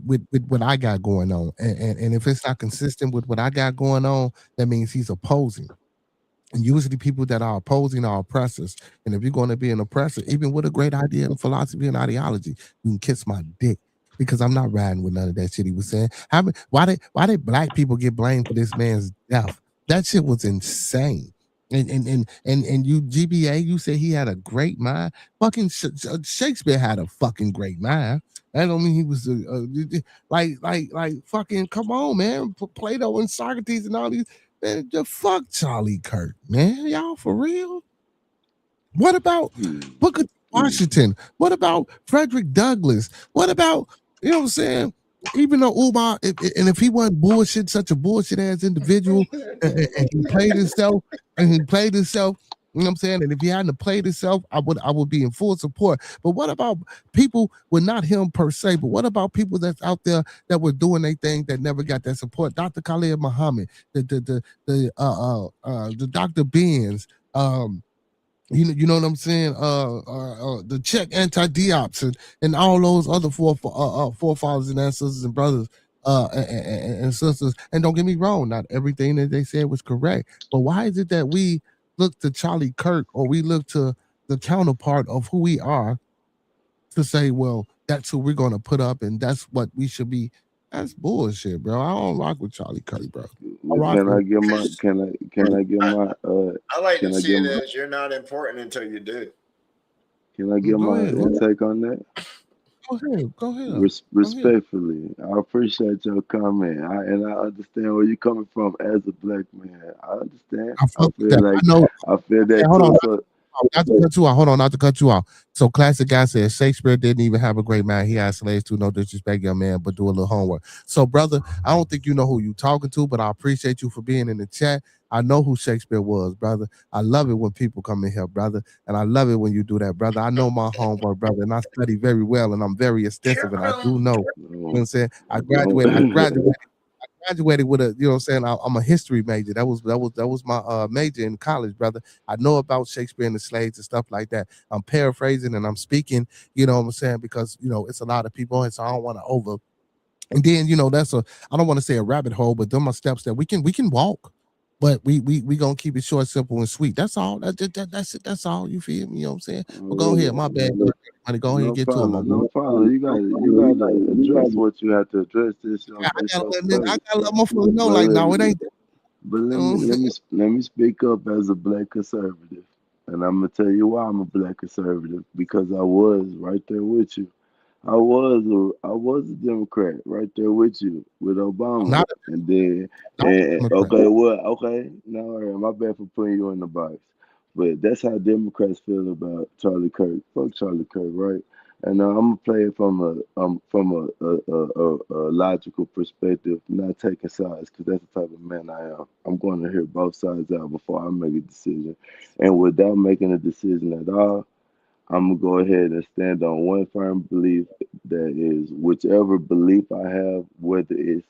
with what I got going on, and if it's not consistent with what I got going on, that means he's opposing. And usually people that are opposing are oppressors. And if you're going to be an oppressor, even with a great idea and philosophy and ideology, you can kiss my dick. Because I'm not riding with none of that shit he was saying. Why did black people get blamed for this man's death? That shit was insane. And you GBA, you said he had a great mind. Fucking Shakespeare had a fucking great mind. That don't mean he was like fucking come on, man. Plato and Socrates and all these. Man, just fuck Charlie Kirk, man. Y'all for real? What about Booker T. Washington? What about Frederick Douglass? What about, you know what I'm saying? Even though Umar, and if he wasn't bullshit, such a bullshit ass individual, and he played himself, you know what I'm saying? And if he hadn't played himself, I would be in full support. But what about people with not him per se, but what about people that's out there that were doing their thing that never got that support? Dr. Khalid Muhammad, the Dr. Benz, you know what I'm saying? The Czech anti-diops and all those other forefathers and ancestors and brothers and sisters. And don't get me wrong, not everything that they said was correct. But why is it that we look to Charlie Kirk or we look to the counterpart of who we are to say, well, that's who we're gonna put up and that's what we should be? That's bullshit, bro. I don't rock with Charlie Kirk, bro. I rock Can I with get my I like can to I see get it my as you're not important until you do. can I get go my ahead. intake on that? Go ahead. Go ahead. Respectfully, I appreciate your comment, and I understand where you're coming from as a black man. I understand. I fuck with that. I know. I feel Hey, that hold on, too. So not to cut you off. Hold on, not to cut you off. So, classic guy says Shakespeare didn't even have a great mind. He had slaves too. No disrespect, young man, but do a little homework. So, brother, I don't think you know who you talking to, but I appreciate you for being in the chat. I know who Shakespeare was, brother. I love it when people come in here, brother, and I love it when you do that, brother. I know my homework, brother, and I study very well, and I'm very extensive, and I do know. You know what I'm saying? I graduated. I graduated with a, you know what I'm saying? I'm a history major. That was my major in college, brother. I know about Shakespeare and the slaves and stuff like that. I'm paraphrasing and I'm speaking, you know what I'm saying? Because, it's a lot of people, and so I don't want to over. And then, I don't want to say a rabbit hole, but them are steps that we can walk. But we gonna keep it short, simple, and sweet. That's all. That's it. That's all. You feel me? You know what I'm saying? But go ahead. My bad. Money. Go ahead and no get to him, my problem, boy. no problem. You gotta address what you have to address. This your I this gotta your let I space. gotta let motherfuckers know, But like, no, it ain't. But You know? let me speak up as a black conservative, and I'm gonna tell you why I'm a black conservative, because I was right there with you. I was a Democrat right there with you with I'm Obama, not and then not a Democrat. okay, well, okay, now all right, my bad for putting you in the box, but that's how Democrats feel about Charlie Kirk. Fuck Charlie Kirk, right? And I'm gonna play it from a logical perspective, not taking sides, because that's the type of man I am. I'm going to hear both sides out before I make a decision, and without making a decision at all, I'm gonna go ahead and stand on one firm belief, that is whichever belief I have, whether it's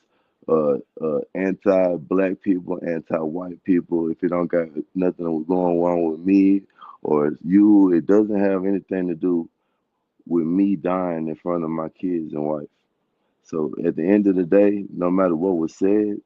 anti-black people, anti-white people, if it don't got nothing going wrong with me or you, it doesn't have anything to do with me dying in front of my kids and wife. So at the end of the day, no matter what was said,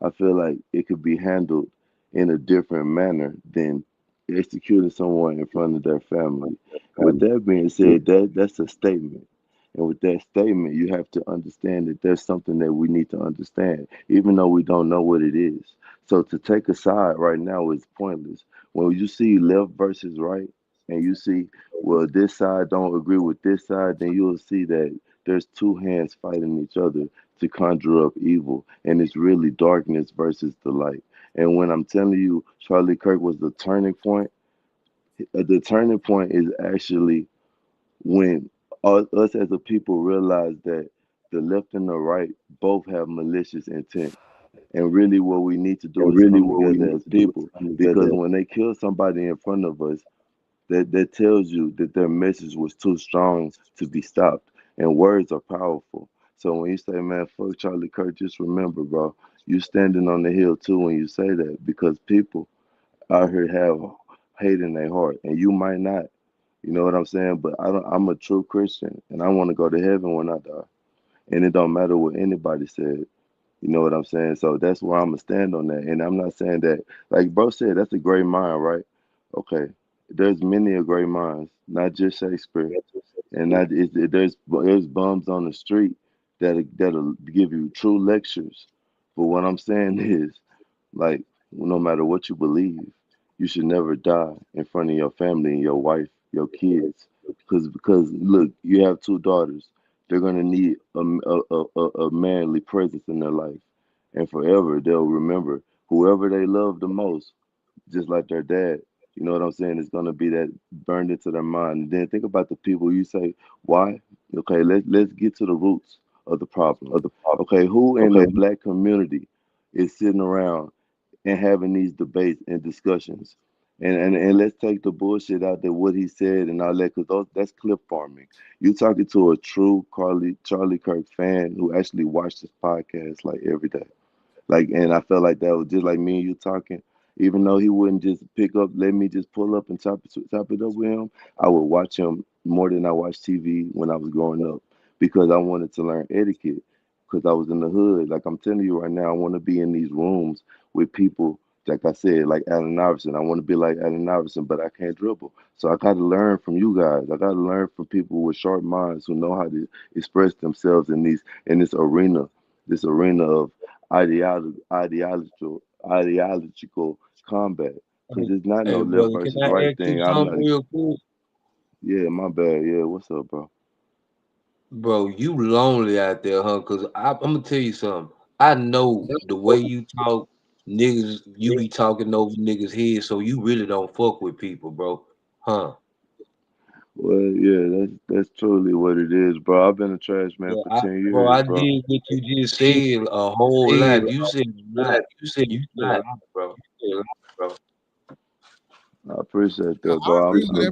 I feel like it could be handled in a different manner than executing someone in front of their family. With that being said, that's a statement. And with that statement, you have to understand that there's something that we need to understand, even though we don't know what it is. So to take a side right now is pointless. When you see left versus right, and you see, well, this side don't agree with this side, then you'll see that there's two hands fighting each other to conjure up evil, and it's really darkness versus the light. And when I'm telling you, Charlie Kirk was the turning point, the turning point is actually when us as a people realize that the left and the right both have malicious intent. And really, what we need to do is come together as people, because when they kill somebody in front of us, that tells you that their message was too strong to be stopped. And words are powerful. So when you say, man, fuck Charlie Kirk, just remember, bro, you standing on the hill too when you say that, because people out here have hate in their heart, and you might not. You know what I'm saying? But I'm a true Christian, and I want to go to heaven when I die. and it don't matter what anybody said. You know what I'm saying? So that's where I'm gonna stand on that. And I'm not saying that, like bro said, that's a great mind, right? Okay, there's many a great minds, not just Shakespeare, and not there's bums on the street that'll give you true lectures. But what I'm saying is, like, no matter what you believe, you should never die in front of your family and your wife, your kids, because look, you have two daughters. They're gonna need a manly presence in their life, and forever they'll remember whoever they love the most, just like their dad. You know what I'm saying? It's gonna be that burned into their mind. And then think about the people you say, why? Okay, let's get to the roots of the problem. Okay, who in the black community is sitting around and having these debates and discussions? And let's take the bullshit out there, what he said and all that, because that's clip farming. You talking to a true Charlie Kirk fan who actually watched this podcast like every day. Like, and I felt like that was just like me and you talking. Even though he wouldn't just pick up, let me just pull up and chop it up with him. I would watch him more than I watched TV when I was growing up because I wanted to learn etiquette. Because I was in the hood. Like I'm telling you right now, I want to be in these rooms with people. Like I said, like Allen Iverson. I want to be like Allen Iverson, but I can't dribble. So I got to learn from you guys. I got to learn from people with sharp minds who know how to express themselves in this arena of ideological combat, because Hey, it's not no hey, left brother, can versus I right ask you thing. I'm not. something real quick? Yeah, my bad. Yeah, what's up, bro? Bro, you lonely out there, huh? Cause I'm gonna tell you something. I know the way you talk, niggas, you be talking over niggas' heads, so you really don't fuck with people, bro. Huh? Well, yeah, that's truly what it is, bro. I've been a trash man for I, 10 years, bro, I bro. did what you just said a whole lot. You said a lot. You said a lot, bro. I appreciate No, that, I bro. agree with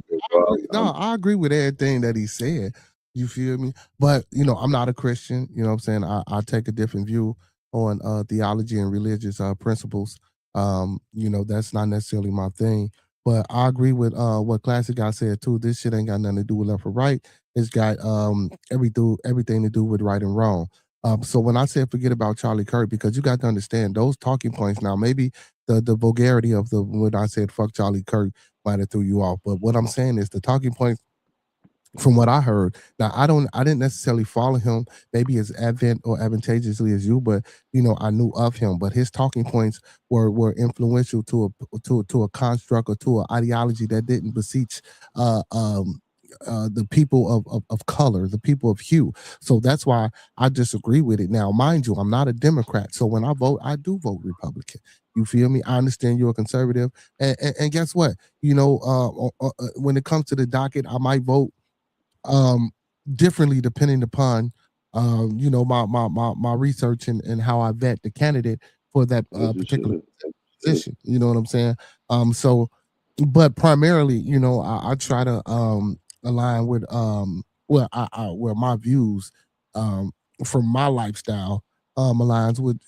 I agree with everything that he said. You feel me? But I'm not a Christian. You know what I'm saying? I take a different view on theology and religious principles. That's not necessarily my thing. But I agree with what Classic Guy said too. This shit ain't got nothing to do with left or right. It's got everything to do with right and wrong. So when I said forget about Charlie Kirk, because you got to understand those talking points now, maybe the vulgarity of the when I said fuck Charlie Kirk might have threw you off. But what I'm saying is the talking points from what I heard. Now I didn't necessarily follow him maybe as advantageously as you, but I knew of him. But his talking points were influential to a construct or to an ideology that didn't beseech uh um the people of color, the people of hue. So that's why I disagree with it. Now, mind you, I'm not a Democrat. So when I vote, I do vote Republican. You feel me? I understand you're a conservative. And guess what? When it comes to the docket, I might vote um differently depending upon my research and how I vet the candidate for that As you particular should. position. You know what I'm saying? So but primarily, I try to align with where my views um from my lifestyle aligns with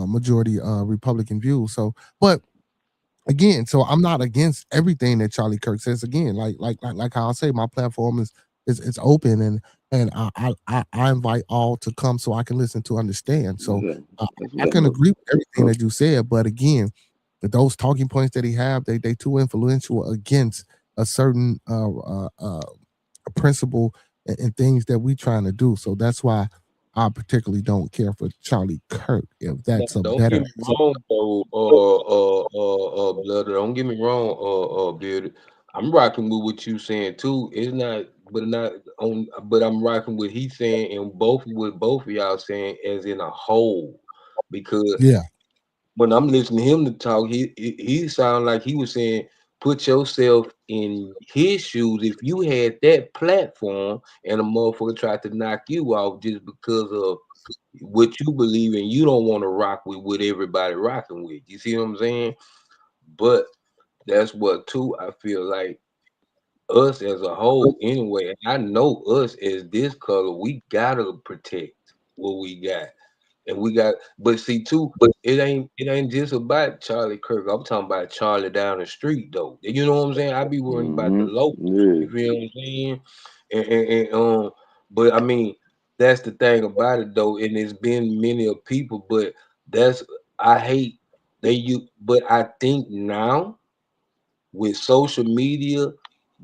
majority Republican views. So but again, so I'm not against everything that Charlie Kirk says. Again, like how I say, my platform is it's open, and I invite all to come so I can listen to understand. So Yeah, uh, that's I what's can up. agree with everything that you said, but again, those talking points that he have, they too influential against a certain principle and things that we trying to do. So that's why I particularly don't care for Charlie Kirk. If Now, that's a don't get better me wrong, though, Blood. Don't get me wrong, Beard. I'm rocking with what you saying too. It's not, but not on. But I'm rocking with he saying, and both of y'all saying as in a whole, because yeah. when I'm listening to him to talk, he sound like he was saying, put yourself in his shoes. If you had that platform and a motherfucker tried to knock you off just because of what you believe in, you don't want to rock with what everybody rocking with. You see what I'm saying? But that's what too. I feel like us as a whole, anyway. And I know us as this color, we gotta protect what we got, and we got. But see, too, it ain't just about Charlie Kirk. I'm talking about Charlie down the street, though. You know what I'm saying? I be worrying about the Mm-hmm. locals. Yeah. You feel what I'm saying? And but I mean. that's the thing about it though, and it's been many of people, but that's I hate but I think now with social media,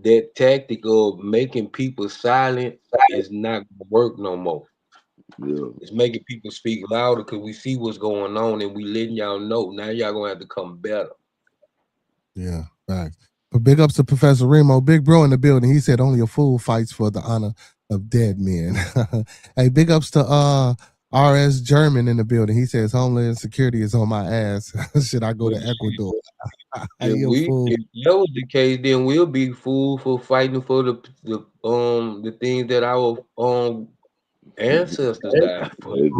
that tactic of making people silent is not gonna work no more. Yeah. It's making people speak louder because we see what's going on and we letting y'all know. Now y'all gonna have to come better. Yeah, facts. But big ups to Professor Remo, big bro in the building. He said only a fool fights for the honor of dead men. Hey, big ups to RS German in the building. He says Homeland Security is on my ass. Should I go But to Ecuador? if You a fool. that was the case, then we'll be fool for fighting for the things that our ancestors died for. If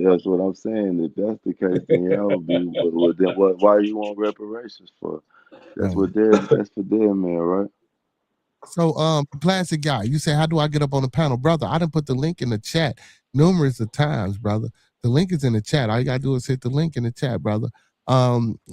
that's what I'm saying. If that's the case, then y'all would be. Well, then why you want reparations for? That's Right. what that's for dead man, right? So, classic guy, you say, how do I get up on the panel, brother? I done put the link in the chat numerous of times, brother. The link is in the chat. All you gotta do is hit the link in the chat, brother.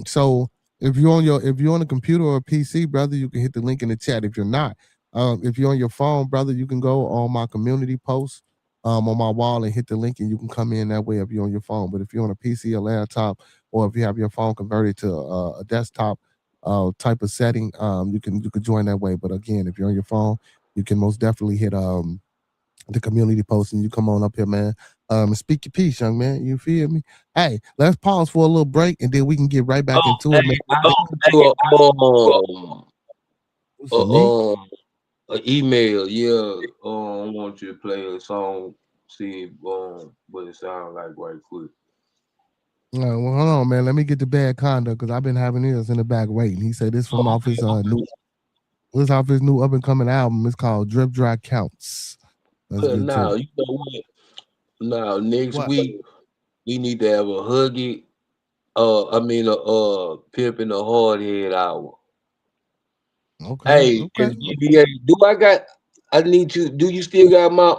So if you're on a computer or a PC, brother, you can hit the link in the chat. If you're not, if you're on your phone, brother, you can go on my community post on my wall and hit the link, and you can come in that way if you're on your phone. But if you're on a PC or laptop, or if you have your phone converted to a desktop type of setting, you can join that way. But again, if you're on your phone, you can most definitely hit the community post and you come on up here, man. And speak your piece, young man. You feel me? Hey, let's pause for a little break and then we can get right back into it, man. I sent you For me, an email. Yeah, I want you to play a song. See what it sounds like right quick. well, hold on, man. Let me get the bad conduct because I've been having ears in the back waiting. He said this from off his new up and coming album. It's called Drip Dry Counts. Let's get Now to it. you know what? Now next What? week we need to have a huggy. Pimping the hard head hour. Okay, Hey, okay. and GBA, I need you. Do you still got my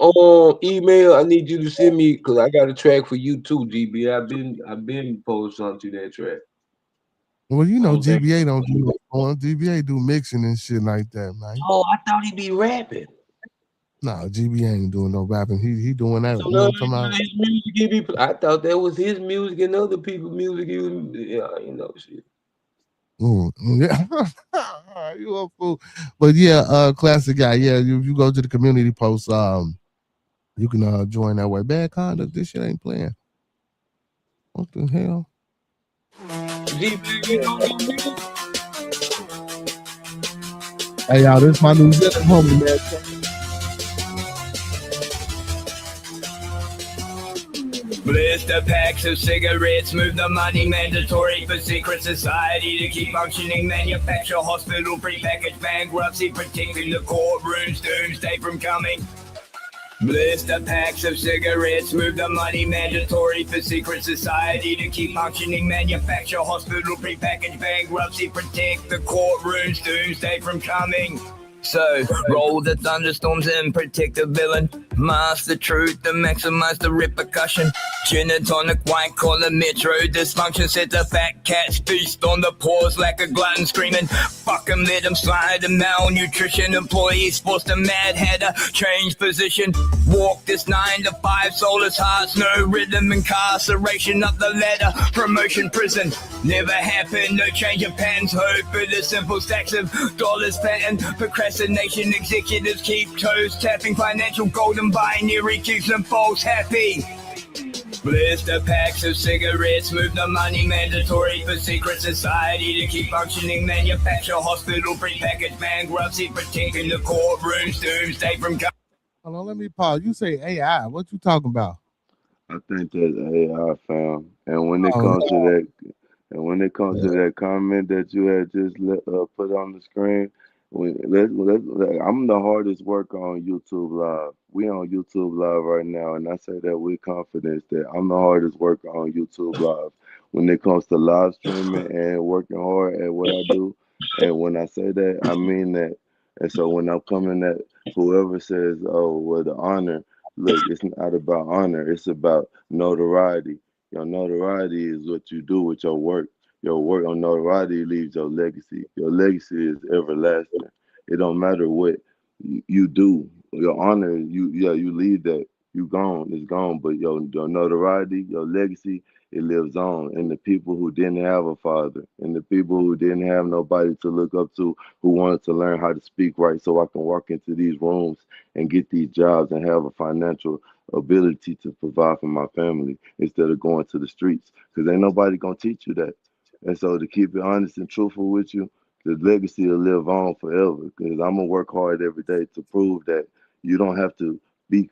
email? I need you to send me because I got a track for you too, GBA. I've been posting onto that track. Well, you I know, don't think. GBA don't do no GBA do mixing and shit like that, man. Oh, I thought he'd be rapping. Nah, GBA ain't doing no rapping. He doing that. So You know now what I'm talking about? his music I thought that was his music and other people's music. Shit. Yeah. You a fool. But yeah, classic guy. Yeah, if you go to the community post, you can join that way. Bad conduct. This shit ain't playing. What the hell? Hey y'all, this is my New Zealand homie, man. Blister packs of cigarettes, move the money mandatory for secret society to keep functioning. Manufacture hospital prepackaged bankruptcy, protecting the courtrooms, doomsday from coming. Blister packs of cigarettes, move the money mandatory for secret society to keep functioning. Manufacture hospital prepackaged bankruptcy, protect the courtrooms, doomsday from coming. So, roll the thunderstorms and protect the villain. Mask the truth and maximize the repercussion. Gin and tonic, white collar, metro dysfunction. Set the fat cats feast on the paws like a glutton screaming. Fuck 'em, let 'em slide. And malnutrition, employees forced to mad header. Change position, walk this 9 to 5. Soulless hearts, no rhythm, incarceration up the ladder. Promotion, prison, never happened. No change of patterns, hope for the simple stacks of dollars pattern. Procrastination, executives keep toes tapping. Financial golden binary keeps them false happy. Blister packs of cigarettes, move the money mandatory for secret society to keep functioning. Manufacture hospital prepackaged bankruptcy, protecting the courtrooms, doomsday from. Hold on, let me pause. You say AI. What you talking about? I think that's AI, fam. And when it Oh, comes to to that comment that you had just put on the screen, I'm the hardest worker on YouTube Live. We on YouTube Live right now, and I say that with confidence that I'm the hardest worker on YouTube Live when it comes to live streaming and working hard at what I do. And when I say that, I mean that. And so when I'm coming at whoever says, "Oh, well, the honor," look, it's not about honor. It's about notoriety. Your notoriety is what you do with your work. Your work on notoriety leaves your legacy. Your legacy is everlasting. It don't matter what you do. Your honor, you leave that you gone. It's gone. But your notoriety, your legacy, it lives on. And the people who didn't have a father, and the people who didn't have nobody to look up to, who wanted to learn how to speak right, so I can walk into these rooms and get these jobs and have a financial ability to provide for my family instead of going to the streets. Because ain't nobody gonna teach you that. And so to keep it honest and truthful with you, the legacy will live on forever. Because I'm gonna work hard every day to prove that you don't have to be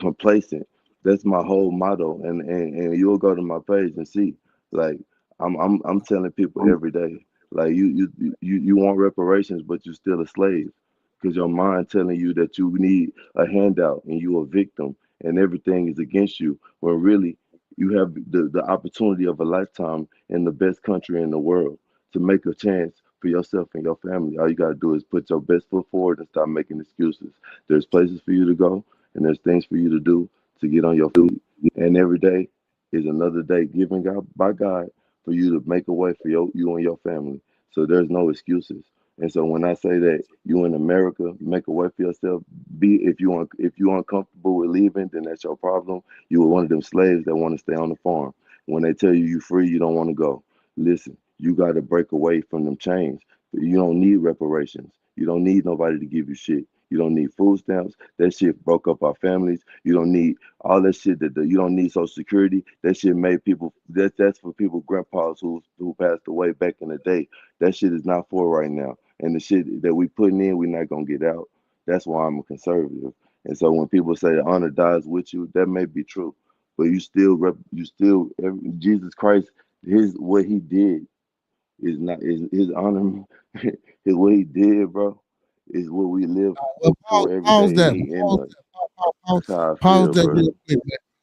complacent. That's my whole motto. And you'll go to my page and see. Like I'm telling people every day, like you want reparations, but you're still a slave because your mind telling you that you need a handout and you a victim and everything is against you. When really you have the opportunity of a lifetime in the best country in the world to make a chance for yourself and your family. All you gotta do is put your best foot forward and stop making excuses. There's places for you to go and there's things for you to do to get on your feet. And every day is another day given God by God for you to make a way for you and your family. So there's no excuses. And so when I say that you in America make a way for yourself, be if you uncomfortable with leaving, then that's your problem. You were one of them slaves that want to stay on the farm. When they tell you free, you don't want to go. Listen, you got to break away from them chains. You don't need reparations. You don't need nobody to give you shit. You don't need food stamps. That shit broke up our families. You don't need all that shit. You don't need Social Security. That shit made people. That's for people, grandpas who passed away back in the day. That shit is not for right now. And the shit that we putting in, we're not gonna get out. That's why I'm a conservative. And so when people say the honor dies with you, that may be true, but Jesus Christ, what he did is not is his honor. Is what he did, bro, is what we live Well, for every pause day. that. And he in Pause us. that. That's how I Pause feel, that bro. real quick,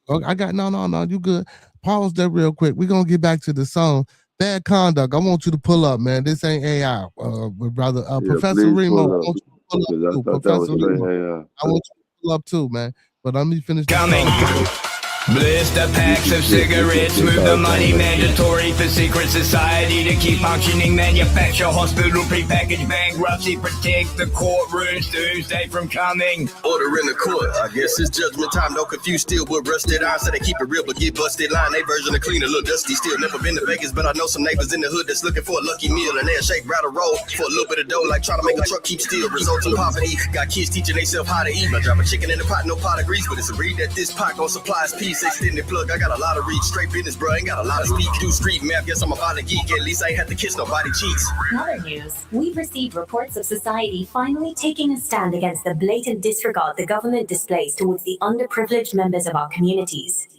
man. I got no. You good? Pause that real quick. We're gonna get back to the song. Bad conduct. I want you to pull up, man. This ain't AI, brother. Yeah, Professor please Remo, I pull up want you to pull up because I too. thought that was Professor straight Remo, AI. I want you to pull up too, man. But let me finish the Coming. song. Blister packs of cigarettes, move the money mandatory for secret society to keep functioning. Manufacture hospital prepackaged bankruptcy, protect the courtrooms, doomsday from coming. Order in the court, I guess it's judgment time. Don't confuse steel with rusted iron. So they keep it real but get busted line. They version of clean, a little dusty still. Never been to Vegas, but I know some neighbors in the hood that's looking for a lucky meal. And they'll shake, rattle, roll for a little bit of dough, like trying to make a truck keep still. Results in poverty. Got kids teaching themselves how to eat. I drop a chicken in the pot, no pot of grease, but it's a read that this pot gon' supply his piece. Extended plug, I got a lot of reach. Straight business, bro. Ain't got a lot of speak. Do street math, guess I'm about a geek. At least I ain't had to kiss nobody cheeks. In other news, we've received reports of society finally taking a stand against the blatant disregard the government displays towards the underprivileged members of our communities.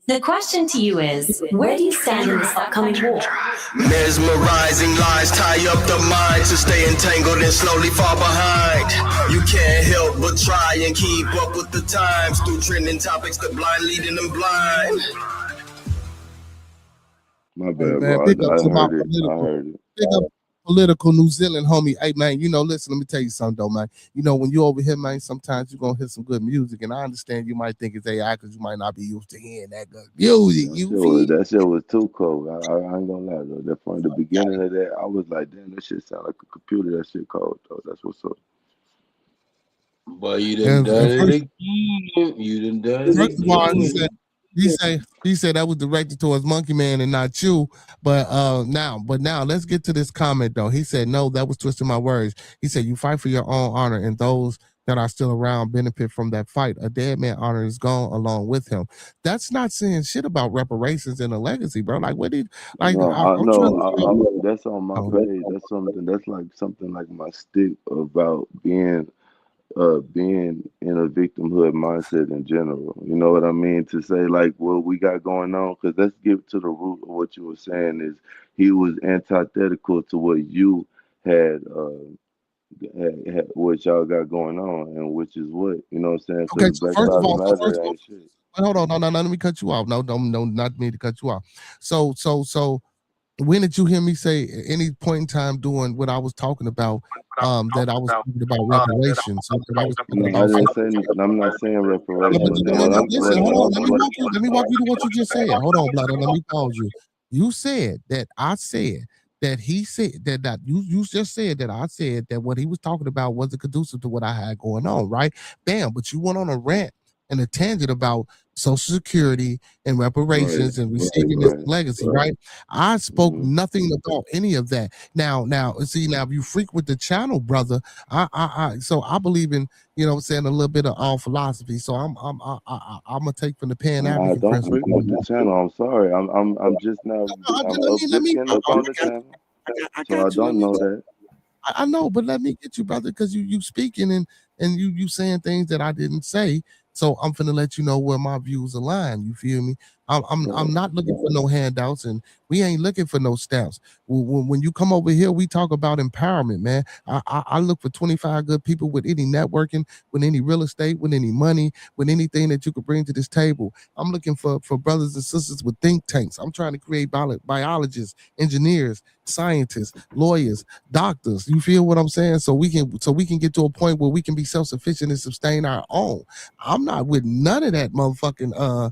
The question to you is, where do you stand in this upcoming war? Mesmerizing lies tie up the mind to stay entangled and slowly fall behind. You can't help but try and keep up with the times through trending topics, the blind leading them blind. My bad, Man, bro. big up I to my heard it. political. I heard it. Big up political New Zealand homie. Hey man, listen, let me tell you something though, man. When you over here, man, sometimes you're gonna hear some good music, and I understand you might think it's AI because you might not be used to hearing that good music. That shit was too cold. I ain't gonna lie though. That from the beginning of that, I was like, damn, that shit sound like a computer. That shit cold though. That's what's up. Boy, you done done it again. You done done it First of all, again. he said that was directed towards Monkey Man and not you. But now let's get to this comment though. He said, no, that was twisting my words. He said, you fight for your own honor, and those that are still around benefit from that fight. A dead man honor is gone along with him. That's not saying shit about reparations and a legacy, bro. Like, what did like? No, that's on my page. That's something like my stick about being in a victimhood mindset in general. You know what I mean? To say like what we got going on, because let's get to the root of what you were saying is he was antithetical to what you had what y'all got going on, and which is what, you know what I'm saying? Okay, so first of all, shit. hold on, no, let me cut you off. No, not me to cut you off. So when did you hear me say at any point in time doing what I was talking about? That I was talking about reparations. So that I was talking I didn't say. I'm not saying reparations. Listen, hold on. Let me walk you to what you just said. Hold on, Blood. Let me pause you. You said that I said that he said that you just said that I said that what he was talking about wasn't conducive to what I had going on, right? Bam. But you went on a rant and a tangent about Social Security and reparations and receiving this legacy, right? I spoke nothing about any of that. Now, see, now if you frequent the channel, brother, so I believe in, you know what I'm saying, a little bit of all philosophy. So I'm gonna take from the Pan I African don't principle. frequent the channel. I'm sorry. I'm just now. I'm just getting up on the channel, so I don't know that. I know, but let me get you, brother, because you speaking and you saying things that I didn't say. So I'm finna let you know where my views align. You feel me? I'm not looking for no handouts, and we ain't looking for no stamps. When you come over here, we talk about empowerment, man. I look for 25 good people with any networking, with any real estate, with any money, with anything that you could bring to this table. I'm looking for brothers and sisters with think tanks. I'm trying to create biologists, engineers, scientists, lawyers, doctors. You feel what I'm saying? So we can get to a point where we can be self-sufficient and sustain our own. I'm not with none of that motherfucking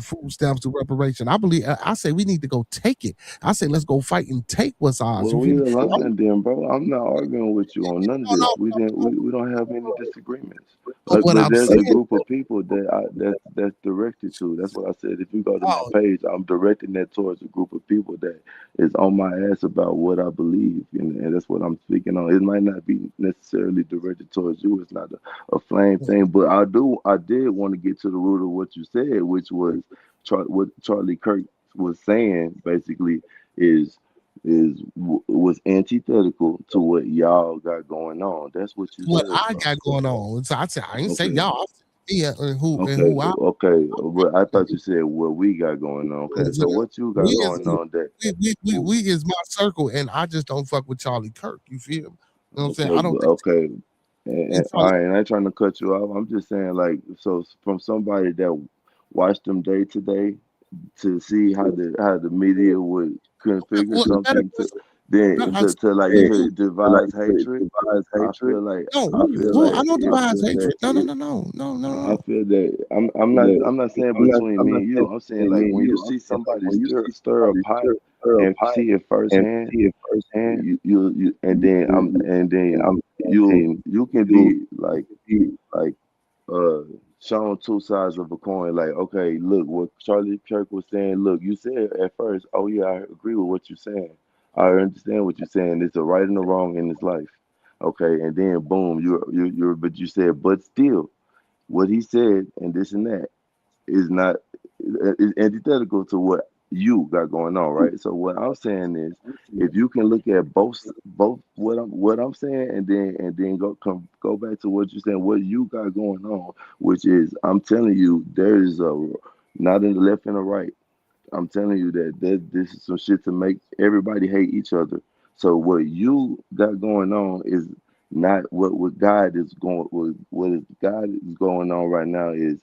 food stamps to reparation. I believe I say we need to go take it. I say let's go fight and take what's ours. Well, we listen then, bro. I'm not arguing with you on none of this. We don't have any disagreements. But there's a group of people that's directed to. That's what I said. If you go to my page, I'm directing that towards a group of people that is on my ass about what I believe, and that's what I'm speaking on. It might not be necessarily directed towards you. It's not a flame thing, but I did want to get to the root of what you said, which was what Charlie Kirk was saying. Basically, was antithetical to what y'all got going on. That's what you what said. I got going on. So I said I didn't say y'all. Okay, but I thought you said what we got going on. Okay, so what you got going on? That we is my circle, and I just don't fuck with Charlie Kirk. You feel me? You know what I'm saying? I don't. Okay, and I ain't trying to cut you off. I'm just saying, like, so from somebody that watched them day to day to see how the media would configure something to like devise hatred. I feel like I don't devise hatred. No. I feel that I'm not saying between me and you. I'm saying like when you see somebody stir a pot and see it firsthand, you and then you can be like shown two sides of a coin. Like, okay, look what Charlie Kirk was saying. Look, you said at first, oh yeah, I agree with what you're saying. I understand what you're saying. It's a right and a wrong in this life. Okay, and then boom, but you said, but still, what he said and this and that is not is antithetical to what you got going on, right? So what I'm saying is, if you can look at both what I'm saying, and then go back to what you're saying, what you got going on, which is I'm telling you, there is a not in the left and the right. I'm telling you that this is some shit to make everybody hate each other. So what you got going on is not what God is going. What God is going on right now is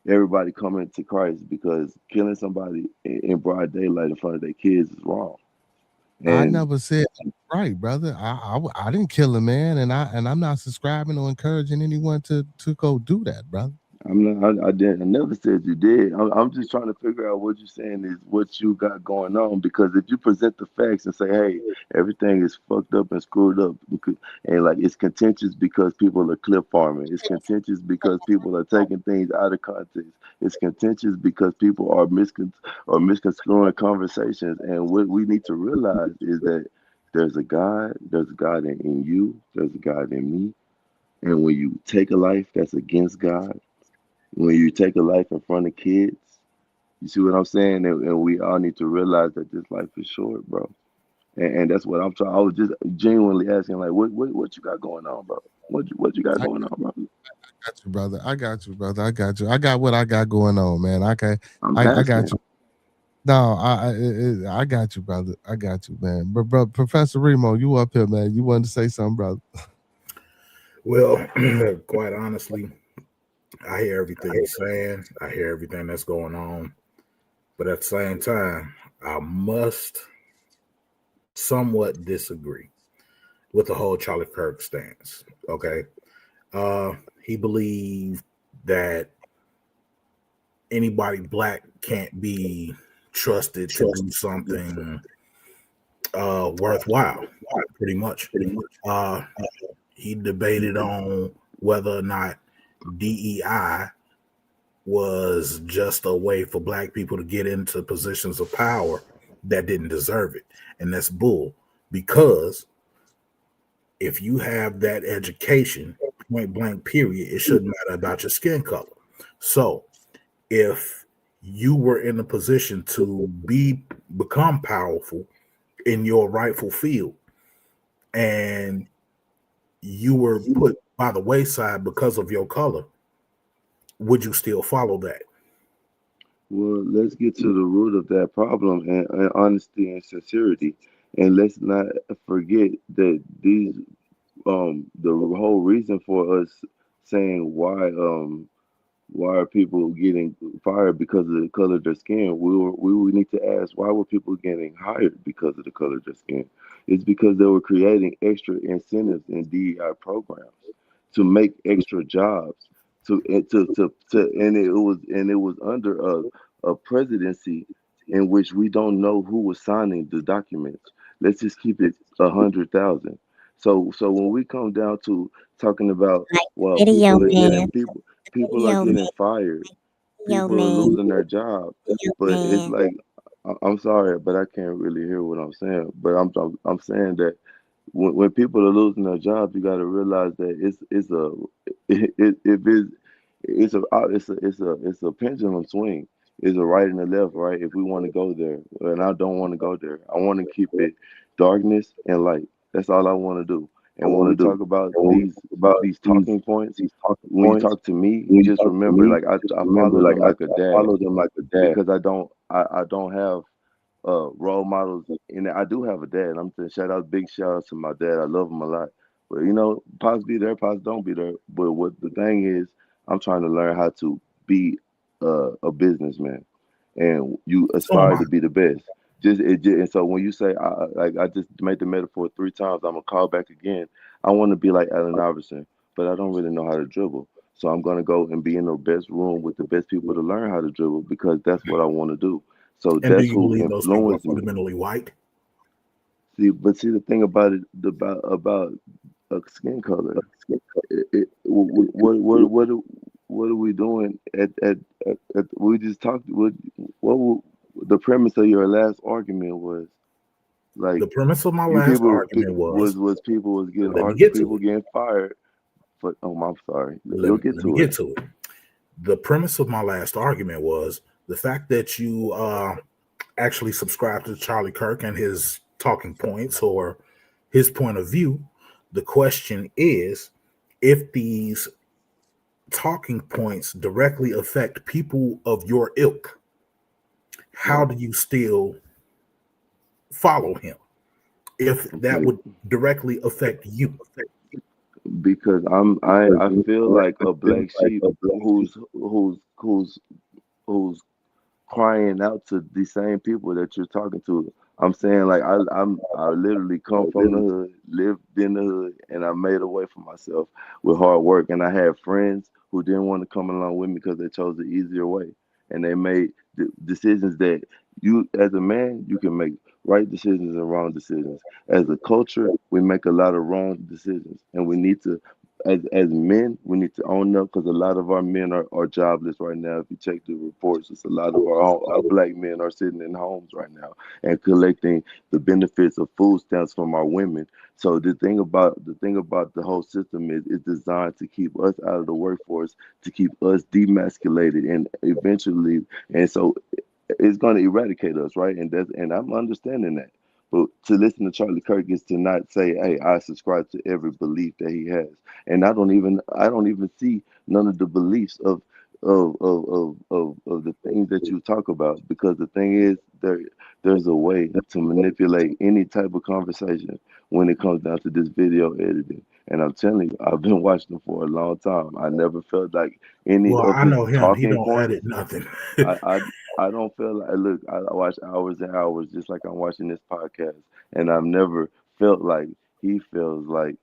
everybody coming to Christ, because killing somebody in broad daylight in front of their kids is wrong. And I never said right, brother. I didn't kill a man, and I'm not subscribing or encouraging anyone to go do that, brother. I never said you did. I'm just trying to figure out what you're saying is what you got going on, because if you present the facts and say, hey, everything is fucked up and screwed up, and like it's contentious because people are clip farming, it's contentious because people are taking things out of context, it's contentious because people are misconstruing conversations, and what we need to realize is that there's a God in you, there's a God in me, and when you take a life that's against God, when you take a life in front of kids, you see what I'm saying? And we all need to realize that this life is short, bro. And that's what I'm trying. I was just genuinely asking, like, what you got going on, bro? What you got going on, bro? I got you, brother. I got you. I got what I got going on, man. I got you. No, I got you, brother. I got you, man. But bro, Professor Remo, you up here, man. You wanted to say something, brother? Well, quite honestly, I hear everything you're saying. I hear everything that's going on. But at the same time, I must somewhat disagree with the whole Charlie Kirk stance. Okay. He believed that anybody black can't be trusted to do something worthwhile, pretty much. He debated on whether or not DEI was just a way for black people to get into positions of power that didn't deserve it. And that's bull, because if you have that education, point blank period, it shouldn't matter about your skin color. So if you were in a position to become powerful in your rightful field, and you were put by the wayside because of your color, would you still follow that? Well, let's get to the root of that problem and honesty and sincerity. And let's not forget that these the whole reason for us saying why are people getting fired because of the color of their skin? We would need to ask, why were people getting hired because of the color of their skin? It's because they were creating extra incentives in DEI programs to make extra jobs. And it was under a presidency in which we don't know who was signing the documents. Let's just keep it 100,000. So when we come down to talking about, well, people are getting fired, people are losing their job, but it's like, I'm sorry, but I can't really hear what I'm saying. But I'm saying that when people are losing their jobs, you got to realize that it's a pendulum swing. It's a right and a left, right? If we want to go there, and I don't want to go there. I want to keep it darkness and light. That's all I want to do. And when we talk about these talking points, when you talk to me, you just remember, like I follow them like a dad, because I don't have role models, and I do have a dad. I'm saying big shout out to my dad. I love him a lot. But Pops be there, Pops don't be there. But what the thing is, I'm trying to learn how to be a businessman, and you aspire to be the best. And so when you say I just made the metaphor 3 times, I'm gonna call back again. I want to be like Allen Iverson, but I don't really know how to dribble. So I'm gonna go and be in the best room with the best people to learn how to dribble, because that's what I want to do. So And that's who influenced me. Fundamentally white. See the thing about it, about skin color, what are we doing at we just talked. What the premise of your last argument was? Like, the premise of my last argument was people was getting getting fired. But I'm sorry. Let me get to it. The premise of my last argument was the fact that you actually subscribe to Charlie Kirk and his talking points or his point of view. The question is, if these talking points directly affect people of your ilk, how do you still follow him if that would directly affect you? Because I feel like a black sheep who's crying out to the same people that you're talking to. I'm saying, like, I literally come from the hood, lived in the hood, and I made a way for myself with hard work. And I had friends who didn't want to come along with me because they chose the easier way, and they made decisions that you, as a man, you can make right decisions and wrong decisions. As a culture, we make a lot of wrong decisions, and we need to, as men, we need to own up, because a lot of our men are jobless right now. If you check the reports, it's a lot of our black men are sitting in homes right now and collecting the benefits of food stamps from our women. So the thing about the whole system is it's designed to keep us out of the workforce, to keep us demasculated, and eventually, and so it's going to eradicate us, right? And I'm understanding that. But to listen to Charlie Kirk is to not say, "Hey, I subscribe to every belief that he has," and I don't even see none of the beliefs of the things that you talk about, because the thing is, there's a way to manipulate any type of conversation when it comes down to this video editing. And I'm telling you, I've been watching him for a long time. I never felt like any of I know his him. talking He don't points. edit nothing. I don't feel like, look, I watch hours and hours just like I'm watching this podcast, and I've never felt like he feels like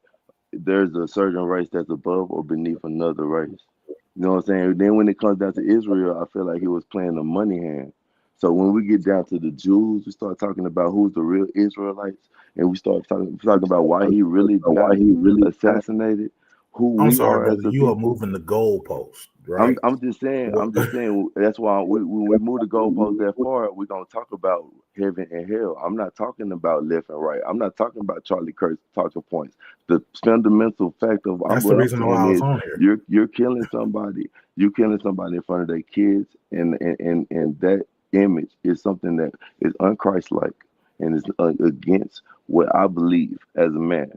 there's a certain race that's above or beneath another race. You know what I'm saying? Then when it comes down to Israel, I feel like he was playing a money hand. So when we get down to the Jews, we start talking about who's the real Israelites, and we start talking about why he really assassinated. who I'm we sorry, are as brother. a You are people. moving the goalpost, right? I'm just saying. That's why when we move the goalposts that far, we're gonna talk about heaven and hell. I'm not talking about left and right. I'm not talking about Charlie Kirk's talking points. The fundamental fact of That's the what I'm reason why saying I was is on here. you're killing somebody. You're killing somebody in front of their kids, and that image is something that is unchristlike and is against what I believe as a man.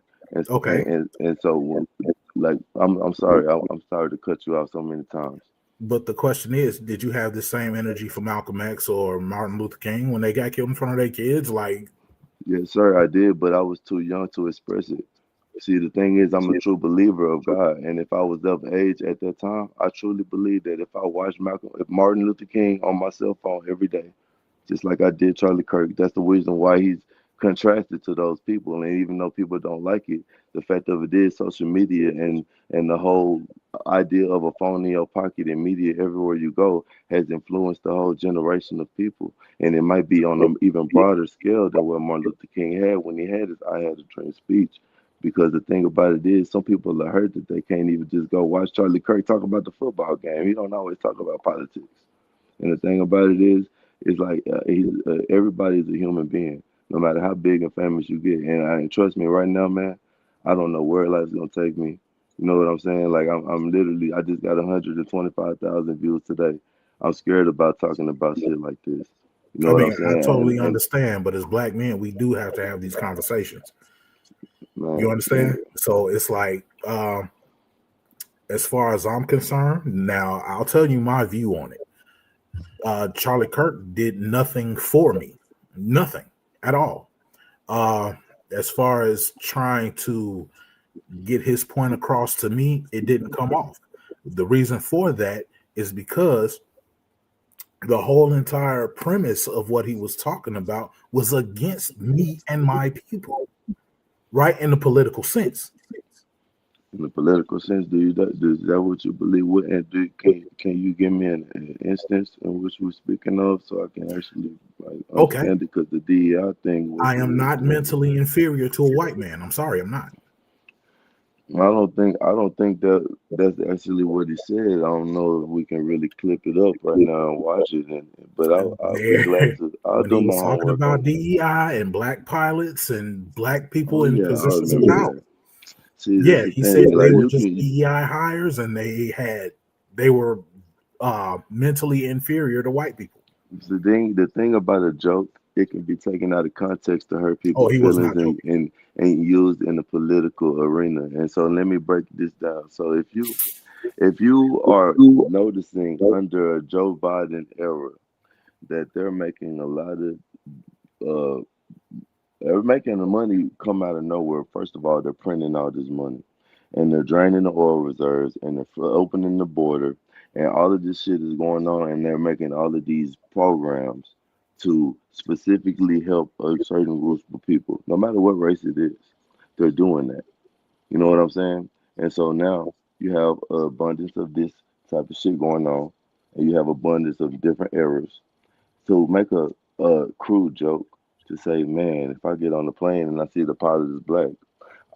Okay. And so like I'm sorry. I'm sorry to cut you off so many times. But the question is, did you have the same energy for Malcolm X or Martin Luther King when they got killed in front of their kids? Like, Yes, sir, I did, but I was too young to express it. See, the thing is, I'm a true believer of God, and if I was of age at that time, I truly believe that if I watched if Martin Luther King on my cell phone every day, just like I did Charlie Kirk. That's the reason why he's contrasted to those people. And even though people don't like it, the fact of it is social media and the whole idea of a phone in your pocket and media everywhere you go has influenced the whole generation of people. And it might be on an even broader scale than what Martin Luther King had when he had his I Had a Dream speech. Because the thing about it is, some people are hurt that they can't even just go watch Charlie Kirk talk about the football game. He don't always talk about politics. And the thing about it is like everybody's a human being, no matter how big and famous you get. And trust me, right now, man, I don't know where life's gonna take me. You know what I'm saying? Like I'm literally, I just got 125,000 views today. I'm scared about talking about shit like this. You know I what mean, I'm I saying? totally And understand, but as black men, we do have to have these conversations. man, You understand? So it's like, as far as I'm concerned, now I'll tell you my view on it. Charlie Kirk did nothing for me, nothing at all. As far as trying to get his point across to me, it didn't come off. The reason for that is because the whole entire premise of what he was talking about was against me and my people, right? In the political sense. in the political sense, is that what you believe? What and can you give me an instance in which we're speaking of so I can actually like Okay. understand it? Because the DEI thing was. I am not mentally inferior to a white man. I'm sorry, I'm not. I don't think that that's actually what he said. I don't know if we can really clip it up right now and watch it. But I'll be glad to. I'll When do he my was talking homework about on it. DEI and black pilots and black people Oh in yeah, I positions of remember power. that. See, Yeah, that's the he said thing. they Like were you just can. DEI hires and they were mentally inferior to white people. The thing about a joke, it can be taken out of context to hurt Oh, people's he was feelings not joking. and used in the political arena. And so let me break this down. So if you are noticing under a Joe Biden era that uh they're making the money come out of nowhere. First of all, they're printing all this money and they're draining the oil reserves and they're opening the border and all of this shit is going on and they're making all of these programs to specifically help a certain group of people, no matter what race it is. They're doing that. You know what I'm saying? And so now you have an abundance of this type of shit going on, and you have abundance of different errors. To make a crude joke to say, man, if I get on the plane and I see the pilot is black,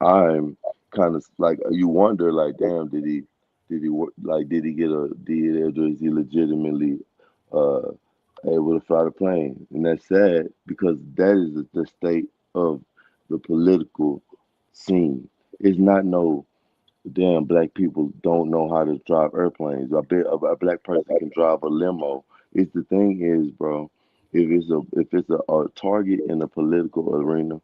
I'm kind of like you wonder, like, damn, did he get a DED or is he legitimately uh, able to fly the plane? And that's sad because that is the state of the political scene. It's not no damn black people don't know how to drive airplanes. A black person can drive a limo. It's the thing is, bro, if it's a target in the political arena,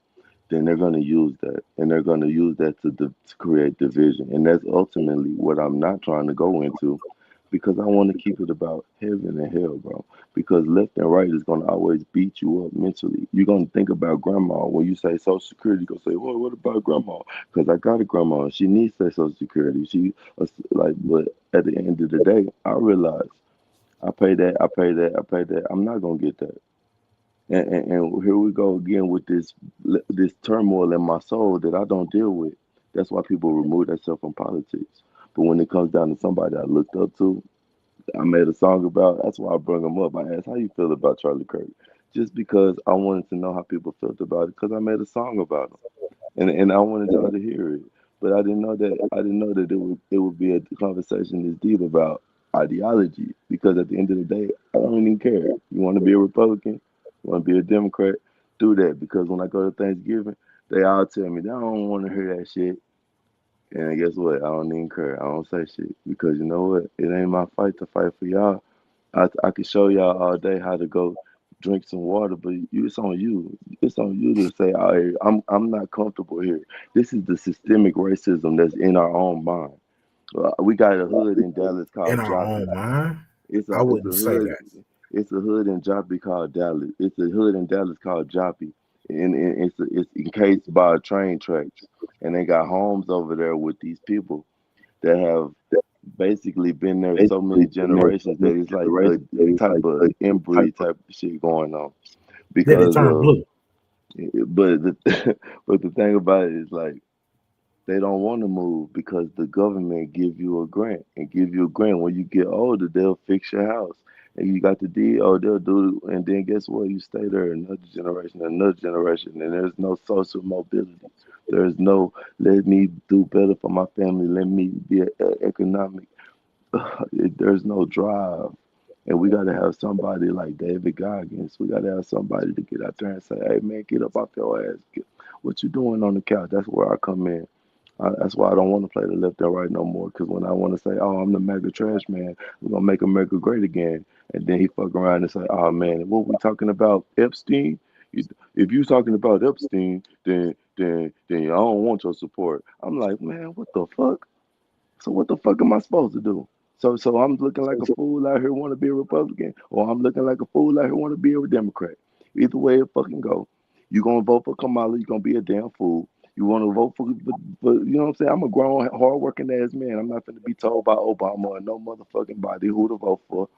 then they're going to use that, and they're going to use that to create division, and that's ultimately what I'm not trying to go into, because I want to keep it about heaven and hell, bro. Because left and right is going to always beat you up mentally. You're going to think about grandma when you say Social Security. You're going to say, well, what about grandma? Because I got a grandma and she needs that Social Security. But at the end of the day, I realize I pay that, I pay that, I pay that. I'm not going to get that. And here we go again with this turmoil in my soul that I don't deal with. That's why people remove themselves from politics. But when it comes down to somebody I looked up to, I made a song about. That's why I bring him up. I asked, "How you feel about Charlie Kirk?" Just because I wanted to know how people felt about it, because I made a song about him, and I wanted y'all to hear it. but I didn't know that it would be a conversation this deep about ideology, because at the end of the day, I don't even care. You want to be a Republican, you want to be a Democrat, do that, because when I go to Thanksgiving, they all tell me they don't want to hear that shit. And guess what? I don't even care. I don't say shit, because you know what? It ain't my fight to fight for y'all. I can show y'all all day how to go drink some water, but it's on you. It's on you to say, "Oh, hey, I'm not comfortable here." This is the systemic racism that's in our own mind. We got a hood in Dallas called In our own Joplin. mind, It's I a wouldn't say hood. that. It's a hood in Joplin called Dallas. It's a hood in Dallas called Joplin, and it's encased by train tracks, and they got homes over there with these people that have basically been there so many generations that it's like a type of inbreed type of shit going on. Then it Because turned blue. but the but the thing about it is, like, they don't want to move because the government give you a grant, and give you a grant. When you get older, they'll fix your house, and you got the deed. Oh, they'll do it, and then guess what? You stay there another generation, and there's no social mobility. There's no let me do better for my family. Let me be economic. There's no drive. And we got to have somebody like David Goggins. We got to have somebody to get out there and say, "Hey, man, get up off your ass. What you doing on the couch?" That's where I come in. That's why I don't want to play the left and right no more. Because when I want to say, "Oh, I'm the mega trash man, we're going to make America great again," and then he fuck around and say, "Oh, man, what we talking about? Epstein? If you talking about Epstein, then I don't want your support." I'm like, man, what the fuck? So what the fuck am I supposed to do? So I'm looking like a fool out here want to be a Republican, or I'm looking like a fool out here want to be a Democrat. Either way it fucking go. You gonna vote for Kamala, you gonna be a damn fool. You want to vote for, you know what I'm saying? I'm a grown, hard-working ass man. I'm not going to be told by Obama or no motherfucking body who to vote for.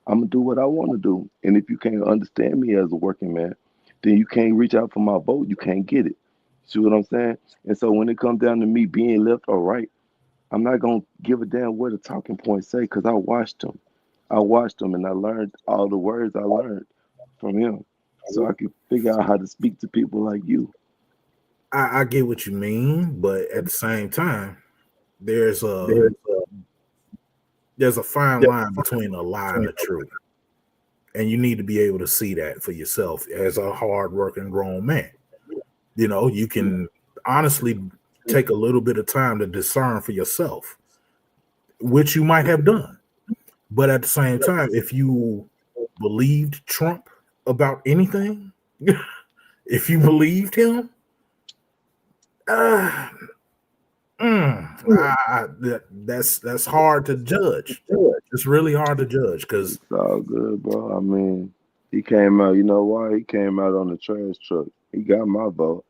I'm gonna do what I want to do. And if you can't understand me as a working man, then you can't reach out for my vote. You can't get it. See what I'm saying? And so when it comes down to me being left or right, I'm not gonna give a damn what the talking points say, because I watched them. I watched them and I learned all the words I learned from him, so I could figure out how to speak to people like you. I get what you mean, but at the same time, there's a fine line between a lie and the truth, and you need to be able to see that for yourself as a hard-working grown man. You know, you can honestly take a little bit of time to discern for yourself, which you might have done. But at the same time, if you believed Trump about anything, if you believed him, that's hard to judge. It's really hard to judge, because it's all good, bro. I mean, he came out. You know why? He came out on the trash truck. He got my vote.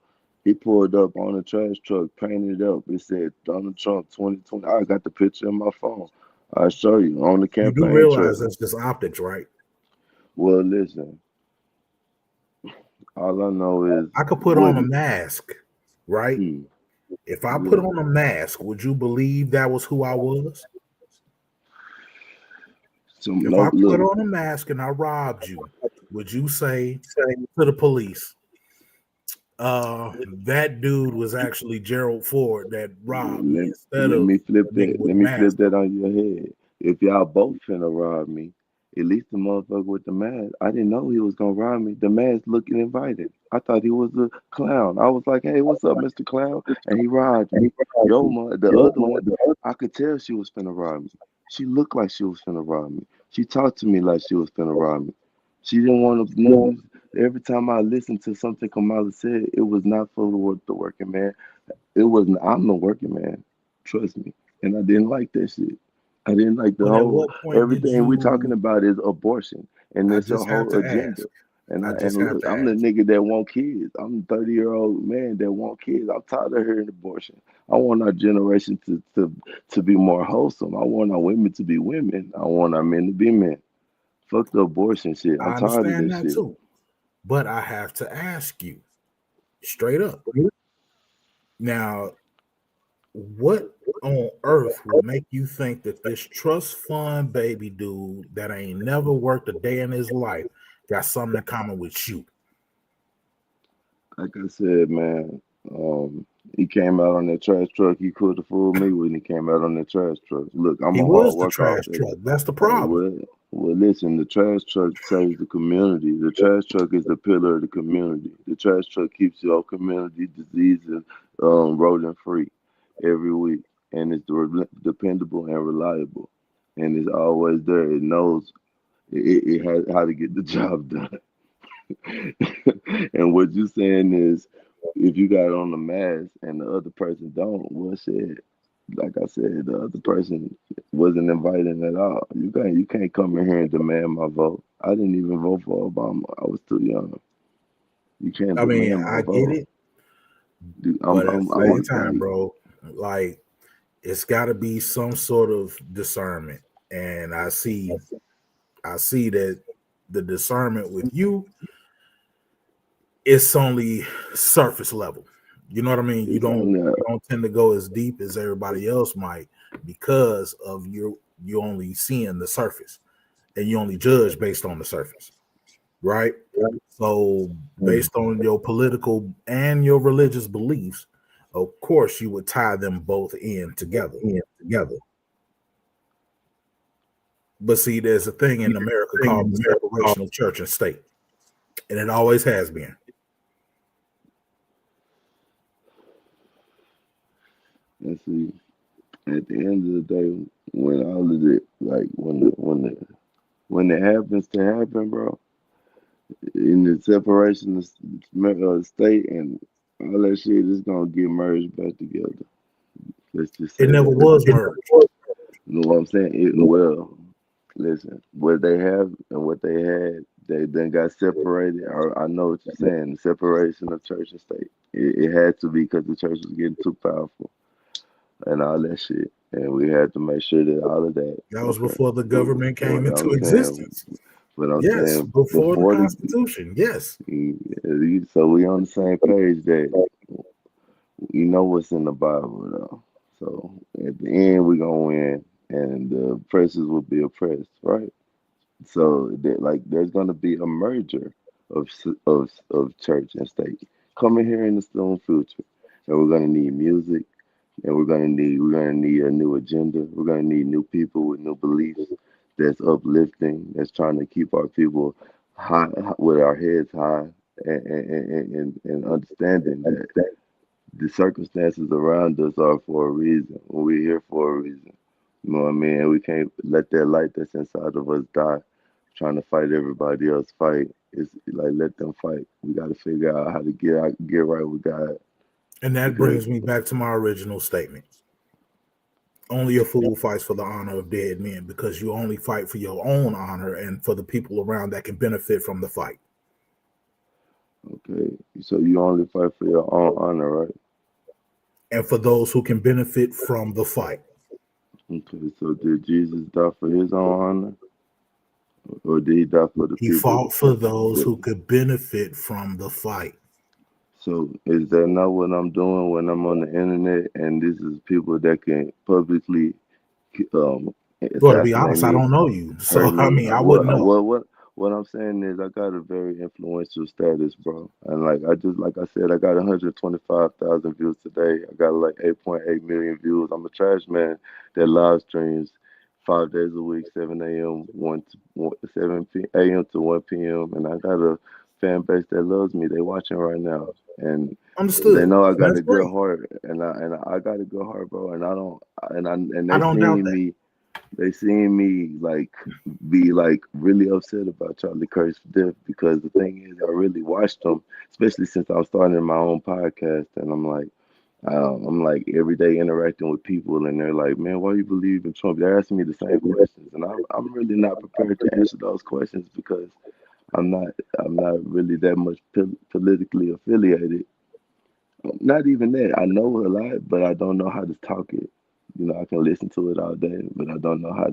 He pulled up on the trash truck, painted up. It said Donald Trump 2020. I got the picture in my phone. I'll show you on the campaign. You do realize that's just optics, right? Well, listen. All I know is I could put on a mask, right? If I put on a mask, would you believe that was who I was? If I put on a mask and I robbed you, would you say to the police, that dude was actually Gerald Ford that robbed me? Let me flip that on your head. If y'all both finna rob me, at least the motherfucker with the mask, I didn't know he was gonna rob me. The mask looking invited. I thought he was a clown. I was like, "Hey, what's up, Mr. Clown?" And he robbed me. The other one, I could tell she was finna rob me. She looked like she was finna rob me. She talked to me like she was finna rob me. She didn't want to know. Every time I listened to something Kamala said, it was not for the working man. It wasn't. I'm the working man. Trust me. And I didn't like that shit. I didn't like the whole everything we're talking about is abortion, and it's a whole agenda. And look, I'm the nigga that want kids. I'm the 30-year-old man that want kids. I'm tired of hearing abortion. I want our generation to be more wholesome. I want our women to be women. I want our men to be men. Fuck the abortion shit. I'm tired of this shit. Too. But I have to ask you straight up. Now, what on earth will make you think that this trust fund baby dude that ain't never worked a day in his life got something in common with you? Like I said, man, He came out on that trash truck. He could have fooled me when he came out on that trash truck. Look, I'm He a hard was the worker out trash there. truck. That's the problem. Well, listen, the trash truck saves the community. The trash truck is the pillar of the community. The trash truck keeps your community disease and rodent free every week, and it's dependable and reliable, and it's always there. It knows it has how to get the job done. And what you're saying is, if you got on the mask and the other person don't, well, shit. Like I said, the other person wasn't invited at all. You can't come in here and demand my vote. I didn't even vote for Obama. I was too young. You can't I mean, demand my I vote. get it, Dude, but at the I same was time, like, bro, like it's got to be some sort of discernment, and I see that the discernment with you, it's only surface level. You know what I mean? You don't tend to go as deep as everybody else might because of you only seeing the surface, and you only judge based on the surface, right? So based on your political and your religious beliefs, of course you would tie them both in together. But see, there's a thing in America called the separation of church and state, and it always has been. and see, at the end of the day, when all of it, like when it happens to happen, bro, in the separation of state and all that shit is gonna get merged back together. Let's just say It never that. was merged. You know what I'm saying? Well, listen, what they have and what they had, they then got separated. I know what you're saying. The separation of church and state. It had to be because the church was getting too powerful and all that shit. And we had to make sure that all of that. That was before the government came into I'm existence. But I'm Yes, saying before the Constitution. Yes. So we on the same page that you know what's in the Bible though. So at the end we're gonna win and the oppressors will be oppressed, right? So that like there's gonna be a merger of church and state coming here in the soon future, and we're gonna need music, and we're gonna need a new agenda. We're gonna need new people with new beliefs that's uplifting, that's trying to keep our people high with our heads high and understanding that the circumstances around us are for a reason. We're here for a reason. You know what I mean? And we can't let that light that's inside of us die. Trying to fight everybody else fight. It's like let them fight. We got to figure out how to get right with God. And that brings me back to my original statement. Only a fool fights for the honor of dead men, because you only fight for your own honor and for the people around that can benefit from the fight. Okay, so you only fight for your own honor, right? And for those who can benefit from the fight. Okay, so did Jesus die for his own honor? Or did he die for the people? He fought for those who could benefit from the fight. So is that not what I'm doing when I'm on the internet and this is people that can publicly Well, to be honest, I don't know you. So I mean, I wouldn't know. What I'm saying is I got a very influential status, bro. And like I said, I got 125,000 views today. I got like 8.8 million views. I'm a trash man that live streams 5 days a week, 7 a.m. 7 a.m. to 1 p.m. And I got a fan base that loves me. They watching right now, and understood. They know I got a good heart, and I got a good heart, bro. And they seeing me like be like really upset about Charlie Kirk's death, because the thing is I really watched him, especially since I'm starting my own podcast, and I'm like every day interacting with people, and they're like, man, why you believe in Trump? They're asking me the same questions, and I'm really not prepared to answer those questions because I'm not really that much politically affiliated. Not even that. I know a lot, but I don't know how to talk it. You know, I can listen to it all day, but I don't know how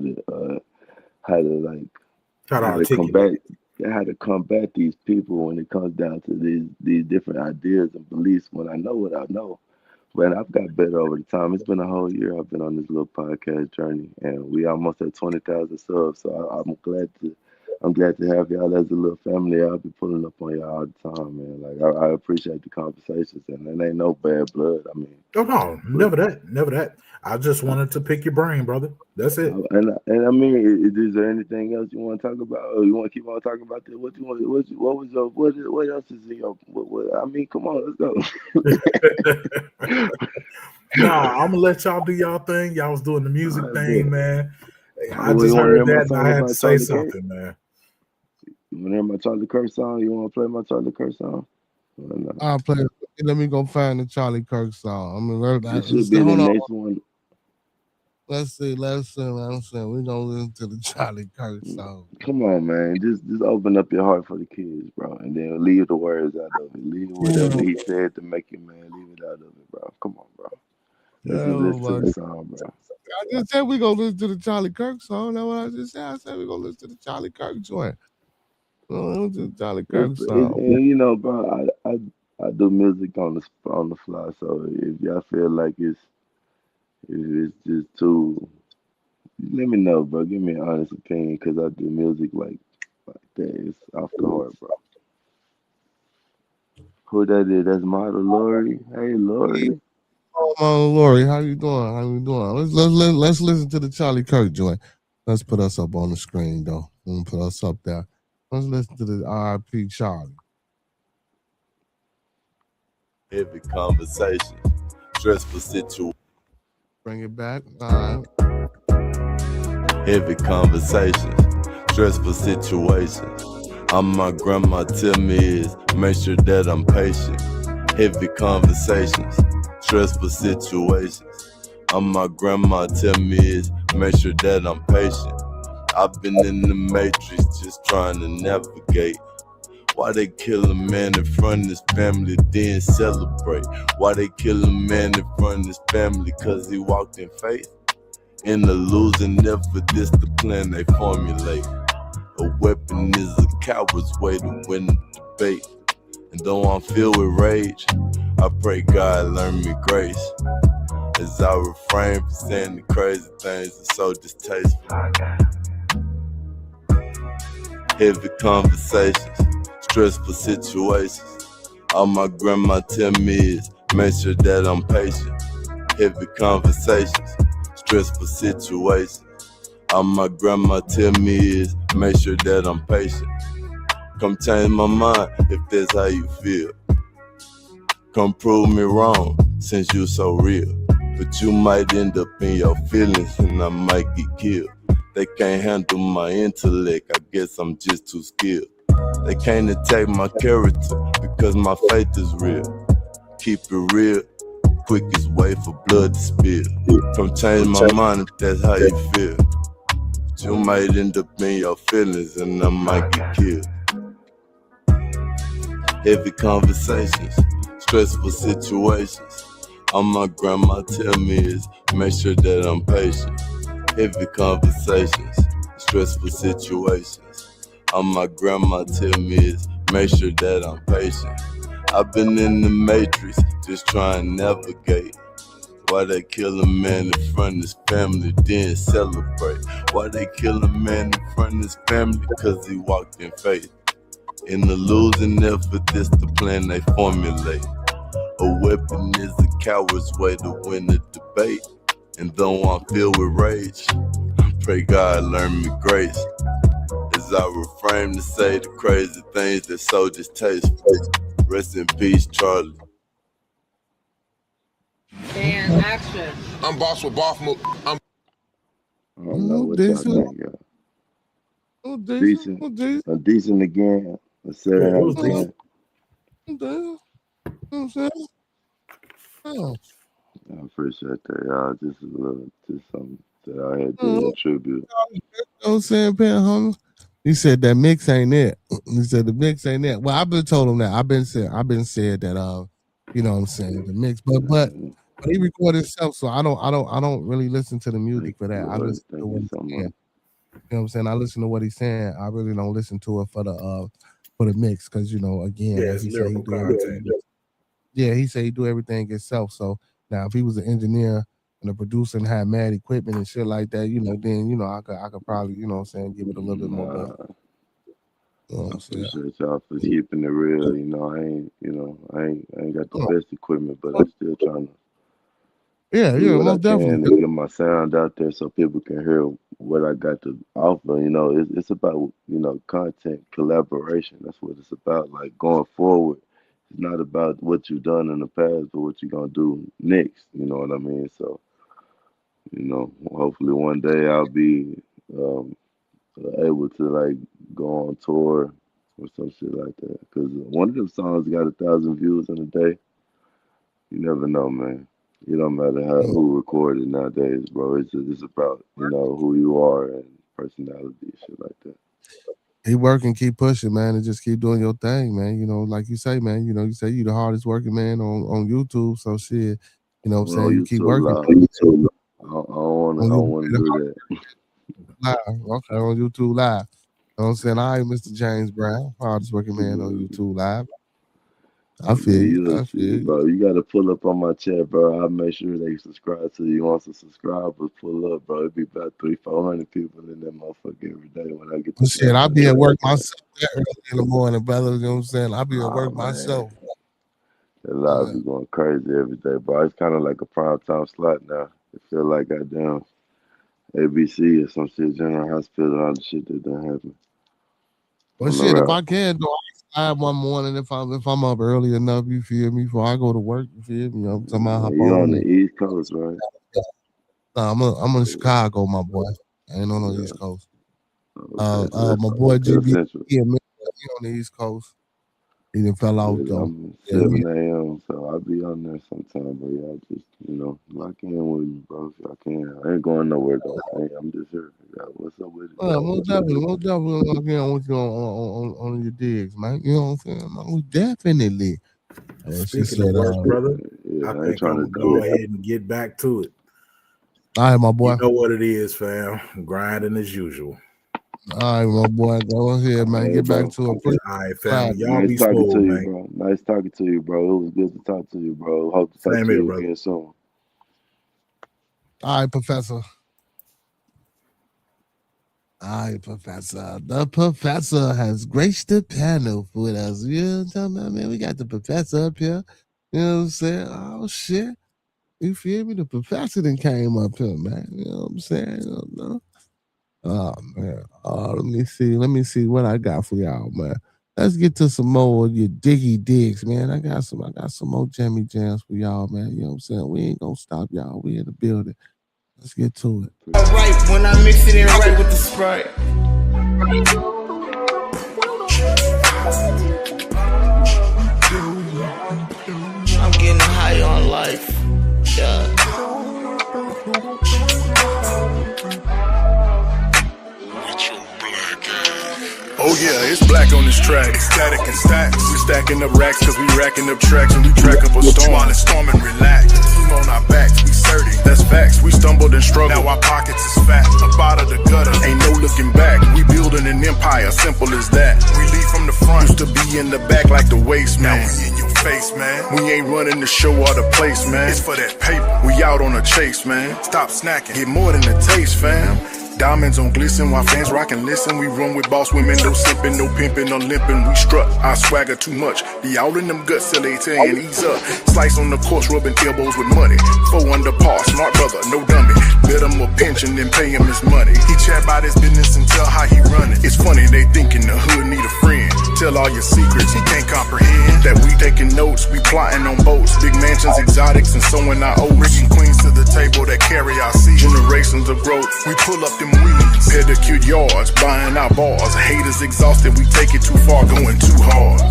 to combat these people when it comes down to these different ideas and beliefs. When I know what I know, but I've got better over the time. It's been a whole year I've been on this little podcast journey, and we almost at 20,000 subs. So I'm glad to I'm glad to have y'all as a little family. I'll be pulling up on y'all all the time, man. Like I appreciate the conversations, and it ain't no bad blood. I mean, Oh no, never that. I just wanted to pick your brain, brother. That's it. and I mean, is there anything else you want to talk about? Or you want to keep on talking about that? What you want? What else is in your? I mean, come on, let's go. No, I'm gonna let y'all do y'all thing. Y'all was doing the music thing, man. I Well, just you wanna heard hear my that and song I had about to say Charlie Kirk? something, man. You want to hear my Charlie Kirk song? You want to play my Charlie Kirk song? No. I'll play. Let me go find the Charlie Kirk song. I mean, It should be the next one. Let's see. I'm saying we're gonna listen to the Charlie Kirk song. Come on, man. Just open up your heart for the kids, bro, and then leave the words out of it. Leave whatever he said to make you mad. Leave it out of it, bro. Come on, bro. Let's just listen to the song, bro. I just said we're gonna listen to the Charlie Kirk song. That's what I just said. I said we're gonna listen to the Charlie Kirk joint. Listen to the Charlie Kirk song. And you know, bro, I do music on the fly. So if y'all feel like if it's just too, let me know, bro. Give me an honest opinion, because I do music like that. It's off the heart, bro. Who that is? That's Model Lori. Hey, Lori. Oh, Lori, how you doing? Let's listen to the Charlie Kirk joint. Let's put us up on the screen though. Let's put us up there. Let's listen to the R.I.P. Charlie. Heavy conversation, stressful situation. Bring it back. All right. Heavy conversation, stressful situation. My grandma tell me is make sure that I'm patient. Heavy conversations, stressful situations. My grandma tell me is make sure that I'm patient. I've been in the matrix just trying to navigate. Why they kill a man in front of his family, then celebrate? Why they kill a man in front of his family? Cause he walked in faith. In the losing effort, this the plan they formulate. A weapon is a coward's way to win the debate. And though I'm filled with rage, I pray God learn me grace. As I refrain from saying the crazy things that's so distasteful. Heavy conversations, stressful situations. All my grandma tell me is make sure that I'm patient. Heavy conversations, stressful situations. All my grandma tell me is make sure that I'm patient. Come change my mind if that's how you feel. Come prove me wrong since you so real. But you might end up in your feelings and I might get killed. They can't handle my intellect, I guess I'm just too skilled. They can't attack my character because my faith is real. Keep it real, quickest way for blood to spill. Come change my mind if that's how you feel. But you might end up in your feelings and I might get killed. Heavy conversations, stressful situations. All my grandma tell me is make sure that I'm patient. Heavy conversations, stressful situations. All my grandma tell me is make sure that I'm patient. I've been in the matrix, just trying to navigate. Why they kill a man in front of his family, then celebrate? Why they kill a man in front of his family? Cause he walked in faith. In the losing effort, this the plan they formulate. A weapon is a coward's way to win the debate. And though I'm filled with rage, I pray God learn me grace. As I refrain to say the crazy things that so distasteful. Rest in peace, Charlie. And action. I'm Boss with Boffmo. I don't know what y'all think, y'all. Decent. Decent again. A 7 out of 10. I appreciate that, y'all. Just something that I had to attribute. You know what I'm saying, Pan Hummer? He said that mix ain't it. He said the mix ain't it. Well, I've been told him that. I've been said that you know what I'm saying, the mix. But he recorded himself, so I don't really listen to the music for that. I listen to what he's saying. You know what I'm saying? I listen to what he's saying. I really don't listen to it for the mix, because you know, again, as he said, he do everything. Yeah, he said he do everything himself. So now if he was an engineer and a producer and had mad equipment and shit like that, you know, then you know I could probably, you know what I'm saying, give it a little bit more. Oh, I so, yeah. appreciate y'all for keeping it real. I ain't got the best equipment, but I'm still trying to Yeah, do what I most can definitely. to get my sound out there so people can hear what I got to offer. It's about content collaboration. That's what it's about. Like going forward, it's not about what you've done in the past, but what you're gonna do next. You know what I mean? So hopefully one day I'll be um, able to like go on tour or some shit like that. Because one of them songs got 1,000 views in a day. You never know, man. It don't matter who recorded nowadays, bro. It's about who you are and personality and shit like that. Keep working, keep pushing, man, and just keep doing your thing, man. Like you say, man. You say you the hardest working man on YouTube. So shit, what I'm On saying, you keep YouTube working. Live. I don't want to do that. Live. Okay, on YouTube Live. You know what I'm saying? All right, Mr. James Brown, hardest working man on YouTube Live. I feel you. I feel you. Bro. You gotta pull up on my chat, bro. I'll make sure they subscribe to you. Once the subscribers pull up, bro, it'd be about 300-400 people in that motherfucker every day when I get the Shit, I'll be at work myself that early in the morning, brother. You know what I'm saying? I'll be at work myself. That live be going crazy every day, bro. It's kind of like a prime time slot now. It feel like goddamn ABC or some shit, General Hospital, all the shit that done happen. Well, shit, if I can do, I one morning if I'm up early enough, you feel me? Before I go to work, you feel me? I'm talking about hop you on the East Coast, right? Nah, I'm in Chicago, my boy. I ain't on the East Coast. My boy GB he on the East Coast. He done fell out though. I'm 7 a.m. so I'll be on there sometime, but y'all just lock in with me, bro. If y'all can. I ain't going nowhere though. I'm just here. What's up with it? Most definitely lock in with you on your digs, man. You know what I'm saying? Most definitely. Speaking of work, brother, I think I'm gonna go ahead and get back to it. All right, my boy. You know what it is, fam. Grinding as usual. All right, my boy. Go ahead, man. Get back to it. All right, fam. Y'all nice be talking smooth, to man. you, bro. Nice talking to you, bro. It was good to talk to you, bro. Hope to talk to you again soon. All right, Professor. All right, Professor. The Professor has graced the panel with us. You know what I'm talking about, man? We got the Professor up here. You know what I'm saying? Oh, shit. You feel me? The Professor then came up here, man. You know what I'm saying? Oh, man. Let me see what I got for y'all, man. Let's get to some more of your diggy digs, man. I got some more jammy jams for y'all, man. You know what I'm saying? We ain't gonna stop y'all. We in the building. Let's get to it. Alright, when I mix it in right with the Sprite. I'm getting high on life. Yeah. Oh yeah, it's black on this track. Static and stacks. We stacking up racks cause we racking up tracks and we track up a storm. While it's storming, relax. Team on our backs, we sturdy. That's facts. We stumbled and struggled. Now our pockets is fat. Up out of the gutter. Ain't no looking back. We building an empire, simple as that. We lead from the front. Used to be in the back like the waist, man. Now we in your face, man. We ain't running the show or the place, man. It's for that paper. We out on a chase, man. Stop snacking. Get more than a taste, fam. Diamonds on glisten while fans rock and listen. We run with boss women, no simping, no pimping, no limping. We strut, our swagger too much. Be all in them guts till they tell you ease up. Slice on the course, rubbing elbows with money. 4 under par, smart brother, no dummy. Bet him a pension, then pay him his money. He chat about his business and tell how he run it. It's funny, they thinking the hood need a friend. Tell all your secrets, he can't comprehend. That we taking notes, we plotting on boats. Big mansions, exotics, and sowing our oats. Bringing queens to the table that carry our seed. Generations of growth, we pull up them weeds. Pedicured yards, buying our bars. Haters exhausted, we take it too far, going too hard.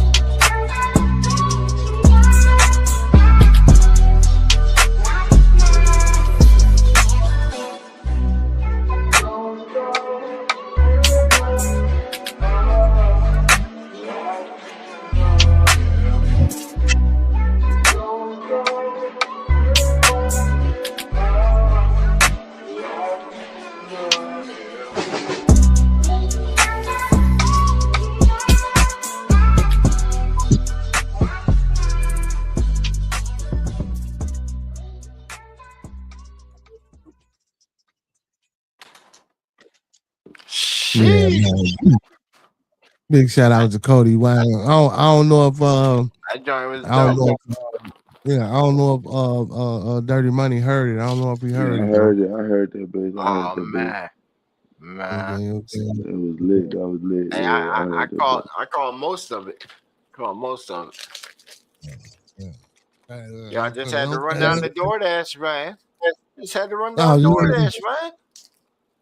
Yeah, man. Big shout out to Cody Wine. I don't know if That joint was I don't know dope. if, I don't know if Dirty Money heard it. I don't know if he heard I it. heard it. I heard that bitch. Oh man. Okay. It was lit. That was lit. Hey, Yeah, I I heard that caught most of it. Yeah, I just had to run down the DoorDash, man. Just had to run down DoorDash, man.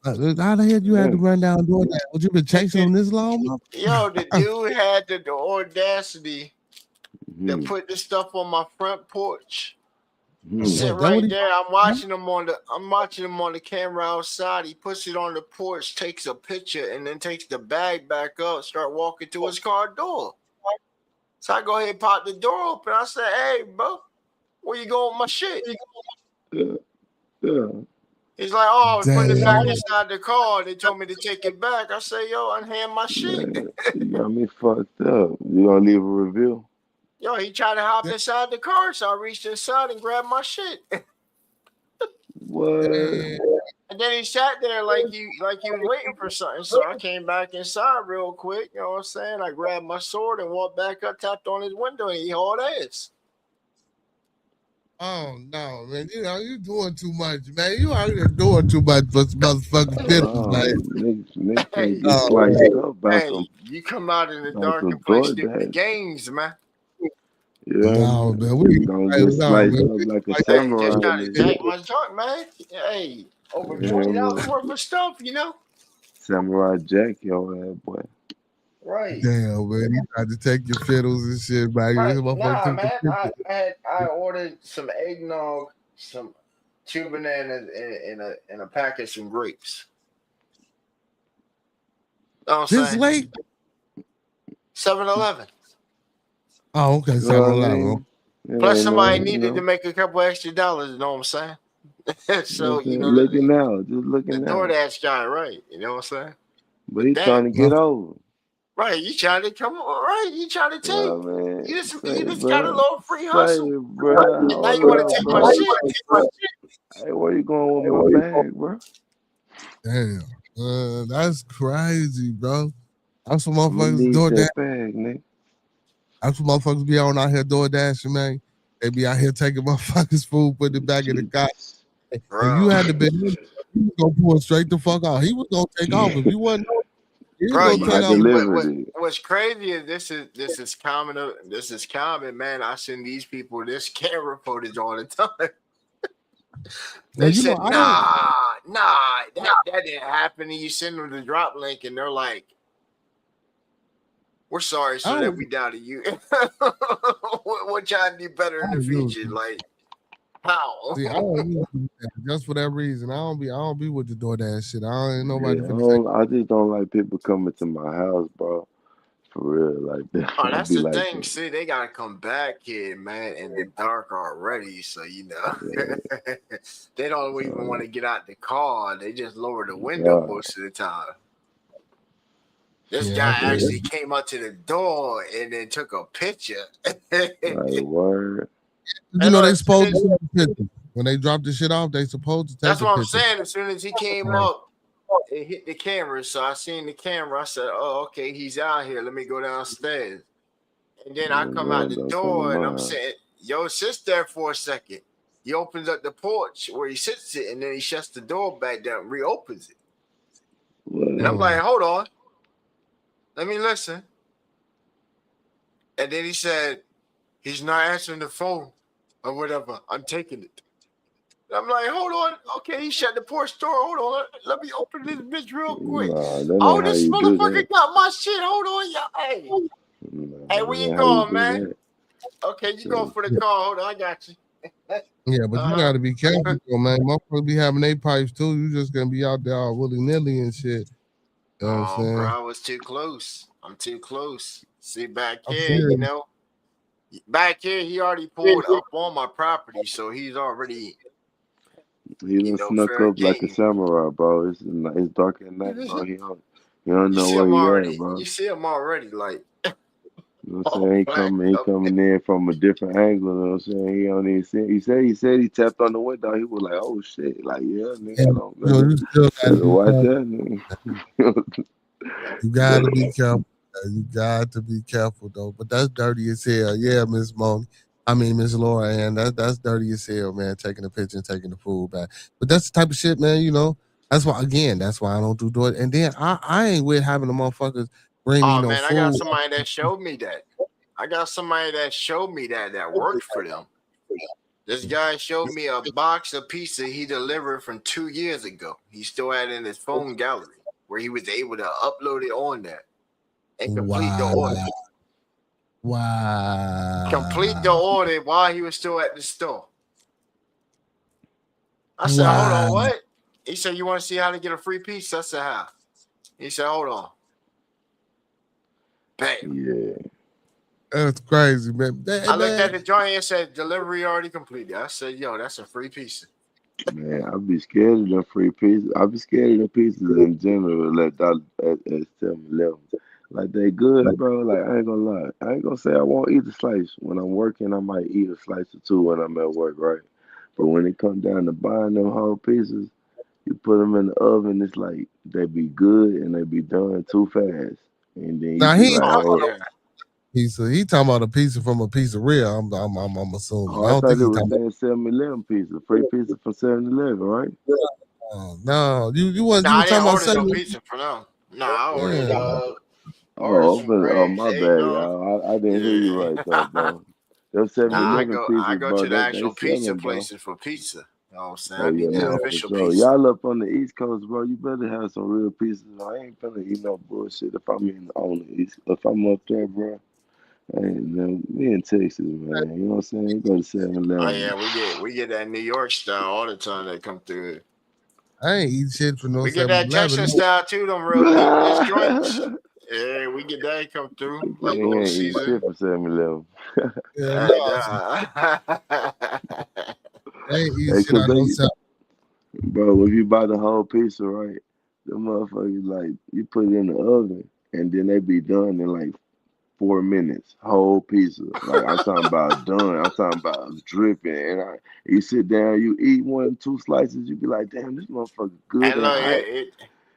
How the hell you had to run down DoorDash? Would you been chasing him this long? Yo, the dude had the audacity to put the stuff on my front porch. Sit right there. I'm watching him on the camera outside. He puts it on the porch, takes a picture, and then takes the bag back up, start walking to his car door. So I go ahead and pop the door open. I said, "Hey, bro, where you going with my shit?" Yeah. He's like, "Oh, put it back inside the car. They told me to take it back." I say, "Yo, unhand my shit." You got me fucked up. You gonna leave a review? Yo, he tried to hop inside the car, so I reached inside and grabbed my shit. What? And then he sat there like he was waiting for something. So I came back inside real quick. You know what I'm saying? I grabbed my sword and walked back up, tapped on his window, and he hauled ass. Oh no, man! You know you doing too much, man. You out here doing too much for motherfucking business, Hey, you come out in the dark and play stupid games, man. Yeah, no, man. We don't get sliced up like a samurai. Just trying to jack my junk, man. Hey, over $20 worth of stuff, you know. Samurai Jack, your ass boy. Right. Damn, man. He tried to take your fiddles and shit, man. Right. Nah, man. I ordered some eggnog, some 2 bananas, and a pack of some grapes. This late? 7-Eleven. Oh, okay. 7-Eleven. Plus, somebody needed to make a couple extra dollars. You know what I'm saying? So you know, just looking the now. DoorDash guy, right? You know what I'm saying? But he's trying to get over. Right, you trying to come on, right? You trying to take? Man, you just got a little free hustle. And now you want to take my shit? Hey, where you going with my bag, bro? Damn, that's crazy, bro. That's what motherfuckers DoorDash. That's what motherfuckers be on out here DoorDashing, man. They be out here taking motherfuckers' food, putting it back in the car. If you had to be, he was gonna pull straight the fuck out. He was gonna take off if you wasn't. Bro, what's crazy is this is common. This is common, man. I send these people this camera footage all the time. They said, nah, that didn't happen. And you send them the drop link, and they're like, "We're sorry, so that we doubted you. We're trying to do better in the future." Like, how? See, I don't use that just for that reason. I don't be with the DoorDash shit. I ain't nobody. I just don't like people coming to my house, bro. For real, like that. Oh, that's the thing. See, they gotta come back here, man, in the dark already. So you know, they don't even want to get out the car. They just lower the window most of the time. This guy actually came up to the door and then took a picture. Like, word. You know they supposed to take a picture. When they drop the shit off, they supposed to take That's a what picture. I'm saying. As soon as he came up, it hit the camera. So I seen the camera. I said, "Oh, okay, he's out here. Let me go downstairs." And then I come out the door and I'm saying, "Yo, sit there for a second." He opens up the porch where he sits it, and then he shuts the door back down, reopens it. And I'm like, "Hold on. Let me listen." And then he said, "He's not answering the phone or whatever. I'm taking it." And I'm like, "Hold on. Okay, he shut the porch door. Hold on. Let me open this bitch real quick." Oh, this motherfucker got my shit. Hold on, y'all. Hey, where you going, man? Okay, you going for the car. Hold on, I got you. Yeah, but you gotta be careful, man. Motherfuckers be having their pipes too. You just gonna be out there all willy-nilly and shit. You know what I'm saying? Bro, I was too close. I'm too close. See, back here, you know, back here, he already pulled up on my property, so he's already. He done snuck up like a samurai, bro. It's dark at night, bro. He don't know where he at, bro. You see him already, like. You know what I'm saying? He coming in from a different angle. You know what I'm saying? He don't even see. He said he tapped on the window. He was like, "Oh shit!" Like, yeah, nigga. You still gotta watch that, nigga. You gotta be careful. You got to be careful though. But that's dirty as hell. Yeah, Miss Miss Laura Ann. That's dirty as hell, man. Taking the picture and taking the food back. But that's the type of shit, man. That's why I don't do it. And then I ain't with having the motherfuckers bring me no man, food. I got somebody that showed me that. That worked for them. This guy showed me a box of pizza he delivered from 2 years ago. He still had it in his phone gallery where he was able to upload it on there and complete the order. Wow. Complete the order while he was still at the store. I said, hold on, what? He said, you want to see how to get a free pizza? I said, how? He said, hold on. Bam. Yeah. That's crazy, man. I looked at the joint and said, delivery already completed. I said, yo, that's a free pizza. Man, I'd be scared of the free pizzas. I'd be scared of the pizzas in general at 7-Eleven. Like, they good, bro. Like, I ain't gonna lie. I ain't gonna say I won't eat a slice. When I'm working, I might eat a slice or two when I'm at work, right? But when it comes down to buying them whole pizzas, you put them in the oven, it's like they be good and they be done too fast. And then now you he be like, oh, pizza. He talking about a pizza from a pizzeria. I'm assuming. I thought it was that 7-Eleven pizza, free pizza from 7-Eleven, right? No, you wasn't. Nah, You were talking about no pizza for them. Nah, I ordered. My bad, y'all. I didn't hear you right though, bro. Those 7-Eleven pizzas, I go bro, to the actual pizza them, places for pizza. You know what I'm saying? Oh, I need the for official sure. pizza. Y'all up on the East Coast, bro. You better have some real pizzas. I ain't finna eat no bullshit if I'm on the East. If I'm up there, bro. Man, we in Texas, man. You know what I'm saying? You go to 7-Eleven. Oh yeah, we get that New York style all the time that come through. I ain't eat shit for no. We get that Texas style too, them real deep joints. Yeah, we get that come through like You Little ain't eat Caesar. shit for 7-Eleven. I ain't eat shit out no 7. Bro, if you buy the whole pizza, right, the motherfuckers, like, you put it in the oven, and then they be done in, like, 4 minutes, whole pizza. Like, I'm talking about done. I'm talking about dripping. And you sit down, you eat 1-2 slices, you be like, damn, this motherfucker good and hot.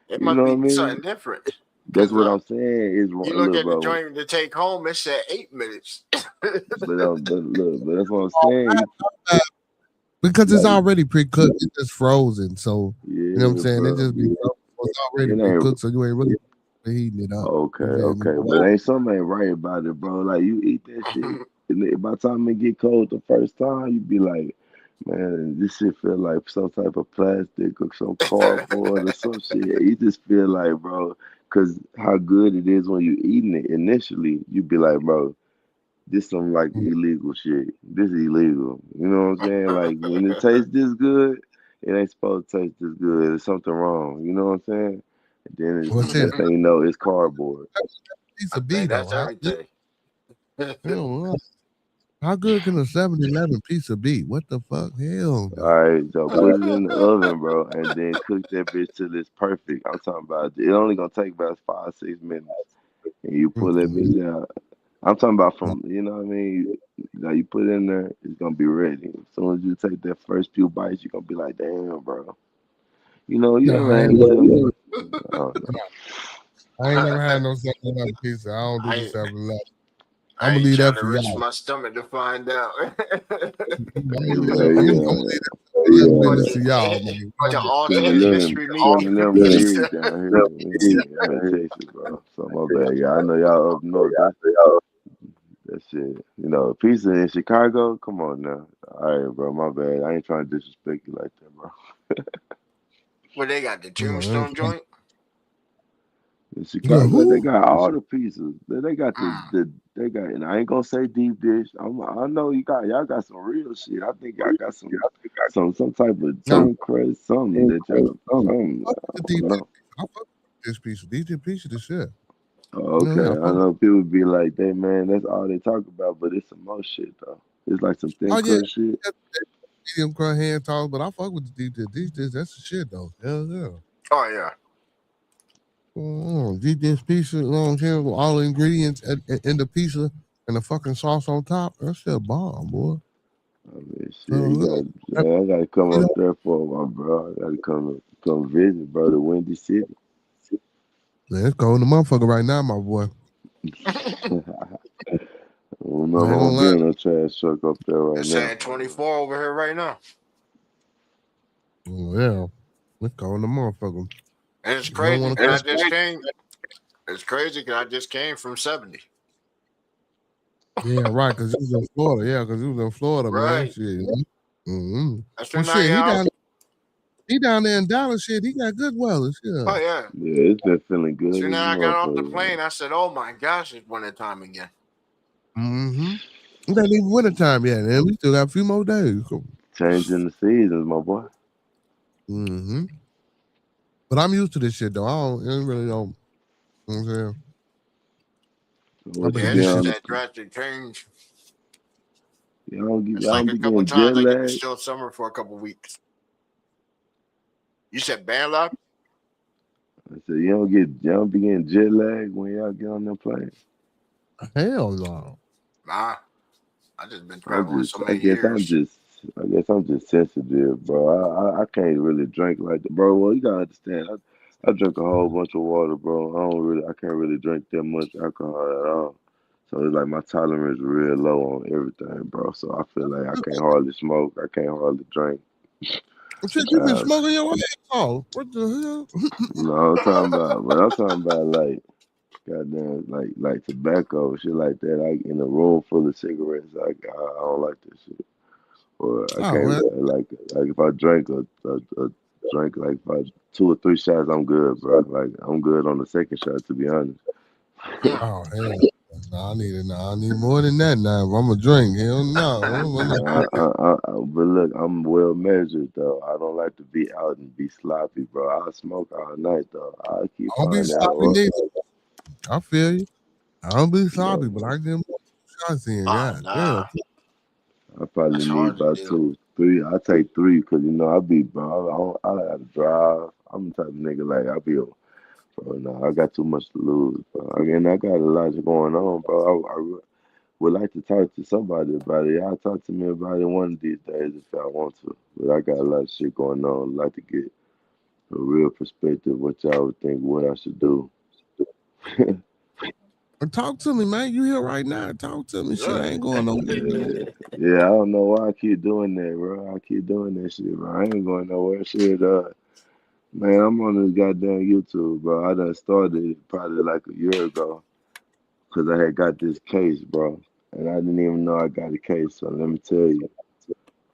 It must be something different. That's what I'm saying. Is you look at the joint to take home, it said 8 minutes. but that's what I'm saying. Because it's already pre-cooked, it's just frozen. So you know what I'm saying? It just be it's already pre-cooked, so you ain't really heating it up. Okay. But ain't something ain't right about it, bro. Like, you eat that shit, and by the time it get cold the first time, you be like, man, this shit feel like some type of plastic or some cardboard or some shit. You just feel like, bro, because how good it is when you eating it initially, you be like, bro, this some like illegal shit. This is illegal. You know what I'm saying? Like, when it tastes this good, it ain't supposed to taste this good. There's something wrong. You know what I'm saying? And then next thing you know, it's cardboard. Piece of B though. That's everything. How good can a 7-Eleven pizza be? What the fuck? Hell no. All right, so put it in the oven, bro, and then cook that bitch till it's perfect. I'm talking about it only gonna take about 5-6 minutes, and you pull that bitch out. I'm talking about from, you know what I mean? Now you put it in there, it's gonna be ready. As soon as you take that first few bites, you're gonna be like, damn, bro. You know, you ever had I ain't never had no 7-Eleven pizza. I don't do the 7-Eleven. I'm gonna leave that for y'all. y'all. My stomach to find out. So my bad, y'all. I know y'all up north. That shit, pizza in Chicago. Come on now. All right, bro. My bad. I ain't trying to disrespect you like that, bro. Well, they got the Tombstone joint. In Chicago, they got all the pieces. They got they got, and I ain't gonna say deep dish. I know y'all got some real shit. I think y'all got some type of tongue crust, something that y'all. I fuck with this pizza. These pizza the shit. Oh, okay, I know people be like, "That man, that's all they talk about," but it's some more shit though. It's like some thin crust shit. Medium crust hand toss, but I fuck with the deep dish. These dish, that's the shit though. Hell yeah. Oh yeah. Deep dish pizza, with all the ingredients in the pizza and the fucking sauce on top. That shit bomb, boy. I mean, shit, I gotta come up there for my bro. I gotta come visit, bro, the Windy City. Man, it's cold in the motherfucker right now, my boy. I don't know if I'm gonna be in a trash truck up there right It's now. saying 24 over here right now. Oh, yeah. We're calling the motherfucker. And it's You don't crazy wanna because I come- just came. It's crazy because I just came from 70. Yeah, right, because you was in Florida. Yeah, because you was in Florida, man. Right. Shit. Mm-hmm. That's Well, when shit, I he down there in Dallas, shit. He got good weather, shit. Oh yeah. Yeah, it's been feeling good. Soon as as I got off the motherfucker. plane, I said, "Oh my gosh, it's winter time again." Mm-hmm. It ain't even winter time yet, man. We still got a few more days. Changing the seasons, my boy. Mm-hmm. But I'm used to this shit, though. I really don't. You know what I'm saying? What been you Yeah, this it's doing? that drastic change. Y'all It's y'all like be a couple getting times jet I give it lag. still summer for a couple weeks. You said band lab? I said y'all be getting jet lag when y'all get on the plane. Hell no. Nah, I just been traveling so I many guess years. I'm just sensitive, bro. I can't really drink like that, bro. Well, you gotta understand. I drink a whole bunch of water, bro. I can't really drink that much alcohol at all. So it's like my tolerance is real low on everything, bro. So I feel like I can't hardly smoke. I can't hardly drink. Shit, you been smoking your ass off. What the hell? No, I'm talking about like goddamn like tobacco, shit like that. I in a room full of cigarettes. I don't like that shit. Or I can't like if I drink a drink like if I 2 or 3 shots, I'm good, bro. Like I'm good on the second shot, to be honest. Oh hell, no, I need more than that now. If I'm a drink, hell no. But look, I'm well measured though. I don't like to be out and be sloppy, bro. I'll smoke all night though. I'll keep Don't be finding out. sloppy, nigga. I feel you. I don't be sloppy, but I get more shots in. God damn. I probably need about 2, 3. I take 3 because I be, bro. I gotta drive. I'm the type of nigga like I be, bro. No, I got too much to lose, bro. Again, I got a lot going on, bro. I would like to talk to somebody about it. Y'all talk to me about it one of these days if I want to. But I got a lot of shit going on. I'd like to get a real perspective what y'all would think what I should do. Talk to me, man. You here right now? Talk to me. Shit, I ain't going nowhere. Yeah, I don't know why I keep doing that, bro. I keep doing that shit, bro. I ain't going nowhere. Shit, man, I'm on this goddamn YouTube, bro. I done started probably like a year ago because I had got this case, bro. And I didn't even know I got a case. So let me tell you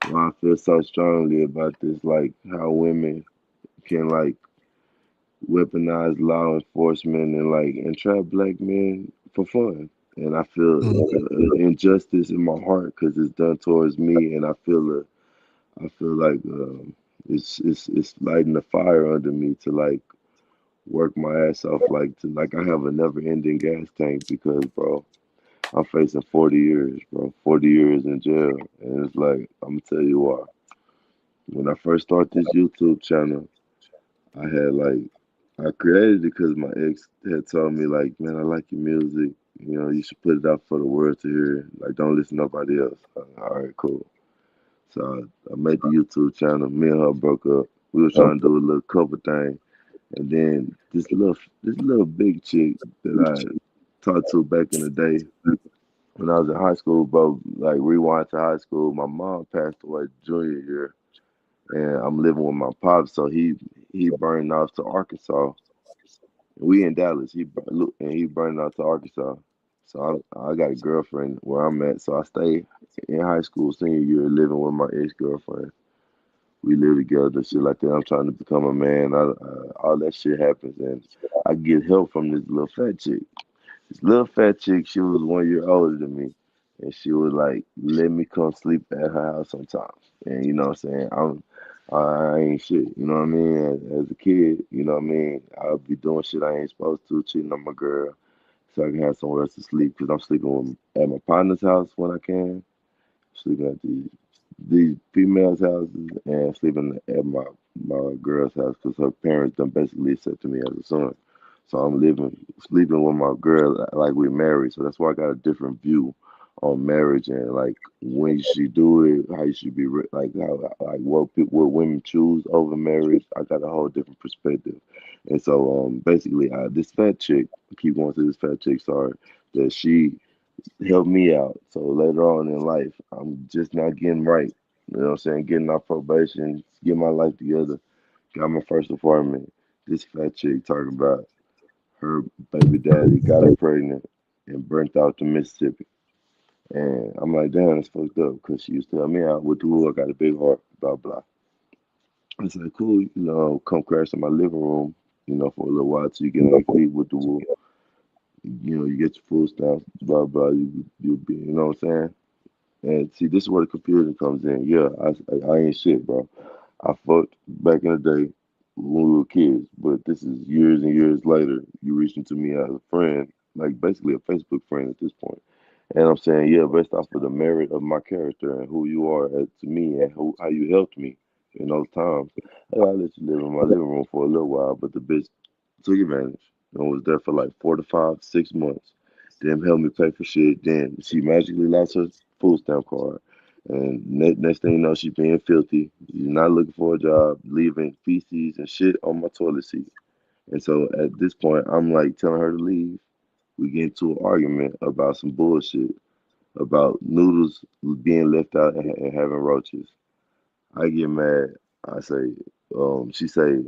why I feel so strongly about this, like how women can like weaponize law enforcement and trap black men for fun. And I feel injustice in my heart because it's done towards me, and I feel like it's lighting a fire under me to like work my ass off, like I have a never ending gas tank because, bro, I'm facing 40 years, bro, 40 years in jail, and it's like I'm gonna tell you why. When I first started this YouTube channel, I created it because my ex had told me, like, man, I like your music. You should put it out for the world to hear. Like, don't listen to nobody else. All right, cool. So I made the YouTube channel. Me and her broke up. We were trying to do a little couple thing. And then this little big chick that I talked to back in the day when I was in high school, bro, like rewind to high school, my mom passed away junior year. And I'm living with my pops, so he burned off to Arkansas. We in Dallas. He burned off to Arkansas. So I got a girlfriend where I'm at. So I stay in high school senior year living with my ex-girlfriend. We live together, shit like that. I'm trying to become a man. All that shit happens, and I get help from this little fat chick. This little fat chick, she was 1 year older than me, and she would like let me come sleep at her house sometimes. And you know what I'm saying? I ain't shit. You know what I mean? As a kid, you know what I mean? I'll be doing shit I ain't supposed to, cheating on my girl, so I can have somewhere else to sleep. Because I'm sleeping at my partner's house when I can, sleeping at these females' houses, and sleeping at my girl's house because her parents done basically accepted me as a son. So I'm sleeping with my girl like we married. So that's why I got a different view on marriage and like when you should do it, how you should be like what women choose over marriage. I got a whole different perspective, and so basically, this fat chick, I keep going to this fat chick. Sorry, that she helped me out. So later on in life, I'm just not getting right. You know what I'm saying? Getting off probation, get my life together. Got my first apartment. This fat chick talking about her baby daddy got her pregnant and burnt out to Mississippi. And I'm like, damn, that's fucked up because she used to help me out with the woo. I got a big heart, blah, blah. It's like, cool, come crash in my living room, for a little while till you get on your feet with the woo. You get your food stamps, blah, blah. You be, you know what I'm saying? And see, this is where the confusion comes in. Yeah, I ain't shit, bro. I fucked back in the day when we were kids, but this is years and years later. You reaching to me as a friend, like basically a Facebook friend at this point. And I'm saying, yeah, based off of the merit of my character and who you are to me and how you helped me in those times. I let you live in my living room for a little while, but the bitch took advantage and was there for like 4 to 5, 6 months. Then helped me pay for shit. Then she magically lost her food stamp card. And next thing you know, she being filthy. She's not looking for a job, leaving feces and shit on my toilet seat. And so at this point, I'm like telling her to leave. We get into an argument about some bullshit, about noodles being left out and having roaches. I get mad. I say, she say,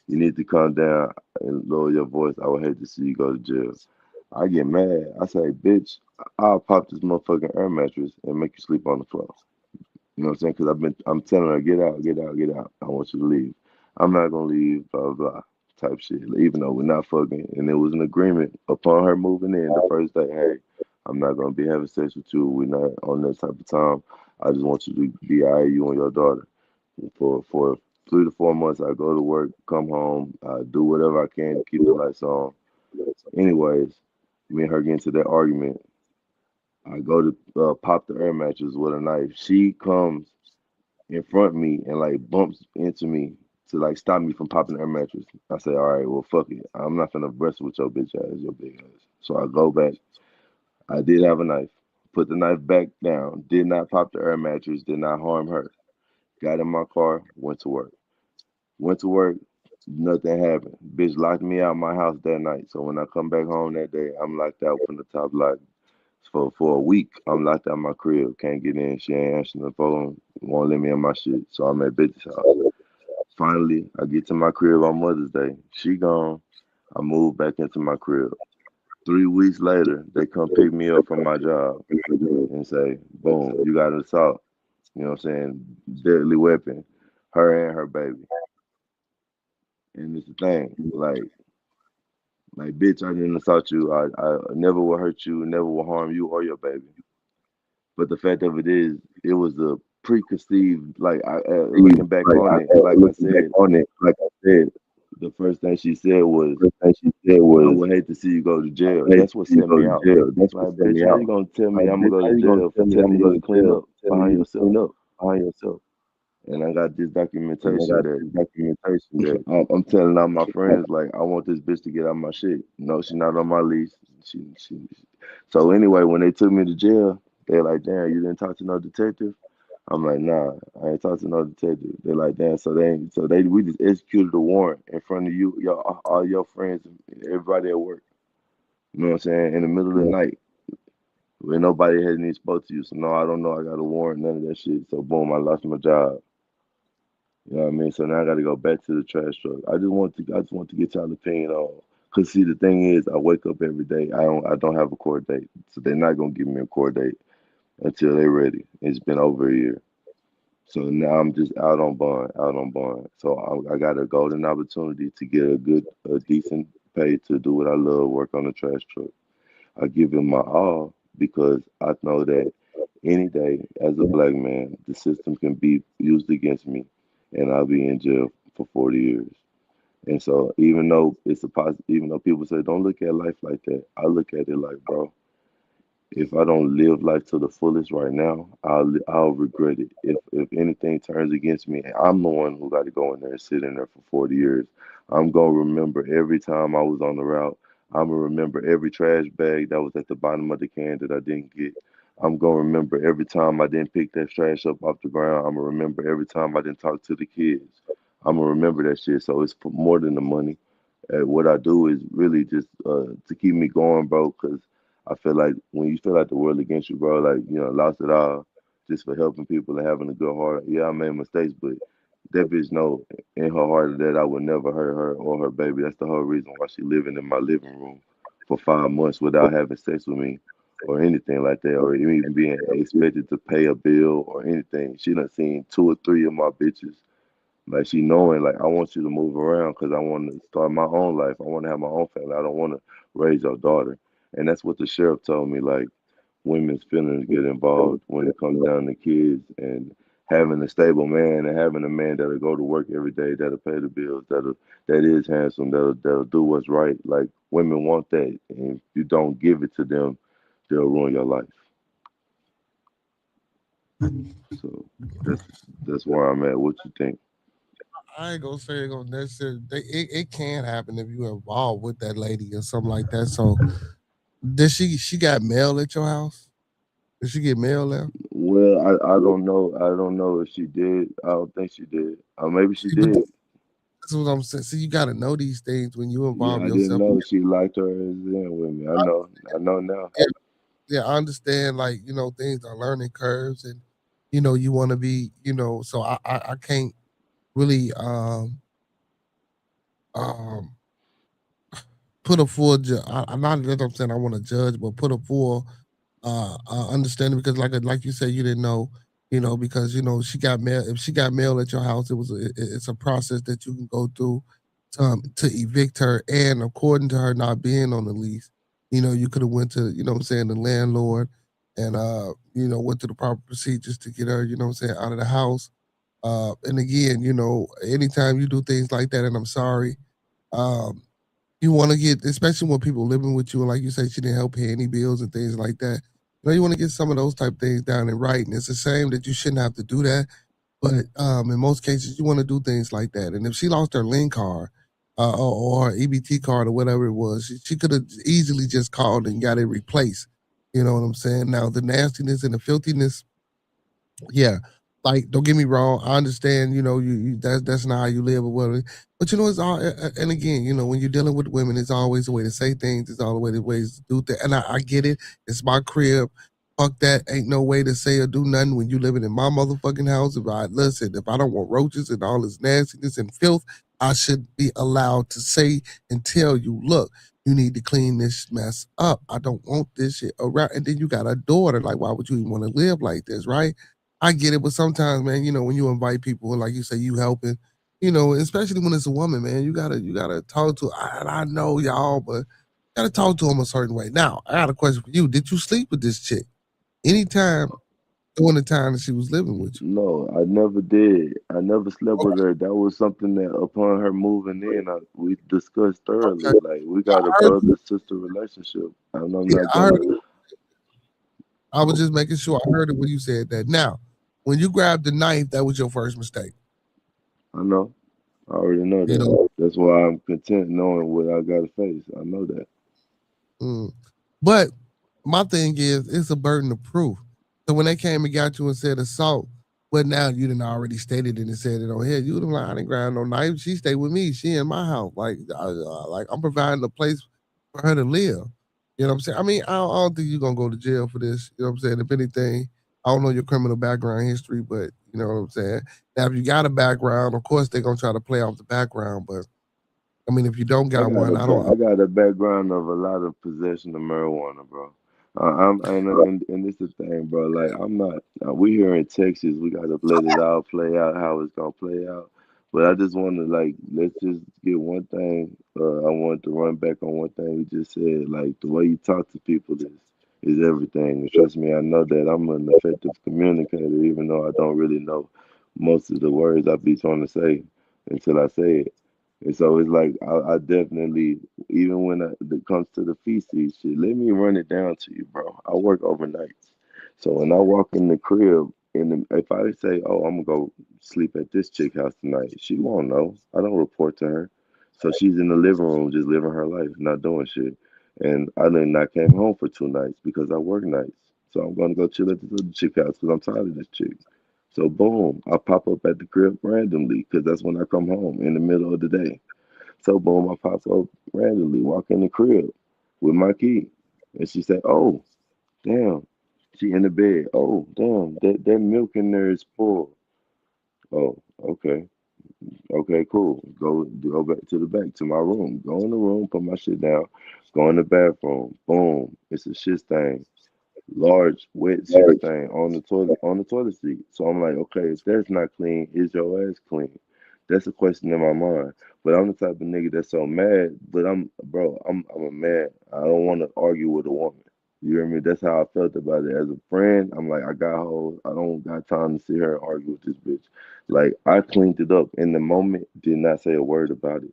you need to calm down and lower your voice. I would hate to see you go to jail. I get mad. I say, bitch, I'll pop this motherfucking air mattress and make you sleep on the floor. You know what I'm saying? Because I'm telling her, get out, get out, get out. I want you to leave. I'm not gonna leave, blah, blah, blah, type shit. Even though we're not fucking. And there was an agreement upon her moving in the first day, hey, I'm not gonna be having sex with you. We're not on that type of time. I just want you to be all right, you and your daughter. For 3 to 4 months, I go to work, come home, I do whatever I can to keep the lights on. Anyways, me and her get into that argument. I go to pop the air mattress with a knife. She comes in front of me and like bumps into me to like stop me from popping the air mattress. I say, all right, well, fuck it. I'm not gonna wrestle with your bitch ass, your big ass. So I go back. I did have a knife. Put the knife back down. Did not pop the air mattress. Did not harm her. Got in my car. Went to work. Went to work. Nothing happened. Bitch locked me out of my house that night. So when I come back home that day, I'm locked out from the top lock. For a week, I'm locked out of my crib. Can't get in. She ain't answering the phone. Won't let me in my shit. So I'm at bitch's house. Finally, I get to my crib on Mother's Day. She gone. I move back into my crib. 3 weeks later, they come pick me up from my job and say, boom, you got an assault. You know what I'm saying? Deadly weapon. Her and her baby. And it's the thing, like, bitch, I didn't assault you. I never will hurt you, never will harm you or your baby. But the fact of it is, it was the preconceived, like, looking back on it, like I said, the first thing she said was, I would hate to see you go to jail. That's what sent me out. That's like, bitch, how you gonna tell me I'm gonna go to jail for telling you to clean up behind yourself? And I got this documentation that I'm telling all my friends, like, I want this bitch to get out of my shit. No, she's not on my lease. So anyway, when they took me to jail, they're like, damn, you didn't talk to no detective? I'm like, nah, I ain't talked to no detective. They're like, damn, we just executed a warrant in front of you, all your friends, and everybody at work. You know what I'm saying? In the middle of the night. When nobody had any spoke to you. So no, I don't know. I got a warrant, none of that shit. So boom, I lost my job. You know what I mean? So now I got to go back to the trash truck. I just want to get y'all opinion on. Cause see, the thing is, I wake up every day. I don't have a court date, so they're not gonna give me a court date until they're ready. It's been over a year, so now I'm just out on bond. So I got a golden opportunity to get a decent pay to do what I love, work on the trash truck. I give it my all because I know that any day, as a black man, the system can be used against me, and I'll be in jail for 40 years. And so even though even though people say don't look at life like that, I look at it like, bro, if I don't live life to the fullest right now, I'll regret it. If anything turns against me, I'm the one who got to go in there and sit in there for 40 years. I'm gonna remember every time I was on the route. I'm gonna remember every trash bag that was at the bottom of the can that I didn't get. I'm gonna remember every time I didn't pick that trash up off the ground. I'm gonna remember every time I didn't talk to the kids. I'm gonna remember that shit. So it's for more than the money. What I do is really just to keep me going, bro. Cause I feel like when you feel like the world against you, bro, like lost it all just for helping people and having a good heart. Yeah, I made mistakes, but that bitch know in her heart that I would never hurt her or her baby. That's the whole reason why she living in my living room for 5 months without having sex with me or anything like that, or even being expected to pay a bill or anything. She done seen 2 or 3 of my bitches. Like she knowing, like I want you to move around because I want to start my own life. I want to have my own family. I don't want to raise your daughter. And that's what the sheriff told me. Like women's feelings get involved when it comes down to kids and having a stable man and having a man that'll go to work every day, that'll pay the bills, that is handsome, that'll do what's right. Like women want that, and if you don't give it to them, they'll ruin your life. So that's where I'm at. What you think? I ain't gonna say it gonna necessarily. It can happen if you're involved with that lady or something like that. So, did she got mail at your house? Did she get mail there? Well, I don't know. I don't know if she did. I don't think she did. Maybe she did. That's what I'm saying. See, you got to know these things when you involve Yeah, I yourself. didn't know she liked her as in with me. I know now. Yeah, I understand. Like things are learning curves, and you want to be. So I can't really um put a full. I'm not that I'm saying I want to judge, but put a full understanding because like you said, you didn't know. Because she got mail. If she got mail at your house, it's a process that you can go through to evict her. And according to her not being on the lease, you could have went to what I'm saying, the landlord, and went through the proper procedures to get her what I'm saying, out of the house. And again, anytime you do things like that, and I'm sorry, um, you want to get, especially when people living with you, and like you say, she didn't help pay any bills and things like that. You want to get some of those type things down and right. And it's a shame that you shouldn't have to do that. But in most cases, you want to do things like that. And if she lost her link card or her EBT card or whatever it was, she could have easily just called and got it replaced. You know what I'm saying? Now, the nastiness and the filthiness, yeah. Like, don't get me wrong. I understand, that's not how you live or whatever. But it's all, and again, when you're dealing with women, it's always a way to say things. It's always a way to do things. And I get it. It's my crib. Fuck that. Ain't no way to say or do nothing when you living in my motherfucking house. If I don't want roaches and all this nastiness and filth, I should be allowed to say and tell you, look, you need to clean this mess up. I don't want this shit around. And then you got a daughter. Like, why would you even want to live like this, right? I get it, but sometimes, man, when you invite people, like you say, you helping, especially when it's a woman, man, you gotta talk to. I know y'all, but you gotta talk to them a certain way. Now, I got a question for you. Did you sleep with this chick anytime during the time that she was living with you? No, I never did. I never slept with her. That was something that upon her moving in, we discussed thoroughly. Okay. Like we got a brother-sister relationship. I'm not gonna. I was just making sure I heard it when you said that. Now, when you grabbed the knife, that was your first mistake. I know. I already know that. That's why I'm content knowing what I got to face. I know that. But my thing is, it's a burden of proof. So when they came and got you and said assault, but now you didn't already stated it and said it on here, you would have like, I didn't grab no knife. She stayed with me. She in my house. Like I'm providing a place for her to live. You know what I'm saying? I mean, I don't think you're gonna go to jail for this. You know what I'm saying? If anything, I don't know your criminal background history, but you know what I'm saying? Now, if you got a background, of course they're gonna try to play off the background, but I mean, if you don't got one, I got a background of a lot of possession of marijuana, bro. And this is the thing, bro. Like I'm not. We here in Texas, we gotta let it all play out how it's gonna play out. But I just want to let's just get one thing. I wanted to run back on one thing you just said. Like the way you talk to people is everything. And trust me, I know that I'm an effective communicator, even though I don't really know most of the words I be trying to say until I say it. And so it's like I definitely, even when it comes to the feces shit, let me run it down to you, bro. I work overnights, so when I walk in the crib, if I say, "Oh, I'm gonna go sleep at this chick house tonight," she won't know. I don't report to her, so she's in the living room just living her life, not doing shit. And I then I came home for 2 nights because I work nights. So I'm gonna go chill at this other chick house because I'm tired of this chick. So boom, I pop up at the crib randomly because that's when I come home in the middle of the day. So boom, I pop up randomly, walk in the crib with my key, and she said, "Oh, damn." She in the bed. Oh, damn, that milk in there is full. Oh, okay. Okay, cool. Go back to the back to my room. Go in the room, put my shit down, go in the bathroom. Boom. It's a shit stain. Large wet shit stain on the toilet seat. So I'm like, okay, if that's not clean, is your ass clean? That's a question in my mind. But I'm the type of nigga that's so mad, but I'm a man. I don't want to argue with a woman. You hear me? That's how I felt about it. As a friend, I'm like, I got hoes. I don't got time to sit here and argue with this bitch. Like, I cleaned it up in the moment, did not say a word about it.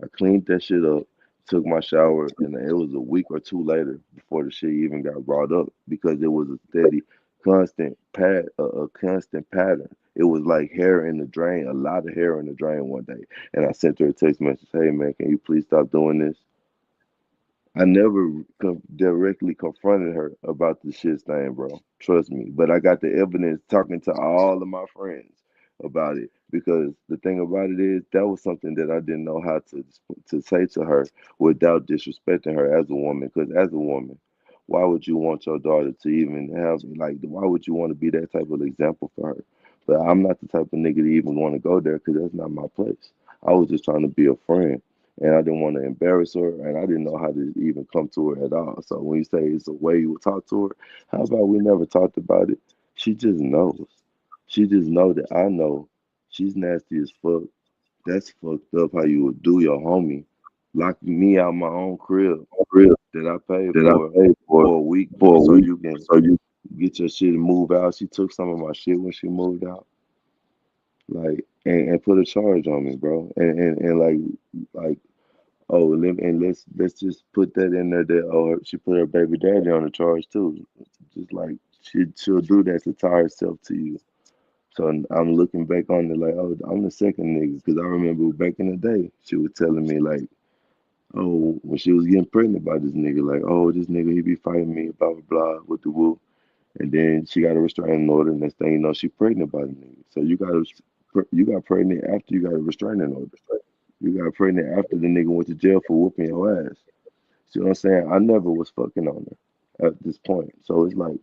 I cleaned that shit up, took my shower, and it was a week or two later before the shit even got brought up because it was a steady, a constant pattern. It was like hair in the drain, a lot of hair in the drain one day. And I sent her a text message, hey man, can you please stop doing this? I never directly confronted her about the shit stain, bro. Trust me. But I got the evidence talking to all of my friends about it because the thing about it is that was something that I didn't know how to say to her without disrespecting her as a woman. Because as a woman, why would you want your daughter to even have like? Why would you want to be that type of example for her? But I'm not the type of nigga to even want to go there because that's not my place. I was just trying to be a friend and I didn't want to embarrass her, and I didn't know how to even come to her at all. So when you say it's a way you would talk to her, how about we never talked about it? She just knows. She just know that I know she's nasty as fuck. That's fucked up how you would do your homie. Lock me out my own crib that I paid for a week so you can get your shit and move out. She took some of my shit when she moved out. Like and put a charge on me, bro. And like oh, let's just put that in there that she put her baby daddy on the charge too. Just like she'll do that to tie herself to you. So I'm looking back on it like, oh, I'm the second nigga because I remember back in the day she was telling me like, oh, when she was getting pregnant by this nigga, like, oh, this nigga he be fighting me, blah blah blah, with the woo. And then she got a restraining order, and next thing you know, she pregnant by the nigga. So you got pregnant after you got a restraining order. You got pregnant after the nigga went to jail for whooping your ass. See what I'm saying? I never was fucking on her at this point. So it's like,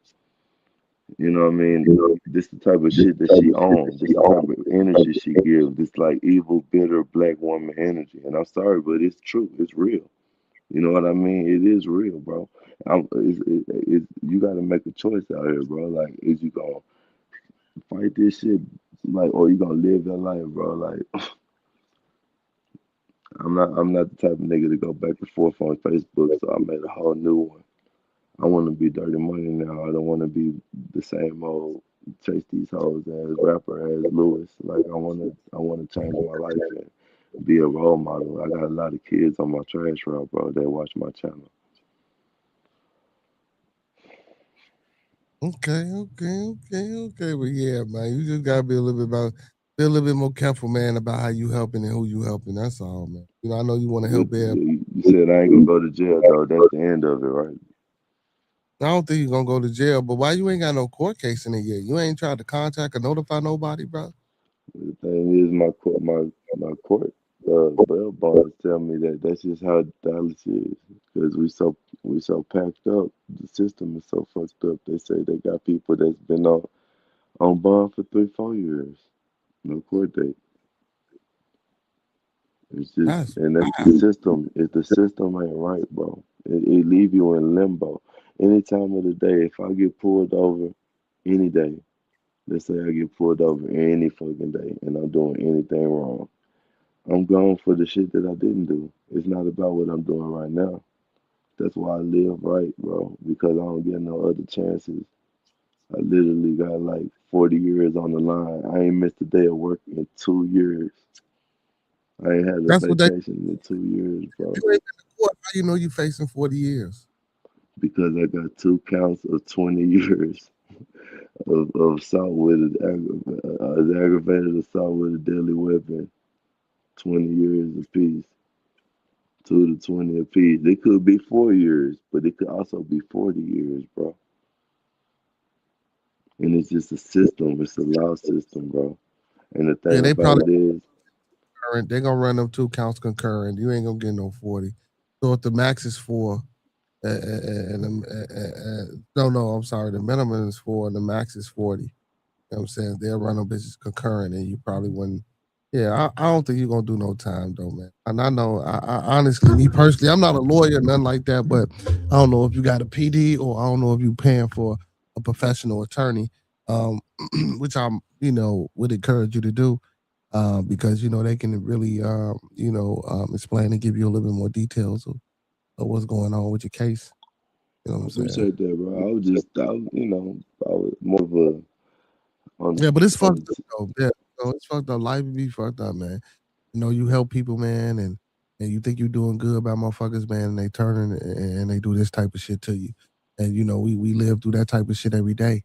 you know what I mean? This the type of shit that she owns. This the type of energy she gives. This like evil, bitter black woman energy. And I'm sorry, but it's true. It's real. You know what I mean? It is real, bro. You got to make a choice out here, bro. Like, is you gonna fight this shit, like, or you gonna live your life, bro? Like, I'm not the type of nigga to go back and forth on Facebook. So I made a whole new one. I want to be Dirty Money now. I don't want to be the same old chase these hoes as rapper as Lewis. Like I want to change my life and be a role model. I got a lot of kids on my trash route, bro. That watch my channel. Okay. But yeah, man, you just gotta be a little bit more careful, man, about how you helping and who you helping. That's all, man. You know, I know you want to help everybody. You said I ain't gonna go to jail though. That's the end of it, right? I don't think you're gonna go to jail, but why you ain't got no court case in it yet? You ain't tried to contact or notify nobody, bro? The thing is, my court bail bonds tell me that that's just how Dallas is because we so packed up. The system is so fucked up. They say they got people that's been on bond for 3-4 years, no court date. It's just and that's the system. If the system ain't right, bro, it leave you in limbo. Any time of the day, if I get pulled over, any day. Let's say I get pulled over any fucking day and I'm doing anything wrong. I'm gone for the shit that I didn't do. It's not about what I'm doing right now. That's why I live right, bro, because I don't get no other chances. I literally got like 40 years on the line. I ain't missed a day of work in 2 years. I ain't had a vacation in 2 years, bro. You ain't in the court. How you know you facing 40 years? Because I got 2 counts of 20 years of assault with aggravated assault with a deadly weapon. 20 years apiece. 2 to 20 apiece. They could be 4 years, but it could also be 40 years, bro. And it's just a system. It's a law system, bro. And the thing Yeah, they about probably it is, concurrent. They're gonna run them 2 counts concurrent. You ain't gonna get no 40. So if the max is 4, no, I'm sorry, the minimum is 4 and the max is 40. You know what I'm saying? They'll run them bitches concurrent, and you probably wouldn't. Yeah, I don't think you're gonna do no time though, man. And I know, I honestly, me personally, I'm not a lawyer, nothing like that, but I don't know if you got a PD or I don't know if you paying for a professional attorney, which I'm, would encourage you to do, because they can really, explain and give you a little bit more details of what's going on with your case. You know what I I'm saying? appreciate that, bro. I was more of a Yeah, but it's fucked up though. Yeah, it's fucked up. Life be fucked up, man. You help people, man, and you think you're doing good by motherfuckers, man, and they turn and they do this type of shit to you. And we live through that type of shit every day.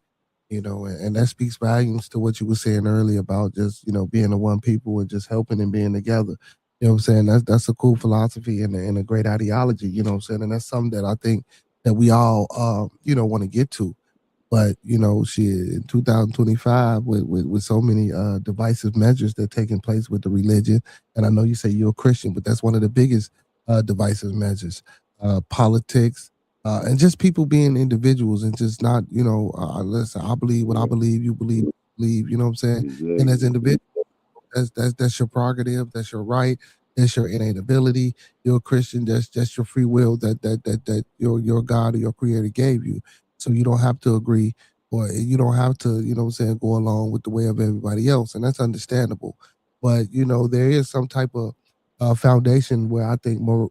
And that speaks volumes to what you were saying earlier about just, being the one people and just helping and being together. You know what I'm saying? That's a cool philosophy and a great ideology, you know what I'm saying? And that's something that I think that we all want to get to. But shit, in 2025, with so many divisive measures that are taking place with the religion, and I know you say you're a Christian, but that's one of the biggest divisive measures. Politics, and just people being individuals and just not, listen, I believe what I believe, you believe, you know what I'm saying? Exactly. And as individuals, that's your prerogative, that's your right, that's your innate ability. You're a Christian, that's your free will that your God or your creator gave you. So you don't have to agree, or you don't have to, go along with the way of everybody else. And that's understandable. But, there is some type of foundation where I think more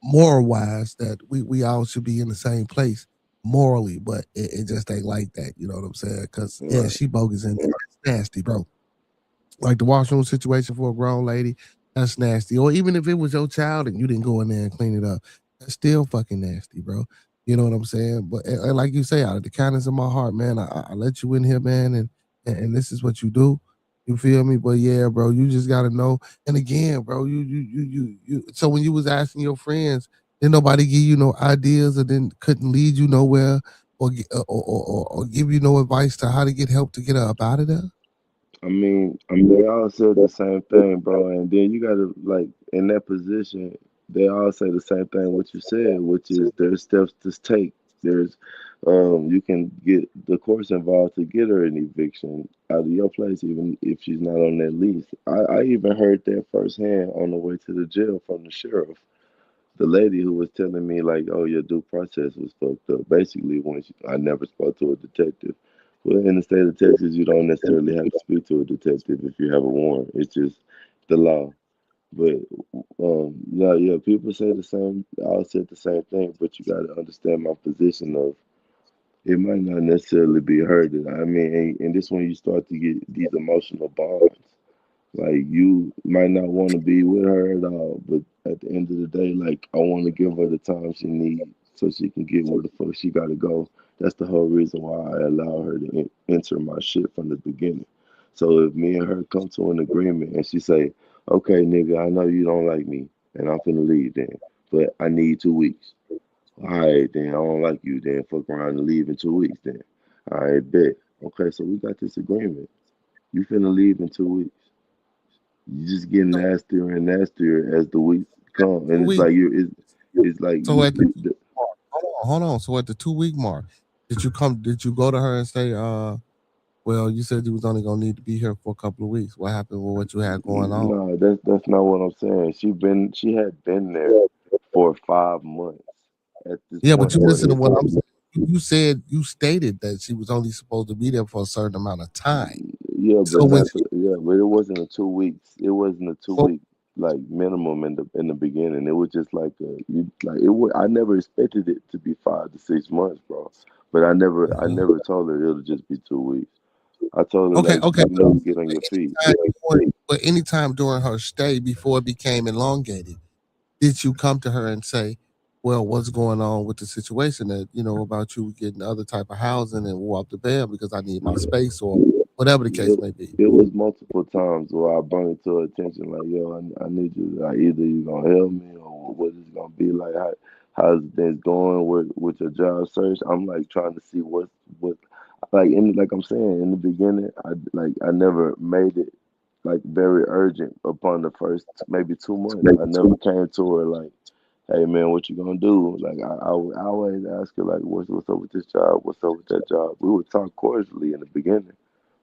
moral wise that we all should be in the same place morally, but it just ain't like that. You know what I'm saying? Because, yeah, she bogus and it's nasty, bro. Like the washroom situation for a grown lady, that's nasty. Or even if it was your child and you didn't go in there and clean it up, that's still fucking nasty, bro. You know what I'm saying? But and like you say, out of the kindness of my heart, man, I let you in here, man, and this is what you do. You feel me? But yeah, bro, you just gotta know. And again, bro, you. So when you was asking your friends, didn't nobody give you no ideas, or then couldn't lead you nowhere, or give you no advice to how to get help to get her up out of there? I mean, they all said the same thing, bro. And then you gotta like in that position, they all say the same thing what you said, which is there's steps to take. There's you can get the courts involved to get her an eviction out of your place, even if she's not on that lease. I even heard that firsthand on the way to the jail from the sheriff. The lady who was telling me like, oh, your due process was fucked up. Basically, I never spoke to a detective. Well, in the state of Texas, you don't necessarily have to speak to a detective if you have a warrant. It's just the law. But yeah, people say the same. All said the same thing, but you got to understand my position of it might not necessarily be her. I mean, and this when you start to get these emotional bonds. Like you might not want to be with her at all, but at the end of the day, like I want to give her the time she needs so she can get where the fuck she got to go. That's the whole reason why I allow her to enter my shit from the beginning. So if me and her come to an agreement and she say, "Okay, nigga, I know you don't like me, and I'm finna leave then, but I need 2 weeks." All right, then I don't like you. Then fuck around and leave in 2 weeks. Then, all right, bet. Okay, so we got this agreement. You finna leave in 2 weeks. You just get nastier and nastier as the weeks come, and it's like it's like so at the hold on. So at the 2 week mark, did you go to her and say, well, you said you was only gonna need to be here for a couple of weeks. What happened with what you had going on? No, that's not what I'm saying. She had been there for 5 months at this Yeah, point. but you listen to what I'm saying. You stated that she was only supposed to be there for a certain amount of time. Yeah, but So when but it wasn't a 2 weeks. It wasn't a 2 week like minimum in the beginning. It was just like I never expected it to be 5 to 6 months, bro. But I never told her it'll just be 2 weeks. I told her okay, get on your feet. But anytime during her stay before it became elongated, did you come to her and say, well, what's going on with the situation that, about you getting other type of housing and walk the bed because I need my space or whatever the case may be? It was multiple times where I brought it to her attention, like, yo, I need you. Like, either you gonna help me or what it's gonna be like. How's things going with your job search? I'm like trying to see what like I'm saying in the beginning, I never made it like very urgent upon the first maybe 2 months. I never came to her like, hey man, what you gonna do? Like I would always ask her like, what's up with this job? What's up with that job? We would talk cordially in the beginning,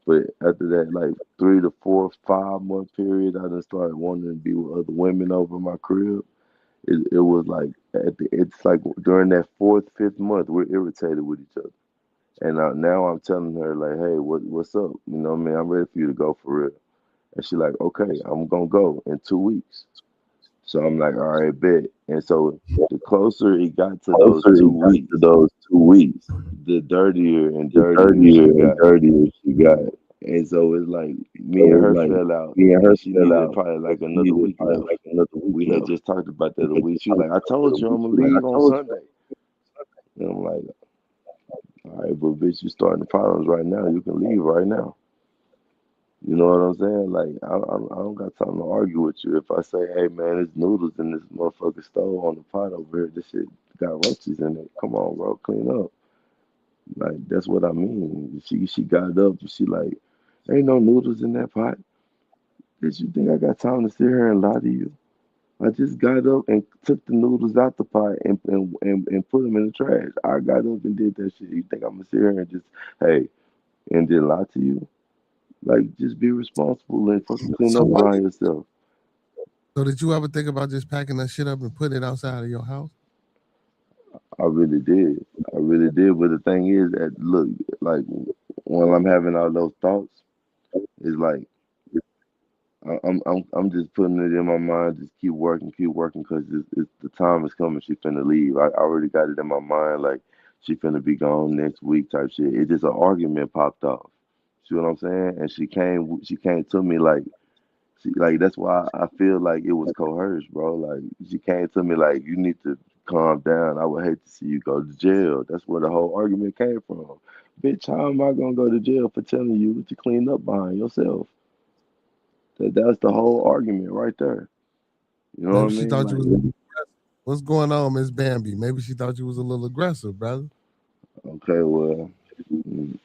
but after that, like 3 to 4, 5 month period, I just started wanting to be with other women over my crib. It was like it's like during that 4th, 5th month, we're irritated with each other. And now I'm telling her like, hey, what's up? You know what I mean? I'm ready for you to go for real. And she's like, okay, I'm gonna go in 2 weeks. So I'm like, all right, bet. And so the closer it got to those 2 weeks, the dirtier and dirtier she got. And so it's like me and her fell out. She needed probably like another week left. We had just talked about that a week. She was like, I told you I'm gonna leave on Sunday. And I'm like, all right, but bitch, you starting the problems right now. You can leave right now. You know what I'm saying? Like, I don't got time to argue with you. If I say, hey, man, there's noodles in this motherfucking stove on the pot over here. This shit got roaches in it. Come on, bro, clean up. Like, that's what I mean. She got up and she like, ain't no noodles in that pot. Bitch, you think I got time to sit here and lie to you? I just got up and took the noodles out the pot and put them in the trash. I got up and did that shit. You think I'm gonna sit here and just, hey, and then lie to you? Like, just be responsible and fucking clean up behind yourself. So did you ever think about just packing that shit up and putting it outside of your house? I really did. But the thing is that look, like when I'm having all those thoughts, it's like I'm just putting it in my mind. Just keep working, because it's the time is coming. She finna leave. I already got it in my mind. Like she finna be gone next week type shit. It just an argument popped off. See what I'm saying? And she came to me like, that's why I feel like it was coerced, bro. Like she came to me like, you need to calm down. I would hate to see you go to jail. That's where the whole argument came from. Bitch, how am I gonna go to jail for telling you to clean up behind yourself? That's the whole argument right there. You know what I Maybe she mean? thought you Like, was aggressive. What's going on, Miss Bambi? Maybe she thought you was a little aggressive, brother. okay, well,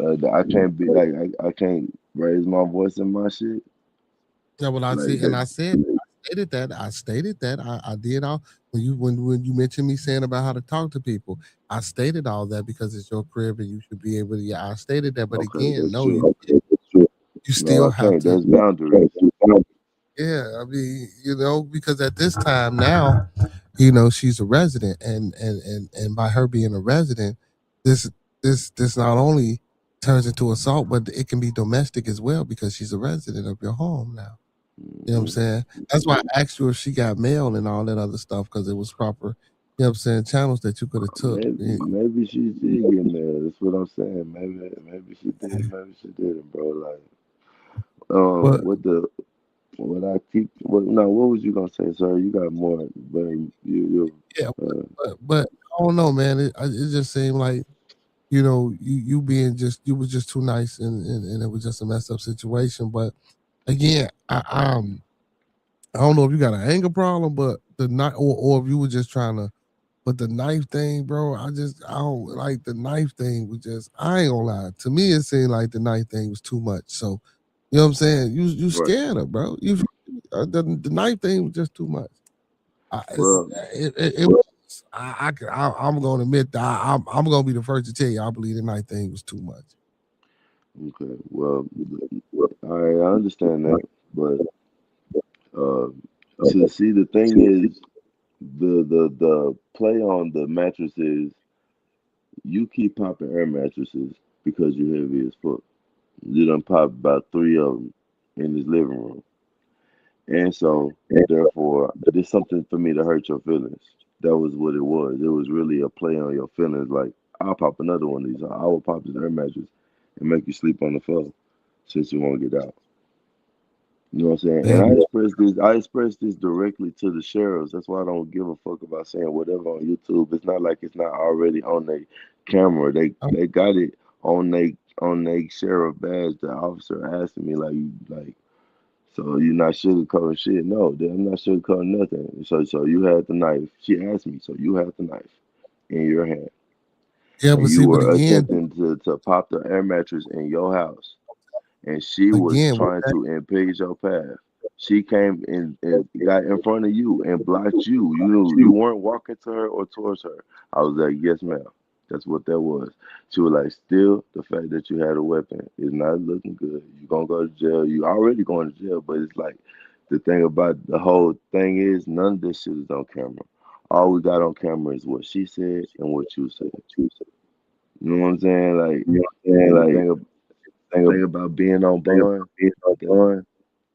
I can't be like I can't raise my voice in my shit. Yeah, well, I Like see, and that. I stated that. I did all when you mentioned me saying about how to talk to people. I stated all that because it's your crib and you should be able to. Yeah, I stated that, but Okay, again, that's no, true. you No, still I have can't. to. There's boundaries. Yeah, I mean, because at this time now, she's a resident, and by her being a resident, this not only turns into assault, but it can be domestic as well because she's a resident of your home now. You know what I'm saying? That's why I asked you if she got mail and all that other stuff because it was proper. You know what I'm saying? Channels that you could have took. Maybe she did get mad. That's what I'm saying. Maybe she did. Maybe she didn't, bro. Like, But what was you gonna say, sir? You got more, but yeah, but I don't know, man. It just seemed like you being you was just too nice, and it was just a messed up situation. But again, I don't know if you got an anger problem, but the night or if you were just trying to. But the knife thing, bro, I don't like the knife thing. Was just I ain't gonna lie. To me, it seemed like the knife thing was too much. So, you know what I'm saying? You Right. scared her, bro. The knife thing was just too much. Well, I'm gonna admit that I'm gonna be the first to tell you I believe the knife thing was too much. okay. Well, I understand that, but see, the thing is, the play on the mattresses. You keep popping air mattresses because you're heavy as fuck. You done popped about 3 of them in this living room. And so, therefore, there's something for me to hurt your feelings. That was what it was. It was really a play on your feelings. Like, I'll pop another one of these. I will pop this air mattress and make you sleep on the floor since you won't get out. You know what I'm saying? And I expressed this directly to the sheriffs. That's why I don't give a fuck about saying whatever on YouTube. It's not like it's not already on their camera. They got it on they sheriff badge. The officer asked me like, so you're not sugarcoating shit? No, I'm not sugarcoating nothing. So you had the knife. She asked me, so you had the knife in your hand. Yeah, and but you see, but were again, attempting to pop the air mattress in your house, and she was again, with trying that, to impede your path. She came and got in front of you and blocked you. You knew you weren't walking to her or towards her. I was like, yes, ma'am. That's what that was. She was like, still, the fact that you had a weapon is not looking good. You're going to go to jail. You already going to jail, but it's like, the thing about the whole thing is none of this shit is on camera. All we got on camera is what she said and what you said. You know what I'm saying? Like, and the thing about being on bond, that's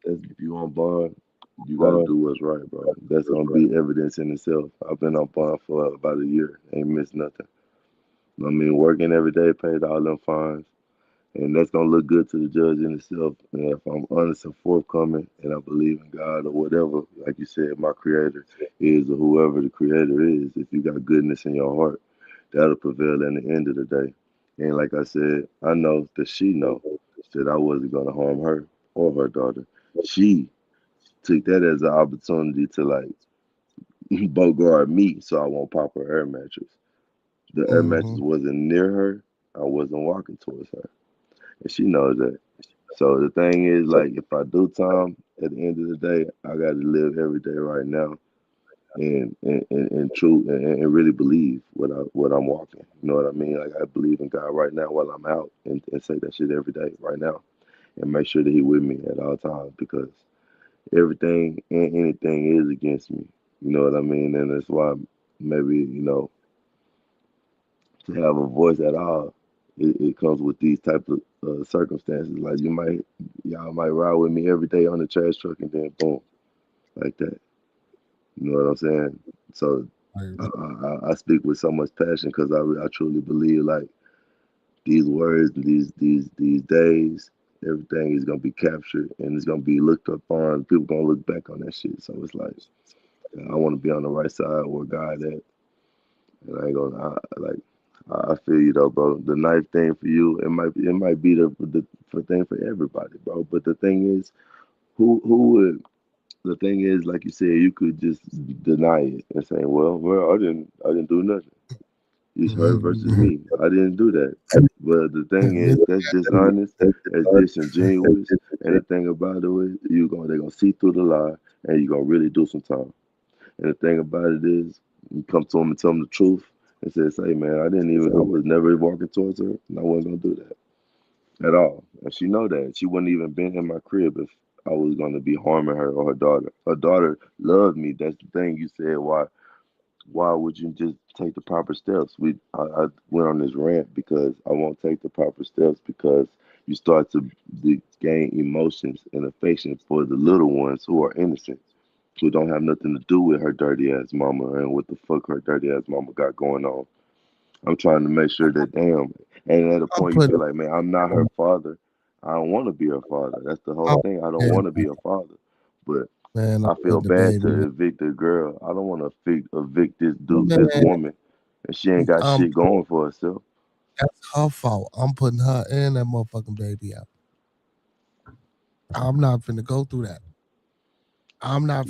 if you on bond, you got to do what's right, bro. That's going to be evidence in itself. I've been on bond for about a year. Ain't missed nothing. I mean, working every day, paid all them fines. And that's going to look good to the judge in itself. And if I'm honest and forthcoming and I believe in God or whatever, like you said, my creator is or whoever the creator is, if you got goodness in your heart, that'll prevail in the end of the day. And like I said, I know that she know that I wasn't going to harm her or her daughter. She took that as an opportunity to like bogart me so I won't pop her air mattress. The air mattress wasn't near her. I wasn't walking towards her. And she knows that. So the thing is, like, if I do time, at the end of the day, I got to live every day right now and truth and really believe what I'm walking. You know what I mean? Like, I believe in God right now while I'm out and say that shit every day right now and make sure that He with me at all times because everything and anything is against me. You know what I mean? And that's why maybe, you know, to have a voice at all, it comes with these type of circumstances. Like y'all might ride with me every day on the trash truck and then boom, like that. You know what I'm saying? So I speak with so much passion because I truly believe like these words, these days, everything is gonna be captured and it's gonna be looked upon. People gonna look back on that shit. So it's like I want to be on the right side where God at. And I ain't gonna I feel you though, bro. The knife thing for you, it might be the thing for everybody, bro. But the thing is, who would? The thing is, like you said, you could just deny it and say, well, I didn't do nothing. It's her versus me. I didn't do that. But the thing is, that's dishonest, that's disingenuous, and the thing about it is, they're gonna see through the lie, and you're gonna really do some time. And the thing about it is, you come to them and tell them the truth. And says, hey man, I was never walking towards her, and I wasn't gonna do that at all. And she know that. She wouldn't even been in my crib if I was gonna be harming her or her daughter. Her daughter loved me. That's the thing you said. Why would you just take the proper steps? I went on this rant because I won't take the proper steps because you start to gain emotions and affection for the little ones who are innocent, who don't have nothing to do with her dirty ass mama and what the fuck her dirty ass mama got going on. I'm trying to make sure that damn, and at a point you feel like, man, I'm not her father. I don't want to be her father. That's the whole thing. I don't want to be her father. But man, I feel bad to evict a girl. I don't want to evict this woman, and she ain't got shit going for herself. That's her fault. I'm putting her and that motherfucking baby out. I'm not finna go through that. I'm not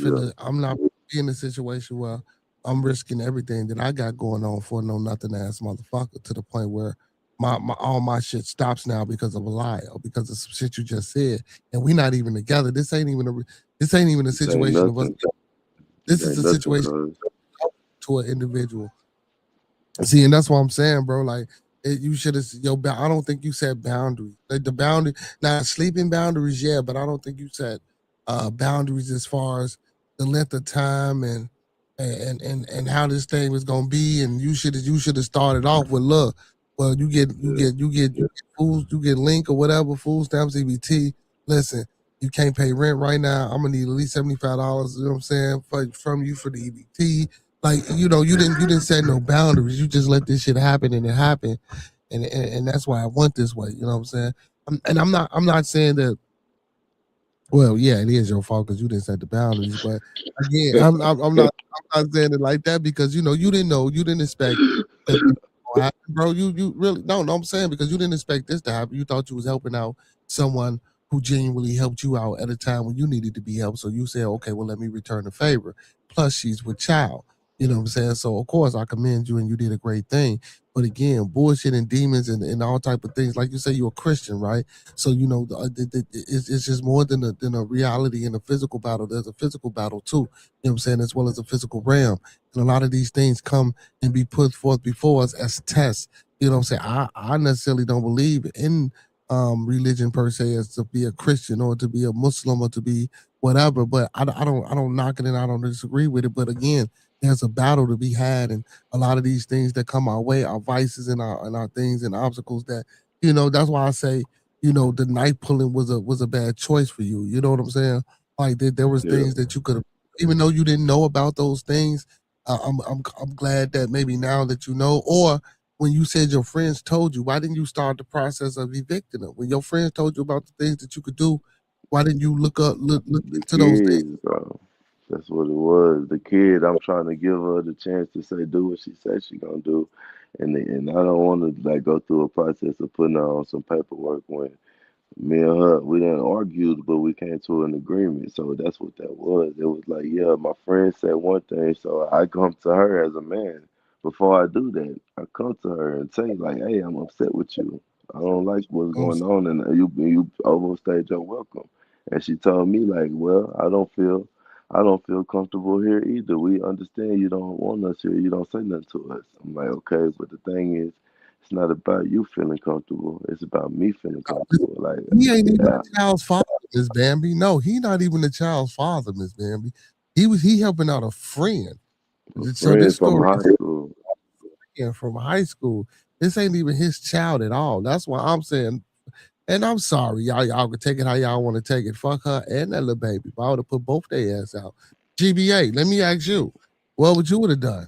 in a situation where I'm risking everything that I got going on for no nothing ass motherfucker to the point where my all my shit stops now because of a lie or because of some shit you just said. And we not even together. This ain't even a situation of us. This is a situation to an individual. See, and that's what I'm saying, bro. Like you should have I don't think you said boundaries. Like the boundary, now sleeping boundaries, yeah, but I don't think you said boundaries as far as the length of time and how this thing was gonna be. And you should have started off with look. Well, you get fools, you get link or whatever, food stamps, EBT. Listen, you can't pay rent right now. I'm gonna need at least $75, you know what I'm saying, from you for the EBT. Like, you know, you didn't set no boundaries. You just let this shit happen and it happened. And that's why I went this way. You know what I'm saying? I'm not saying that. Well, yeah, it is your fault because you didn't set the boundaries. But again, I'm not saying it like that because you know you didn't expect that to happen, bro. You really no. I'm saying because you didn't expect this to happen. You thought you was helping out someone who genuinely helped you out at a time when you needed to be helped. So you said, okay, well, let me return the favor. Plus, she's with child. You know what I'm saying? So of course I commend you and you did a great thing. But again, bullshit and demons and all type of things, like you say, you're a Christian, right? So you know, it's just more than a reality in a physical battle. There's a physical battle too. You know what I'm saying, as well as a physical realm. And a lot of these things come and be put forth before us as tests. You know what I'm saying? I necessarily don't believe in religion per se as to be a Christian or to be a Muslim or to be whatever. But I don't knock it and I don't disagree with it. But again, there's a battle to be had, and a lot of these things that come our way are vices and our things and obstacles that, you know, that's why I say, you know, the knife pulling was a bad choice for you. You know what I'm saying? Like there was Yeah. things that you could have, even though you didn't know about those things. I'm glad that maybe now that you know, or when you said your friends told you, why didn't you start the process of evicting them? When your friends told you about the things that you could do, why didn't you look The into those things? kids, bro. That's what it was. The kid, I'm trying to give her the chance to say, do what she said she gonna do, and I don't want to like go through a process of putting her on some paperwork when me and her, we didn't argue, but we came to an agreement. So that's what that was. It was like, yeah, my friend said one thing, so I come to her as a man. Before I do that, I come to her and say, like, hey, I'm upset with you. I don't like what's going on, and you overstayed your welcome. And she told me, like, well, I don't feel comfortable here either. We understand you don't want us here. You don't say nothing to us. I'm like, okay, but the thing is, it's not about you feeling comfortable. It's about me feeling comfortable. Like, He ain't even yeah, the child's father, Miss Bambi. No, he not even the child's father, Miss Bambi. He helping out a friend. a So this friend from story high is school. from high school. This ain't even his child at all. That's why I'm saying, and I'm sorry, y'all can take it how y'all want to take it. Fuck her and that little baby. If I would have put both their ass out. GBA, let me ask you, what would you would have done?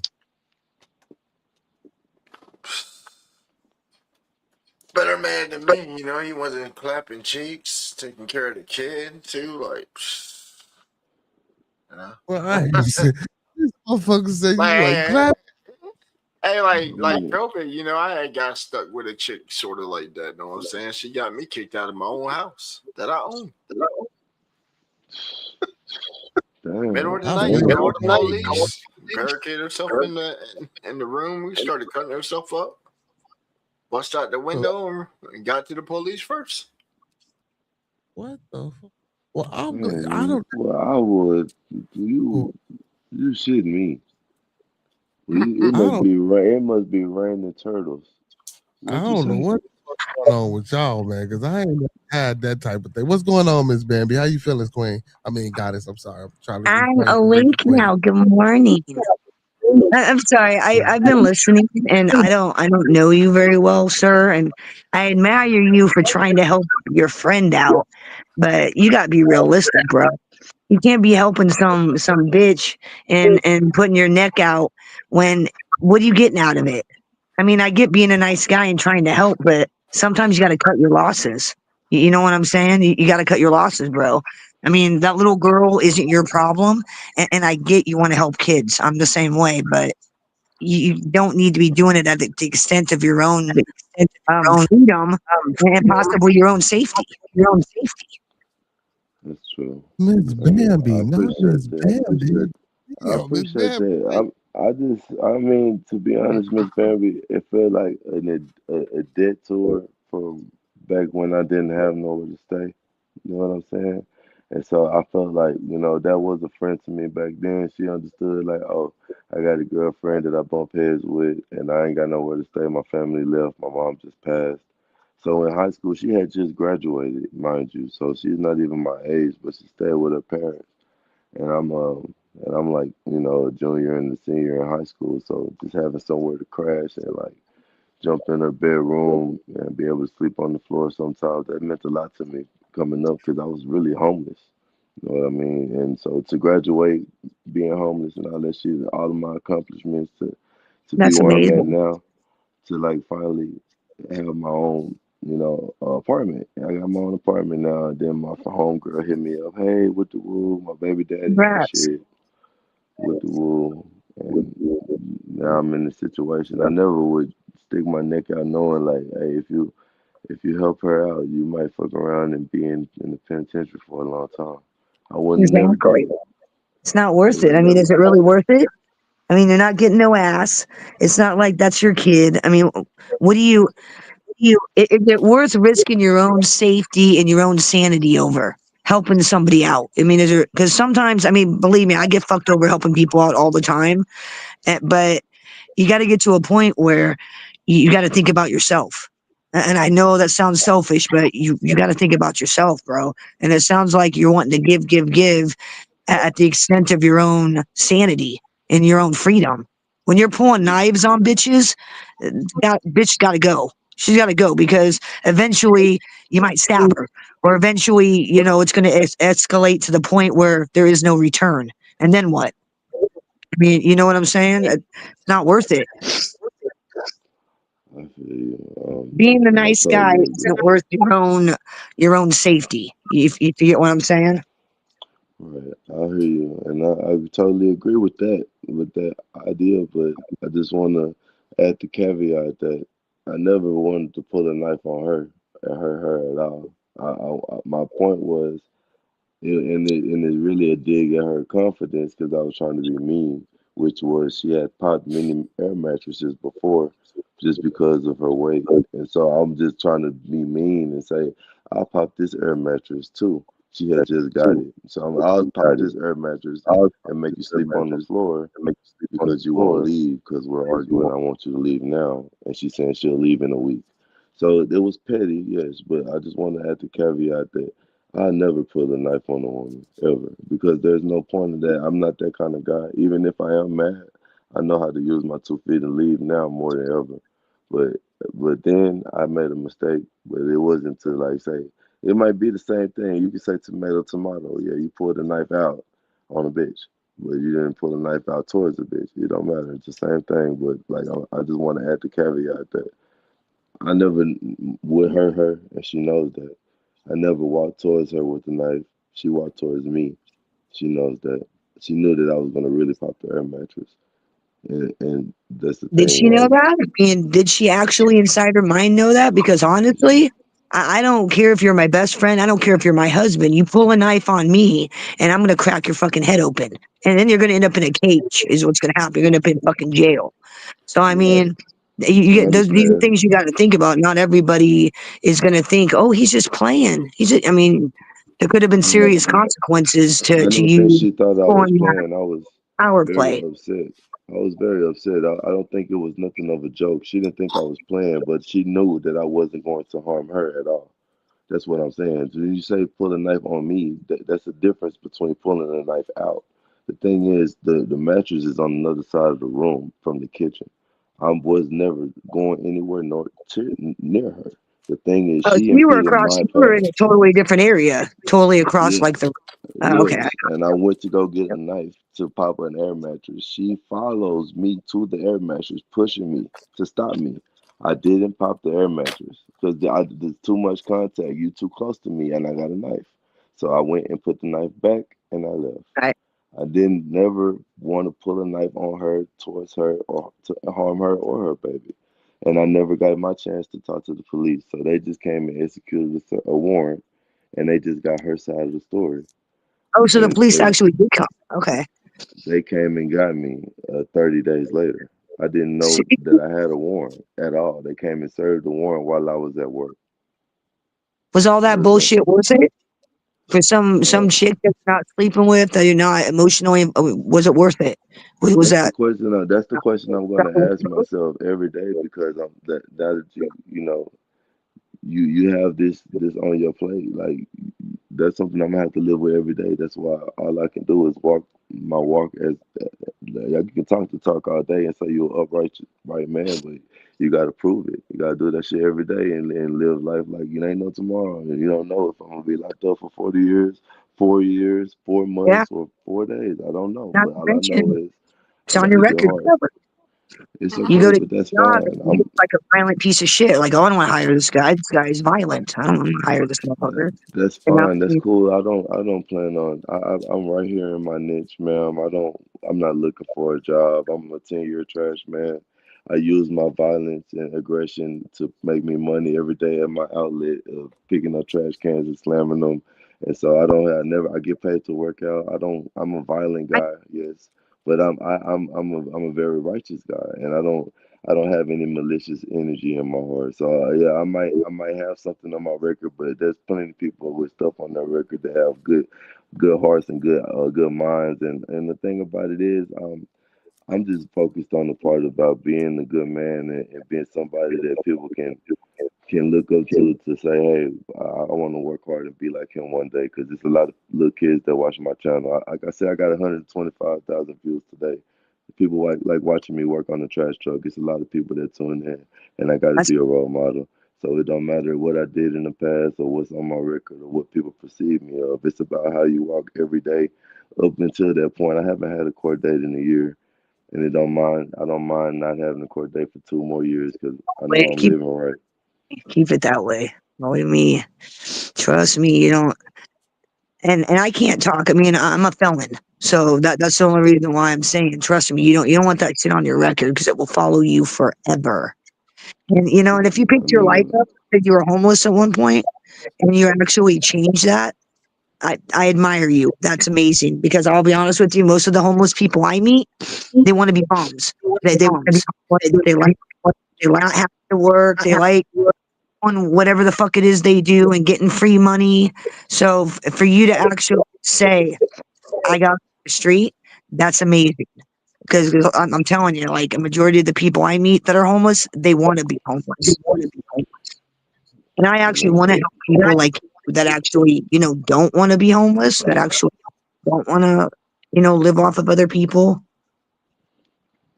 Better man than me, you know. He wasn't clapping cheeks, taking care of the kid too. Like, you know. Well, I ain't say, this motherfucker say you like Man, clap. hey, like Yeah. COVID, you know, I had got stuck with a chick sort of like that. Know what I'm saying? She got me kicked out of my own house that I own. Middle of the Damn. I night, feel called the you, man. police, barricaded herself in the room. We started cutting herself up, bust out the window, and got to the police first. What the fuck? Well, I'm good. I Man, don't. well, I would. You shitting me. It I must don't. be rain. It must be raining turtles. I What you don't know say? what the fuck's going on with y'all, man, because I ain't never had that type of thing. What's going on, Miss Bambi? How you feeling, Queen? I mean, Goddess. I'm sorry. I'm trying to I'm refrain from being awake Queen. now. Good morning. I'm sorry. I've been listening, and I don't know you very well, sir. And I admire you for trying to help your friend out, but you got to be realistic, bro. You can't be helping some bitch and putting your neck out when what are you getting out of it? I mean, I get being a nice guy and trying to help, but sometimes you got to cut your losses. You know what I'm saying? You got to cut your losses, bro. I mean, that little girl isn't your problem, and I get you want to help kids. I'm the same way, but you don't need to be doing it at the extent of your own freedom and possibly your own safety. That's true. Miss And I Bambi, not Miss appreciate that. Bambi. I Yo, Miss appreciate Bambi. that. I mean, to be honest, Miss Bambi, it felt like a detour from back when I didn't have nowhere to stay. You know what I'm saying? And so I felt like, that was a friend to me back then. She understood, like, oh, I got a girlfriend that I bump heads with, and I ain't got nowhere to stay. My family left. My mom just passed. So in high school, she had just graduated, mind you. So she's not even my age, but she stayed with her parents. And I'm like, a junior and a senior in high school. So just having somewhere to crash and like jump in her bedroom and be able to sleep on the floor sometimes, that meant a lot to me coming up because I was really homeless. You know what I mean? And so to graduate, being homeless and all that shit, all of my accomplishments to be That's where I'm at amazing. now, to like finally have my own, apartment. I got my own apartment now. And then my homegirl hit me up, hey, with the woo, my baby daddy and Congrats. shit, with the woo. And now I'm in the situation. I never would stick my neck out knowing like, hey, if you help her out, you might fuck around and be in the penitentiary for a long time. I wouldn't have never did Exactly. it. It's not I worth would it. have I mean, never is it did really it. worth it? I mean, they're not getting no ass. It's not like that's your kid. I mean, what do you is it worth risking your own safety and your own sanity over helping somebody out? I mean, is there, because sometimes, I mean, believe me, I get fucked over helping people out all the time, but you got to get to a point where you got to think about yourself. And I know that sounds selfish, but you got to think about yourself, bro. And it sounds like you're wanting to give at the extent of your own sanity and your own freedom. When you're pulling knives on bitches, that bitch got to go. She's got to go because eventually you might stab her, or eventually, you know, it's going to escalate to the point where there is no return. And then what? I mean, you know what I'm saying? It's not worth it. I feel you. Being the I nice guy totally isn't agree. worth your own safety. If you get what I'm saying? Right, I hear you, and I totally agree with that idea. But I just want to add the caveat that I never wanted to pull a knife on her and hurt her at all. My point was, and it's really a dig at her confidence because I was trying to be mean, which was she had popped many air mattresses before just because of her weight, and so I'm just trying to be mean and say I'll pop this air mattress too. She had just got it, so I'll pop this air mattress and make you sleep on the floor because you won't leave because we're arguing. I want you to leave now, and she's saying she'll leave in a week. So it was petty, yes, but I just want to add the caveat that I never put a knife on a woman ever because there's no point in that. I'm not that kind of guy. Even if I am mad, I know how to use my 2 feet and leave now more than ever. But but then I made a mistake, but it wasn't to like say it might be the same thing. You could say tomato, tomato. Yeah, you pulled a knife out on a bitch, but you didn't pull a knife out towards a bitch. It don't matter. It's the same thing. But like I just want to add the caveat that I never would hurt her, and she knows that. I never walked towards her with a knife. She walked towards me. She knows that. She knew that I was gonna really pop the air mattress, and that's the Did thing. she know Like, that? I mean, did she actually inside her mind know that? Because honestly, I don't care if you're my best friend. I don't care if you're my husband. You pull a knife on me, and I'm gonna crack your fucking head open, and then you're gonna end up in a cage. Is what's gonna happen. You're gonna end up in fucking jail. So I right, mean, you I get those. These are understand. things you got to think about. Not everybody is gonna think, oh, he's just playing. I mean, there could have been No, serious consequences I to don't think you she thought I was pulling that playing. I was power very play. upset. I was very upset. I don't think it was nothing of a joke. She didn't think I was playing, but she knew that I wasn't going to harm her at all. That's what I'm saying. When you say pull a knife on me, that's a difference between pulling a knife out. The thing is, the mattress is on another side of the room from the kitchen. I was never going anywhere near her. The thing is, Oh, so she you were impeded across. my You were path. in a totally different area. Totally across, Yeah, like the. Okay. yes. And I went to go get a knife to pop an air mattress. She follows me to the air mattress, pushing me to stop me. I didn't pop the air mattress because there's too much contact. You too close to me, and I got a knife. So I went and put the knife back, and I left. Right. I didn't never want to pull a knife on her, towards her, or to harm her or her baby. And I never got my chance to talk to the police. So they just came and executed a warrant, and they just got her side of the story. Oh, so the And police they actually did come. Okay. they came and got me 30 days later. I didn't know that I had a warrant at all. They came and served the warrant while I was at work. Was all that That's bullshit worth it for some uh, chick that's not sleeping with that you're not emotionally? Was it worth it? Was that's the that? question. That's the question I'm going to ask myself every day because that you know you have this on your plate. Like that's something I'm gonna have to live with every day. That's why all I can do is walk my walk as like, you can talk the talk all day and say you're an upright right man, but you gotta prove it. You gotta do that shit every day and live life like you ain't no tomorrow. And you don't know if I'm gonna be locked up for 40 years, 4 years, 4 months, Yeah. or 4 days. I don't know, Not but to all I know mention, is it's I on your gotta get record hard. forever. It's You okay, go to but that's your job fine. and you look like a violent piece of shit. Like, oh, I don't want to hire this guy. This guy is violent. I don't want to hire this motherfucker. That's And now, fine. That's cool. I don't plan on. I'm right here in my niche, ma'am. I'm not looking for a job. I'm a 10-year trash man. I use my violence and aggression to make me money every day at my outlet of picking up trash cans and slamming them. And so I don't have never. I get paid to work out. I don't. I'm a violent I, guy. Yes, but I'm a very righteous guy, and I don't have any malicious energy in my heart. So yeah, I might have something on my record, but there's plenty of people with stuff on their record that have good hearts and good minds. And the thing about it is, I'm just focused on the part about being a good man and being somebody that people can look up to say, hey, I want to work hard and be like him one day. Because there's a lot of little kids that watch my channel. Like I said, I got 125,000 views today. People like watching me work on the trash truck. It's a lot of people that tune in, and I got to be a role model. So it don't matter what I did in the past or what's on my record or what people perceive me of. It's about how you walk every day up until that point. I haven't had a court date in a year, and I don't mind not having a court date for 2 more years because I know I'm living right. Keep it that way. Believe me, trust me, you don't. And I can't talk. I mean, I'm a felon, so that's the only reason why I'm saying, trust me, you don't want that shit on your record because it will follow you forever. And and if you picked your life up, if you were homeless at one point, and you actually changed that, I admire you. That's amazing. Because I'll be honest with you, most of the homeless people I meet, they want to be bums. They like not having to work. They like on whatever the fuck it is they do and getting free money. So for you to actually say, I got the street, that's amazing. Because I'm telling you, like a majority of the people I meet that are homeless, they want to be homeless. And I actually want to help people like you that actually, don't want to be homeless, that actually don't want to, live off of other people.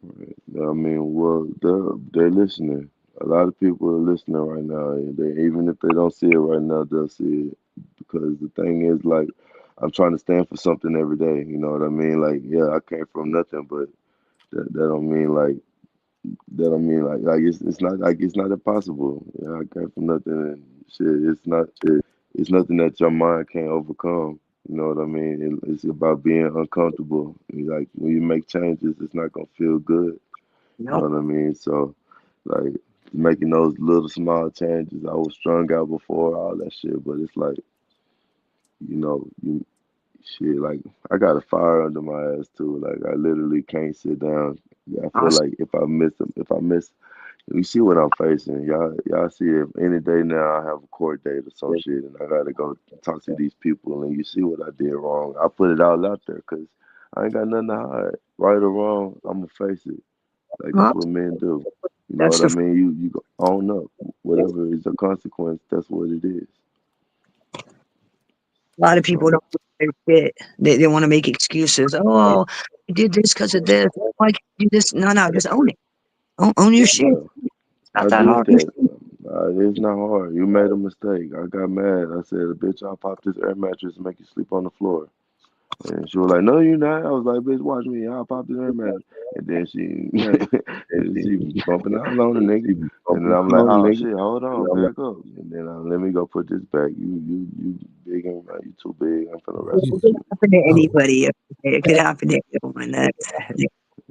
I mean, well, they're listening. A lot of people are listening right now. Even if they don't see it right now, they'll see it. Because the thing is, like, I'm trying to stand for something every day. You know what I mean? Like, yeah, I came from nothing, but that don't mean like it's not impossible. Yeah, I came from nothing, and shit. It's nothing that your mind can't overcome. You know what I mean? It's about being uncomfortable. Like when you make changes, it's not gonna feel good. You know what I mean? So, like making those little small changes. I was strung out before all that shit, but it's like, like I got a fire under my ass too. Like I literally can't sit down. I feel like if I miss, you see what I'm facing. Y'all see it any day now. I have a court date or some shit, and I gotta go talk to these people. And you see what I did wrong. I put it all out there because I ain't got nothing to hide. Right or wrong, I'm gonna face it. Like that's what men do. You know what I mean? You go own up. Whatever is the consequence, that's what it is. A lot of people don't do their shit. They want to make excuses. Oh, you did this because of this. Why can't you do this? No, just own it. Own your shit. It's not that hard. It's not hard. You made a mistake. I got mad. I said, bitch, I'll pop this air mattress and make you sleep on the floor. And she was like, no, you're not. I was like, bitch, watch me. I'll pop this air mattress. And then she bumping out on the nigga. And then I'm like, oh, shit, hold on, back up. And then let me go put this back. You big and you too big. I'm finna wrestle with you. It could happen to anybody. It could happen to anyone.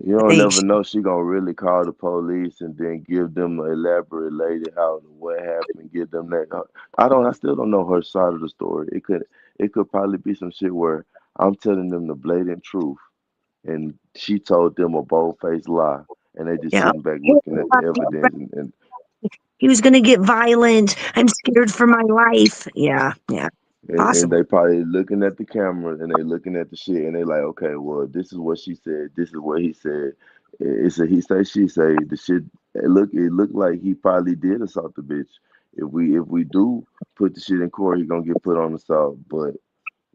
You don't never know. She gonna really call the police and then give them an elaborate lady out of what happened. Give them that. I still don't know her side of the story. It could probably be some shit where I'm telling them the blatant truth, and she told them a bold-faced lie, and they just sitting back looking at the evidence. And he was gonna get violent. I'm scared for my life. Yeah. And they probably looking at the camera and they looking at the shit and they like, okay, well, this is what she said. This is what he said. It's a he say, she say. The shit. It looked like he probably did assault the bitch. If we do put the shit in court, he gonna get put on assault. But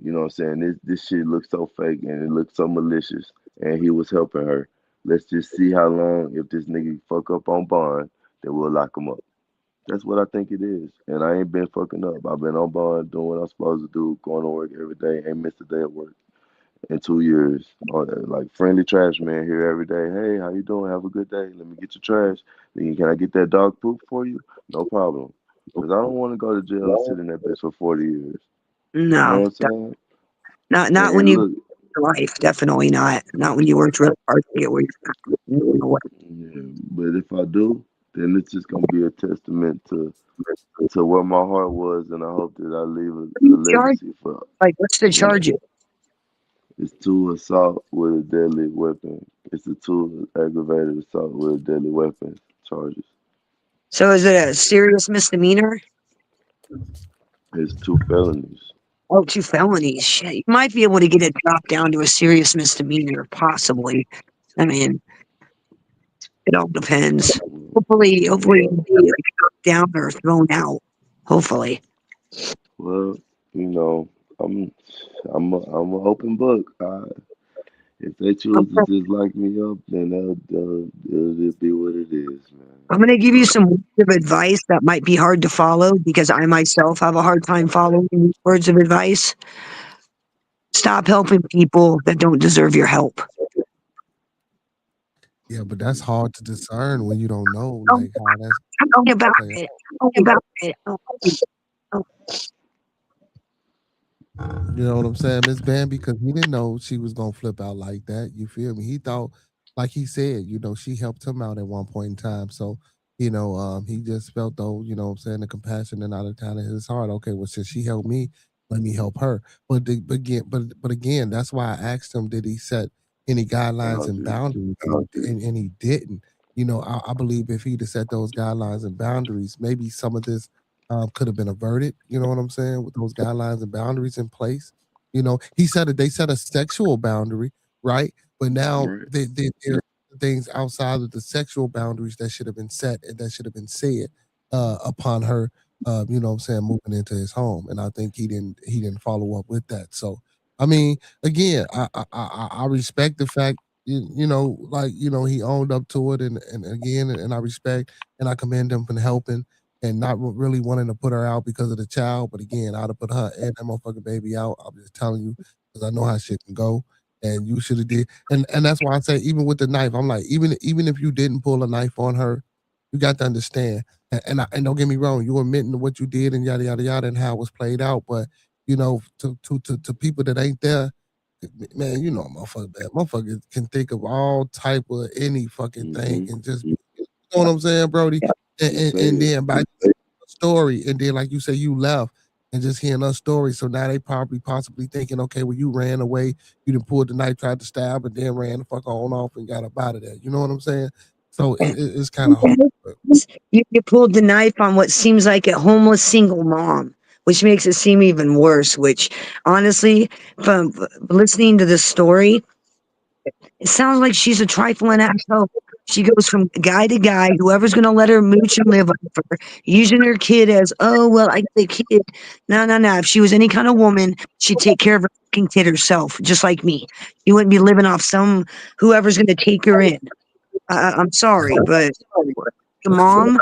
you know what I'm saying? This shit looks so fake and it looks so malicious. And he was helping her. Let's just see how long. If this nigga fuck up on bond, then we'll lock him up. That's what I think it is. And I ain't been fucking up. I've been on bond, doing what I'm supposed to do, going to work every day, ain't missed a day at work in 2 years. Like friendly trash man here every day. Hey, how you doing? Have a good day. Let me get your trash. Then can I get that dog poop for you? No problem. Because I don't want to go to jail and sit in that bitch for 40 years. No. You know what I'm saying? Not when you your life. Definitely not. Not when you worked really hard to get where you're at. Yeah, but if I do, then it's just gonna be a testament to where my heart was, and I hope that I leave a legacy for. Like, what's the charge? It's 2 assault with a deadly weapon. It's a 2 aggravated assault with a deadly weapon charges. So is it a serious misdemeanor? It's 2 felonies. Oh, 2 felonies. Shit, you might be able to get it dropped down to a serious misdemeanor, possibly. I mean, it all depends. Hopefully it'll be dropped down or thrown out. Hopefully. Well, you know, I'm an open book. If they choose to just lock me up, then it'll just be what it is, man. I'm going to give you some words of advice that might be hard to follow because I myself have a hard time following these words of advice. Stop helping people that don't deserve your help. Yeah, but that's hard to discern when you don't know like how that's Tell me about it. Tell me about it. You know what I'm saying, Miss Bambi? Because he didn't know she was gonna flip out like that. You feel me? He thought, like he said, she helped him out at one point in time. So, he just felt though, what I'm saying, the compassion and out of kind of his heart. Okay, well, since she helped me, let me help her. But again, that's why I asked him, did he set any guidelines and boundaries? And he didn't. I believe if he'd have set those guidelines and boundaries, maybe some of this could have been averted. You know what I'm saying? With those guidelines and boundaries in place. He said that they set a sexual boundary, right? But now there are things outside of the sexual boundaries that should have been set and that should have been said upon her. You know what I'm saying, moving into his home, and I think he didn't follow up with that. So, I mean, again, I respect the fact he owned up to it, and again, and I respect and I commend him for helping and not really wanting to put her out because of the child. But again, I'd have put her and that motherfucking baby out. I'm just telling you because I know how shit can go. And you should have did. And that's why I say, even with the knife, I'm like, even if you didn't pull a knife on her, you got to understand. And don't get me wrong, you admitting to what you did and yada yada yada and how it was played out. But to people that ain't there, man, motherfucker can think of all type of any fucking thing and just, you know what I'm saying, Brody? And then by story, and then like you say, you left and just hearing her story. So now they possibly thinking, okay, well, you ran away, you done pulled the knife, tried to stab, and then ran the fuck on off and got up out of there. You know what I'm saying? So it's kind of hard. You pulled the knife on what seems like a homeless single mom, which makes it seem even worse. Which honestly, from listening to this story, it sounds like she's a trifling asshole. She goes from guy to guy, whoever's going to let her mooch and live off her, using her kid as, oh, well, I got a kid. No. If she was any kind of woman, she'd take care of her fucking kid herself, just like me. You wouldn't be living off whoever's going to take her in. I'm sorry, but your mom,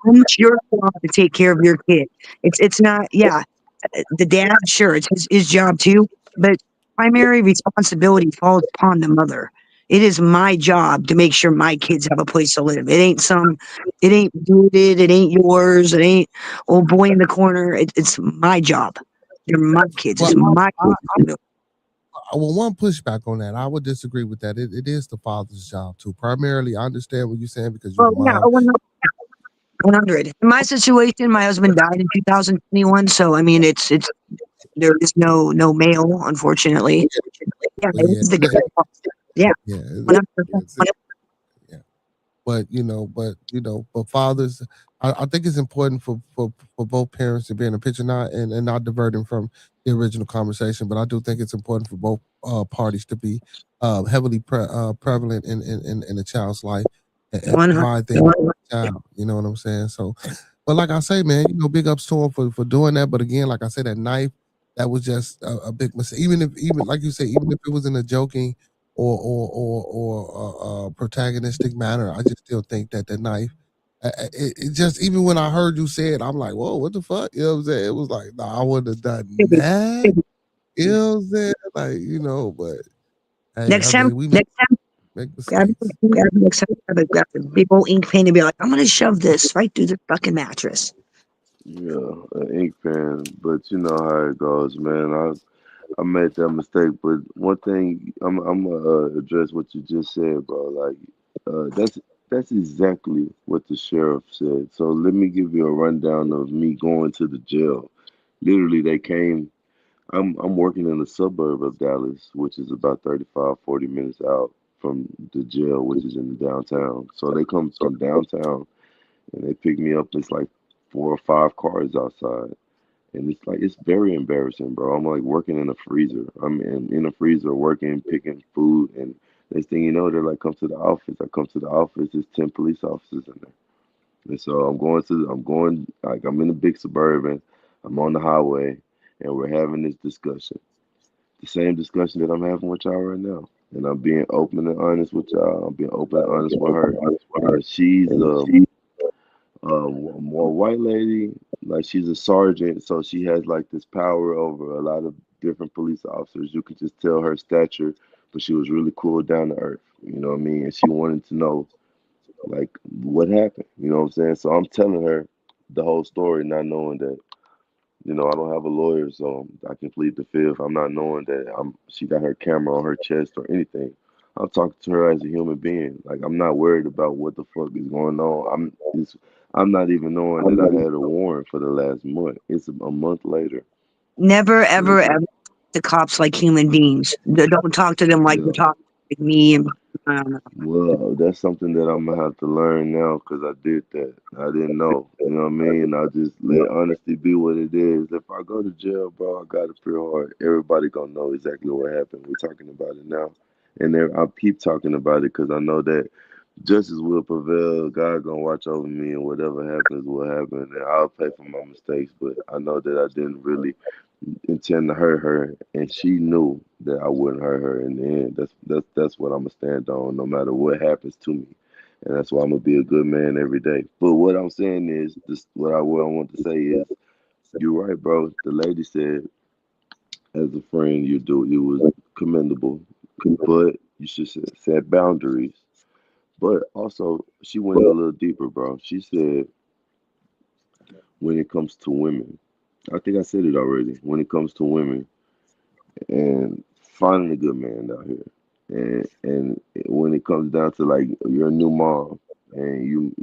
it's your job to take care of your kid. It's not, the dad, sure, it's his job too, but primary responsibility falls upon the mother. It is my job to make sure my kids have a place to live. It ain't booted, it ain't yours, it ain't old boy in the corner. It's my job. They're my kids. It's my responsibility. Well, one pushback on that, I would disagree with that. It is the father's job too. Primarily, I understand what you're saying because you're the mom. 100. In my situation, my husband died in 2021, so I mean, it's there is no male, unfortunately. Yeah, it is the yeah. 100%. But fathers, I think it's important for both parents to be in the picture, and not diverting from the original conversation. But I do think it's important for both parties to be heavily prevalent in a child's life and provide things for the child. You know what I'm saying? So, but like I say, man, big ups to him for doing that. But again, like I said, that knife, that was just a big mistake. Even like you say, even if it was in a joking or protagonistic manner, I just still think that the knife, it just, even when I heard you say it, I'm like, whoa, what the fuck? You know what I'm saying? It was like, nah, I wouldn't have done that. You know what I'm saying? Like, but hey, next time, grab a big old ink pen and be like, I'm gonna shove this right through the fucking mattress. Yeah, an ink pen, but you know how it goes, man. I made that mistake, but one thing I'm gonna address what you just said, bro. Like, that's exactly what the sheriff said. So let me give you a rundown of me going to the jail. Literally, they came I'm working in a suburb of Dallas, which is about 35, 40 minutes out from the jail, which is in the downtown. So they come from downtown and they pick me up. It's like 4 or 5 cars outside. And it's like it's very embarrassing, bro. I'm like working in a freezer. I'm in a freezer working, picking food, and next thing you know, they're like, come to the office. I come to the office, there's 10 police officers in there. And so I'm in a big suburban, I'm on the highway, and we're having this discussion. The same discussion that I'm having with y'all right now. And I'm being open and honest with y'all. I'm being open and honest with her. She's a more white lady, like she's a sergeant, so she has like this power over a lot of different police officers. You could just tell her stature, but she was really cool, down to earth. You know what I mean? And she wanted to know like what happened. You know what I'm saying? So I'm telling her the whole story, not knowing that, I don't have a lawyer, so I can plead the fifth. I'm not knowing that she got her camera on her chest or anything. I'm talking to her as a human being. Like I'm not worried about what the fuck is going on. I'm not even knowing that I had a warrant for the last month. It's a month later. Never, ever, ever the cops like human beings. Don't talk to them like you're talking to me. And I don't know. Well, that's something that I'm gonna have to learn now because I did that. I didn't know. You know what I mean? I just let honesty be what it is. If I go to jail, bro, I got it pretty hard. Everybody gonna know exactly what happened. We're talking about it now, and I'll keep talking about it because I know that justice will prevail. God gonna watch over me, and whatever happens will happen, and I'll pay for my mistakes. But I know that I didn't really intend to hurt her, and she knew that I wouldn't hurt her in the end. That's what I'm gonna stand on, no matter what happens to me, and that's why I'm gonna be a good man every day. But what I'm saying is, what I want to say is, you're right, bro. The lady said, as a friend, you was commendable, but you should set boundaries. But also, she went a little deeper, bro. She said, when it comes to women, I think I said it already. When it comes to women and finding a good man out here, and when it comes down to like you're a new mom, and you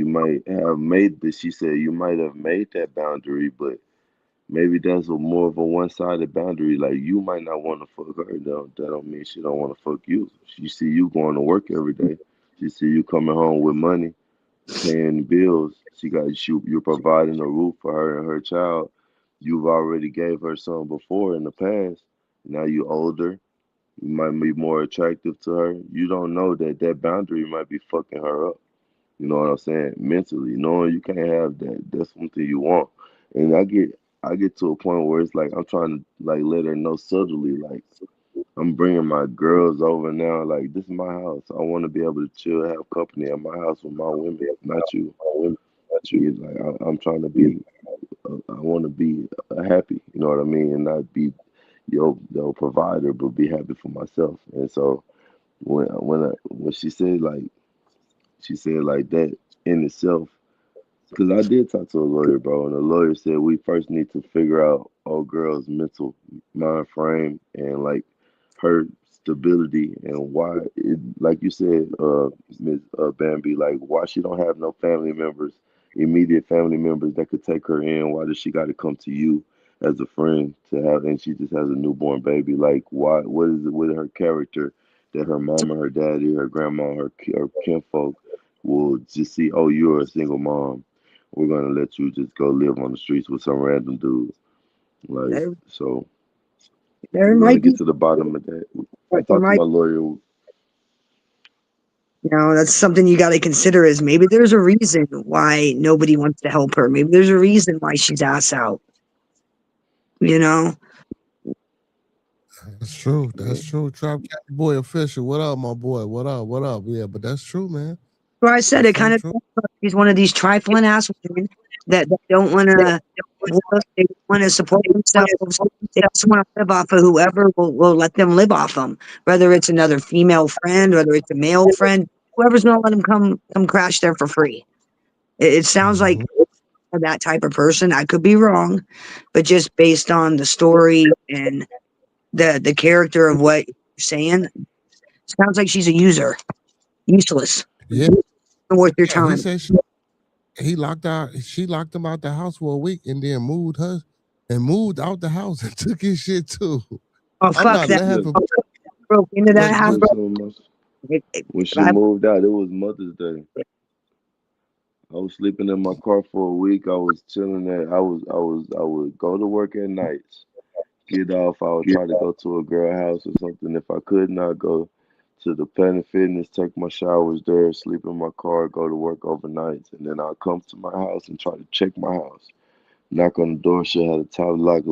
might have made this. She said you might have made that boundary, but maybe that's more of a one-sided boundary. Like you might not want to fuck her. That don't mean she don't want to fuck you. She see you going to work every day. She see you coming home with money, paying bills. You're providing a roof for her and her child. You've already gave her some before in the past. Now you're older. You might be more attractive to her. You don't know that boundary might be fucking her up. You know what I'm saying? Mentally, knowing you can't have that. That's one thing you want. And I get to a point where it's like I'm trying to like let her know subtly, like I'm bringing my girls over now. Like this is my house. I want to be able to chill, have company at my house with my women, not you. Like I'm trying to be. I want to be happy. You know what I mean, and not be your provider, but be happy for myself. And so when she said like that in itself. Because I did talk to a lawyer, bro, and the lawyer said we first need to figure out old girl's mental mind frame and like her stability and why, like you said, Ms. Bambi, like why she don't have no family members, immediate family members that could take her in. Why does she got to come to you as a friend to have, and she just has a newborn baby? Like why? What is it with her character that her mama, her daddy, her grandma, her kinfolk will just see? Oh, you're a single mom. We're gonna let you just go live on the streets with some random dude. Like, so we're gonna get to the bottom of that. I talked to my lawyer. You know, that's something you got to consider is maybe there's a reason why nobody wants to help her. Maybe there's a reason why she's ass out. You know? That's true. That's true. Trap Cat Boy Official. What up, my boy? What up? What up? Yeah, but that's true, man. Well, I said it kind of. He's one of these trifling ass women that don't want to. They want to support themselves. They just want to live off of whoever will let them live off them. Whether it's another female friend, whether it's a male friend, whoever's gonna let them come crash there for free. It sounds like that type of person. I could be wrong, but just based on the story and the character of what you're saying, sounds like she's a user, useless. Yeah. Worth your time. He said she locked out. She locked him out the house for a week and then moved her and moved out the house and took his shit too. Oh, I'm fuck not that. laughing. Broke into that But house. When she moved out, it was Mother's Day. I was sleeping in my car for a week. I was chilling there. I would go to work at nights, get off. I would try to go to a girl house or something. If I could not go to the Planet Fitness, take my showers there, sleep in my car, go to work overnight, and then I'll come to my house and try to check my house. Knock on the door, she had a top lock,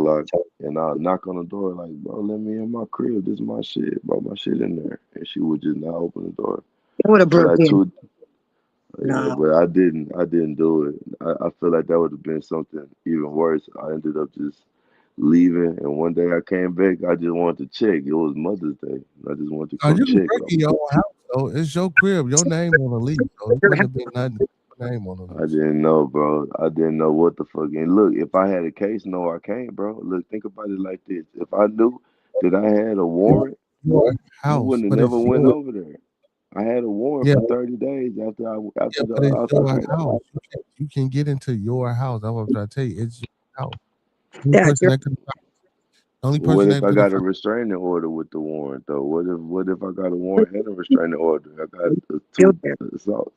and I'll knock on the door like, bro, let me in my crib. This is my shit. Brought my shit in there, and she would just not open the door. It would have broke in. Yeah, but I didn't do it. I feel like that would have been something even worse. I ended up just leaving, and one day I came back. I just wanted to check. It was Mother's Day. I just wanted to come You can check. break in your own house, though. It's your crib, your name on the lease. So it wouldn't have been nothing. Your name on the lease. I didn't know, bro. I didn't know what the fuck. And look, if I had a case, no, I can't, bro. Look, think about it like this. If I knew that I had a warrant, Your I house, wouldn't but have never it's went your, over there. I had a warrant yeah, for 30 days after but it's your house. You can get into your house. That's what I'm trying to tell you. It's your house. The only person that could, What if I got a restraining order with the warrant though? What if I got a warrant and a restraining order? I got two assaults.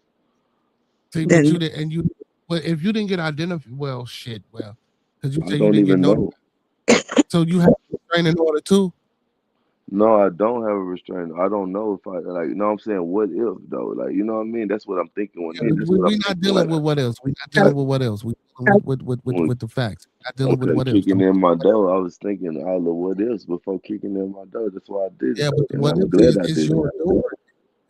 See, but you didn't, and you, but if you didn't get identified, well, shit, well, because you I say you don't didn't get even know. so you have a restraining order too. No, I don't have a restraint. I don't know if I like. You know what I'm saying? What if though? Like, you know what I mean? That's what I'm thinking. We're not dealing with what else. We're not dealing with what else. We're dealing with the facts. We're not dealing with what else. Kicking in my door. I was thinking all the what ifs before kicking in my door. That's why I did it. Yeah, but And what I'm if glad I is did your it. door? You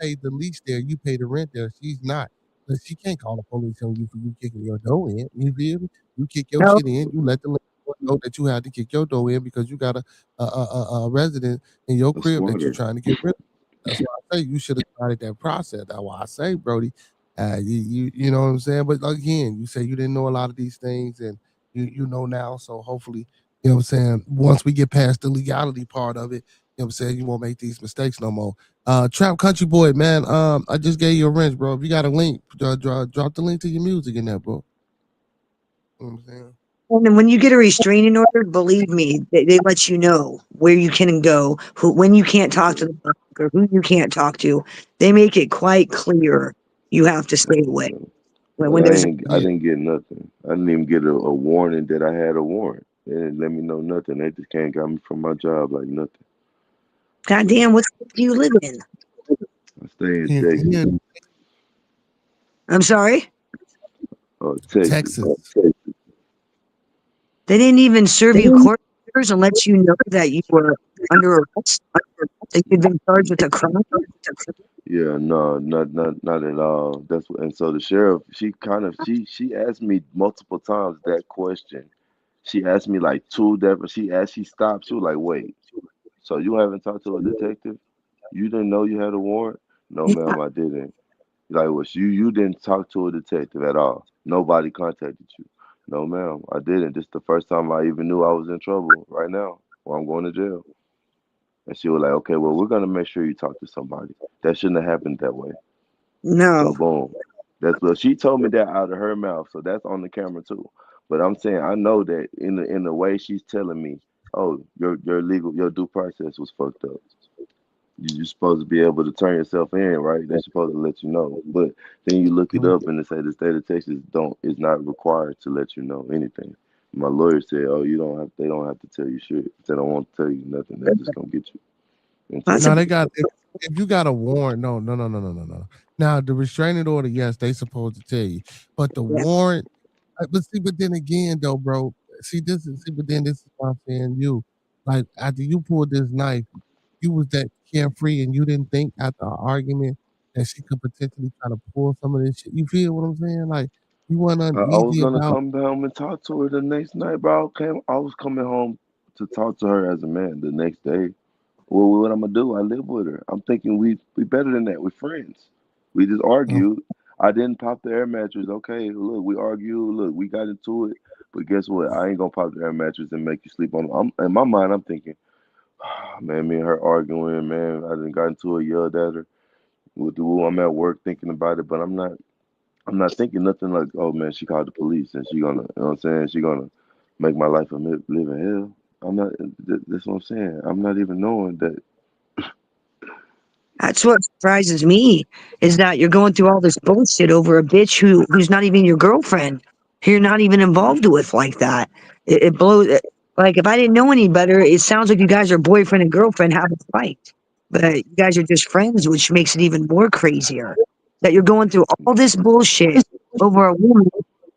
pay the lease there. You pay the rent there. She's not. But she can't call the police on you for you kicking your door in. You feel me? You kick your shit in. You let the landlord know that you had to kick your door in because you got a resident in your crib that you're trying to get rid of. That's why I say you should have started that process. That's why I say, Brody, you know what I'm saying. But again, you say you didn't know a lot of these things, and you know now. So hopefully, you know what I'm saying. Once we get past the legality part of it, you know what I'm saying, you won't make these mistakes no more. Trap Country Boy, man. I just gave you a wrench, bro. If you got a link, drop the link to your music in there, bro. You know what I'm saying? And then when you get a restraining order, believe me, they let you know where you can go, when you can't talk to the public or who you can't talk to. They make it quite clear you have to stay away. When I there's didn't get nothing. I didn't even get a warning that I had a warrant. They didn't let me know nothing. They just can't got me from my job like nothing. goddamn, what state do you live in? I stay in Texas. I'm sorry? Oh, Texas. They didn't even serve you court papers and let you know that you were under arrest, that you'd been charged with a crime. Yeah, no, not at all. That's what, and so the sheriff, she asked me multiple times that question. She asked me like two different. She stopped. She was like, "Wait, so you haven't talked to a detective? You didn't know you had a warrant?" No, ma'am, I didn't. Like, well, you didn't talk to a detective at all. Nobody contacted you. No, ma'am, I didn't. This is the first time I even knew I was in trouble right now, or I'm going to jail. And she was like, "Okay, well, we're gonna make sure you talk to somebody. That shouldn't have happened that way." No. So boom. That's what she told me that out of her mouth. So that's on the camera too. But I'm saying I know that in the way she's telling me, oh, your due process was fucked up. You're supposed to be able to turn yourself in, right? They're supposed to let you know. But then you look it up and they say the state of Texas is not required to let you know anything. My lawyer said, "Oh, they don't have to tell you shit. They don't want to tell you nothing. They're just gonna get you." No, they got if you got a warrant, no. Now the restraining order, yes, they supposed to tell you, but the warrant. But then again, though, bro. But then this is what I'm saying. You, like, after you pulled this knife, you was that carefree, and you didn't think after an argument that she could potentially try to pull some of this shit. You feel what I'm saying? Like, you weren't I was uneasy gonna about. come home and talk to her the next night, bro. I was coming home to talk to her as a man the next day. Well, what I'm gonna do? I live with her. I'm thinking we better than that. We're friends. We just argued. I didn't pop the air mattress. Okay, look, we argued. Look, we got into it. But guess what? I ain't gonna pop the air mattress and make you sleep on it. In my mind, I'm thinking, man, me and her arguing, man. I done got into it, yelled at her. I'm at work thinking about it, but I'm not thinking nothing like, oh man, she called the police and she gonna, you know what I'm saying? She gonna make my life a living hell. I'm not. That's what I'm saying. I'm not even knowing that. That's what surprises me is that you're going through all this bullshit over a bitch who's not even your girlfriend, who you're not even involved with like that. It blows. Like if I didn't know any better, it sounds like you guys are boyfriend and girlfriend having a fight, but you guys are just friends, which makes it even more crazier. That you're going through all this bullshit over a woman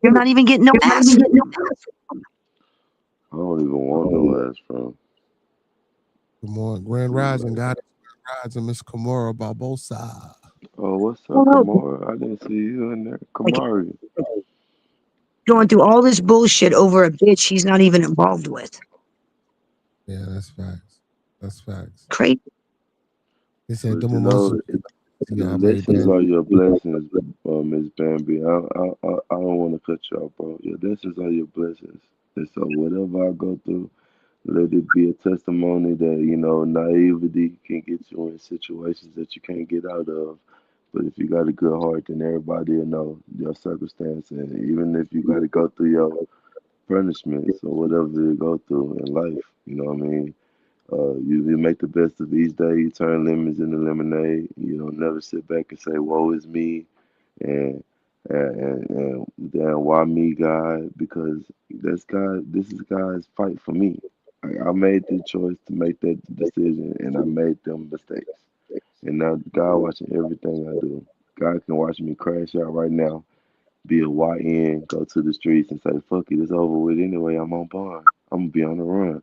you're not even getting no ass. I don't even want no ass from. Good morning, Grand Rising, God. Grand Rising, Miss Kamara Barbosa. Oh, what's up, Kamara? I didn't see you in there, Kamari. Going through all this bullshit over a bitch he's not even involved with. Yeah, that's facts. That's facts. Crazy. They said But you know, the lessons are your blessings, Miss Bambi. I don't want to cut you off, bro. Your lessons are your blessings, and so whatever I go through, let it be a testimony that naivety can get you in situations that you can't get out of. But if you got a good heart, then everybody will know your circumstance, and even if you got to go through your punishments or whatever you go through in life, you know what I mean. You make the best of each day. You turn lemons into lemonade. You don't never sit back and say, "Woe is me," and and then why me, God? Because that's God. This is God's fight for me. I made the choice to make that decision, and I made them mistakes. And now God watching everything I do. God can watch me crash out right now, be a YN, go to the streets and say, "Fuck it, it's over with anyway. I'm on bond. I'm gonna be on the run."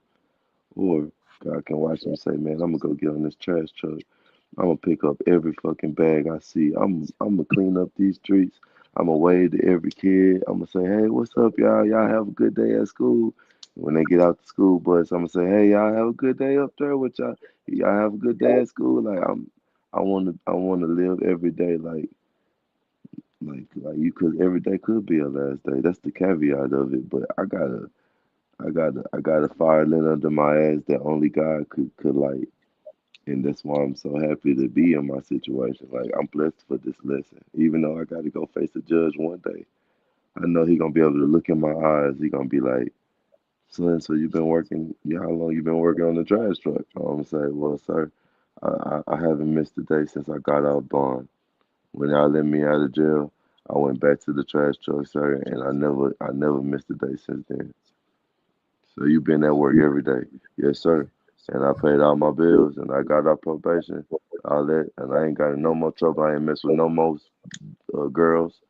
Or God can watch me say, "Man, I'm gonna go get on this trash truck. I'm gonna pick up every fucking bag I see. I'm gonna clean up these streets. I'm gonna wave to every kid. I'm gonna say, hey, what's up, y'all? Y'all have a good day at school." When they get out the school bus, I'm gonna say, hey, y'all have a good day up there with y'all. Y'all have a good day at school. Like I wanna live every day like you could. Every day could be a last day. That's the caveat of it. But I got a fire lit under my ass that only God could light. And that's why I'm so happy to be in my situation. Like I'm blessed for this lesson. Even though I gotta go face the judge one day, I know he gonna be able to look in my eyes. He gonna be like, "Son, so you've been working, yeah, how long you been working on the trash truck?" I'm gonna say, "Well, sir, I haven't missed a day since I got out bond. When y'all let me out of jail, I went back to the trash truck, sir, and I never missed a day since then. So you've been at work every day." "Yes, sir. And I paid all my bills and I got out probation, all that, and I ain't got in no more trouble. I ain't mess with no more girls."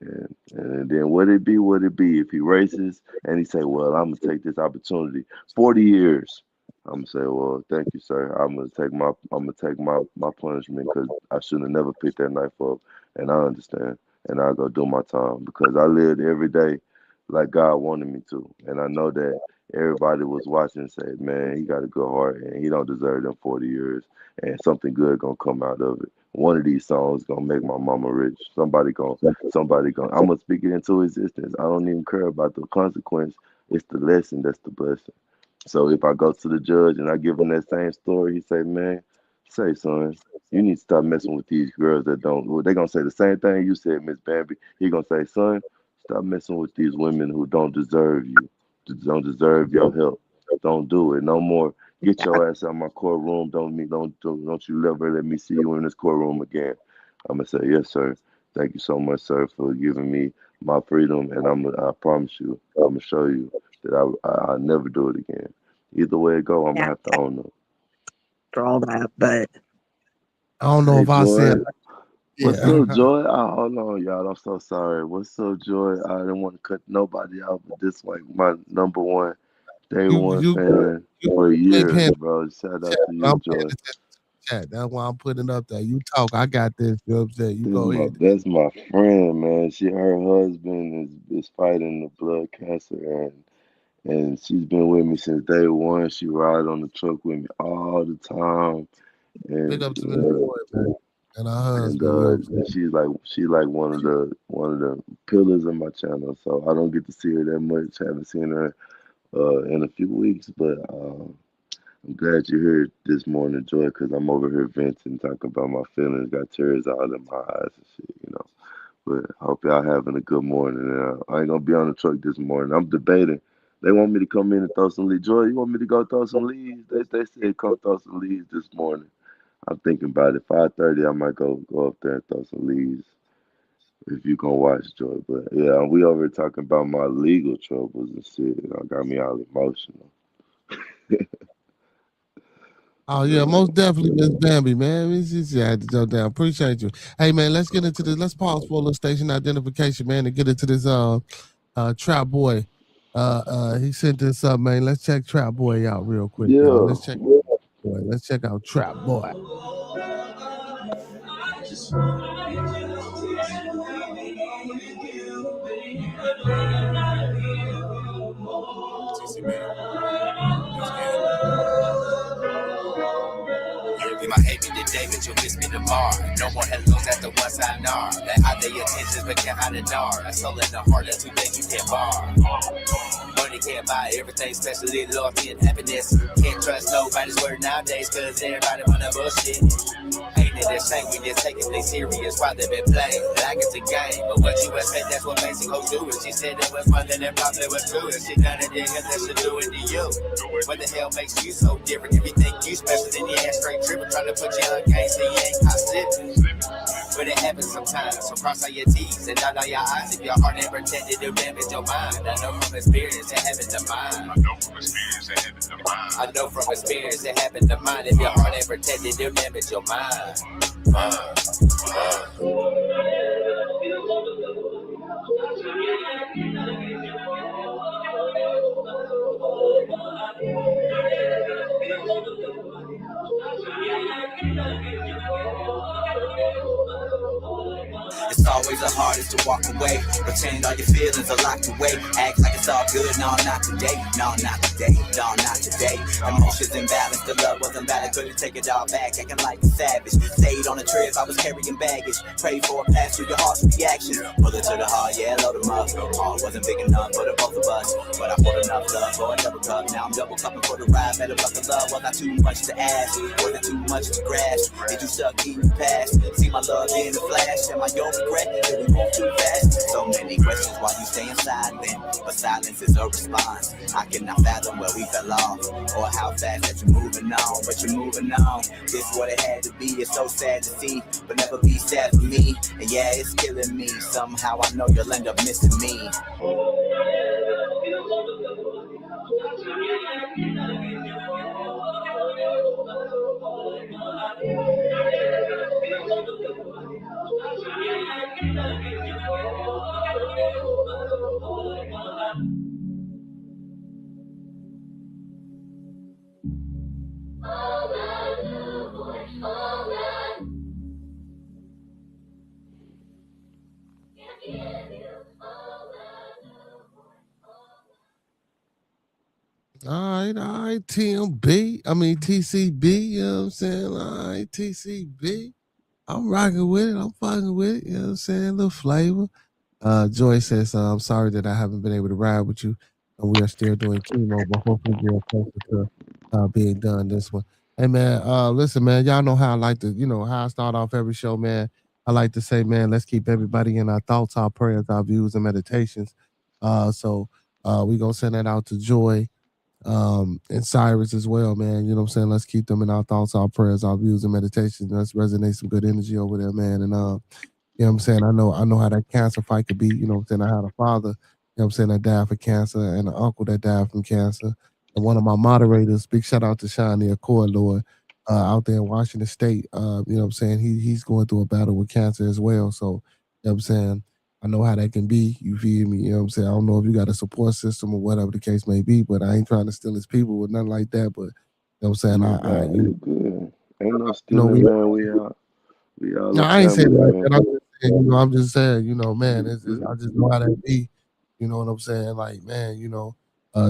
And then what it be? What it be? If he racist and he say, "Well, I'm gonna take this opportunity, 40 years." I'm gonna say, "Well, thank you, sir. I'm gonna take my punishment because I shouldn't have never picked that knife up, and I understand, and I'll go do my time because I lived every day like God wanted me to, and I know that everybody was watching and said, man, he got a good heart and he don't deserve them 40 years, and something good gonna come out of it. One of these songs gonna make my mama rich. Somebody gonna. I'm gonna speak it into existence. I don't even care about the consequence. It's the lesson that's the blessing. So if I go to the judge and I give him that same story, he say, "Man, say, son, you need to stop messing with these girls that don't." Well, they gonna say the same thing you said, Miss Bambi. He gonna say, "Son, stop messing with these women who don't deserve you, don't deserve your help. Don't do it no more. Get your ass out of my courtroom. Don't you ever let me see you in this courtroom again." I'm gonna say, "Yes, sir. Thank you so much, sir, for giving me my freedom, and I promise you, I'm gonna show you that I'll never do it again. Either way it go, I'm gonna have to own it." For all that, but I don't know Hey, if I Joy. said, What's yeah. up, Joy? Hold on, y'all. I'm so sorry. What's up, Joy? I didn't want to cut nobody out, but this like my number one, day one You fan for ain't paying years, bro. Shout out to you, I'm paying Joy. attention to the chat. That's why I'm putting up there. You talk, I got this. You know what I'm saying? You go ahead. That's my friend, man. Her husband is fighting the blood cancer, and she's been with me since day one. She ride on the truck with me all the time, Big and up to Miss Joy, man. And her husband, you know what I'm saying? she's like one of the pillars of my channel. So I don't get to see her that much. Haven't seen her in a few weeks, but I'm glad you're here this morning, Joy, because I'm over here venting, talking about my feelings. Got tears all in my eyes and shit. But I hope y'all having a good morning. I ain't gonna be on the truck this morning. I'm debating. They want me to come in and throw some leaves. Joy, you want me to go throw some leaves? They said come throw some leaves this morning. I'm thinking about it. 5:30, I might go up there and throw some leaves if you can watch, Joy. But yeah, we over here talking about my legal troubles and shit. It got me all emotional. Oh yeah, most definitely, Miss Bambi, man. It's just, I had to jump down. Appreciate you. Hey man, let's get into this. Let's pause for a little station identification, man, and get into this Trap Boy. He sent this up, man. Let's check Trap Boy out real quick, y'all. Let's check boy. Let's check out Trap Boy. You might hate me today, but you'll miss me tomorrow. No more hellos at the one side nar. That hide their intentions, but can't hide the dar. A soul in the heart, that's too late, you can't bar. Money can't buy everything, especially loyalty and happiness. Can't trust nobody's word nowadays, cause everybody wanna bullshit. Ain't it a shame we just taking things serious while they been playing like it's a game? But what you expect, that's what basic hoes do it. She said it was fun, then it probably was true. She done it, then that should do it to you. What the hell makes you so different? If you think you special, then you ain't straight tripping. Trying to put you on game, so you ain't caught slipping. But it happens sometimes, so cross all your T's and dot all your I's. If your heart ain't protected, it'll damage your mind. I know from experience it happened to mine. I know from experience it happened to mine. If your heart ain't protected, it'll damage your mind. It's always the hardest to walk away. Pretend all your feelings are locked away. Act like it's all good. No, not today. No, not today. No, not today. Emotions imbalanced. The love wasn't valid. Couldn't take it all back. Acting like a savage. Stayed on the trip. I was carrying baggage. Prayed for a pass through your heart's reaction. Bullet to the heart. Yeah, load them up. Heart wasn't big enough for the both of us. But I poured enough love for a double cup. Now I'm double cupping for the ride. Better buckle love. Was not too much to ask. Wasn't too much to grasp. Did you suck in the past? See my love in the flash. Am I your regret? Did we move too fast? So many questions while you staying silent. But silence is a response. I cannot fathom where we fell off. Or how fast that you're moving on. But you're moving on. This what it had to be. It's so sad to see. But never be sad for me. And yeah, it's killing me. Somehow I know you'll end up missing me. All right, TCB, you know what I'm saying? All right, TCB. I'm rocking with it. I'm fucking with it. You know what I'm saying? A little flavor. Joy says, I'm sorry that I haven't been able to ride with you. And we are still doing chemo, but hopefully we're closer to being done this one. Hey, man, listen, man, y'all know how I like to, how I start off every show, man. I like to say, man, let's keep everybody in our thoughts, our prayers, our views, and meditations. So we're going to send that out to Joy and Cyrus as well, man. You know what I'm saying? Let's keep them in our thoughts, our prayers, our views, and meditations. Let's resonate some good energy over there, man. And you know what I'm saying? I know how that cancer fight could be. You know what I'm saying? I had a father, you know what I'm saying, that died for cancer, and an uncle that died from cancer. And one of my moderators, big shout out to Shani Accord Lord, out there in Washington State. You know what I'm saying? He's going through a battle with cancer as well. So, you know what I'm saying? I know how that can be. You feel me? You know what I'm saying? I don't know if you got a support system or whatever the case may be, but I ain't trying to steal his people with nothing like that. But you know what I'm saying? You good. Ain't no stealing, man. We all. No, I ain't saying that. I'm just saying, man, I just know how that be. You know what I'm saying? Like, man,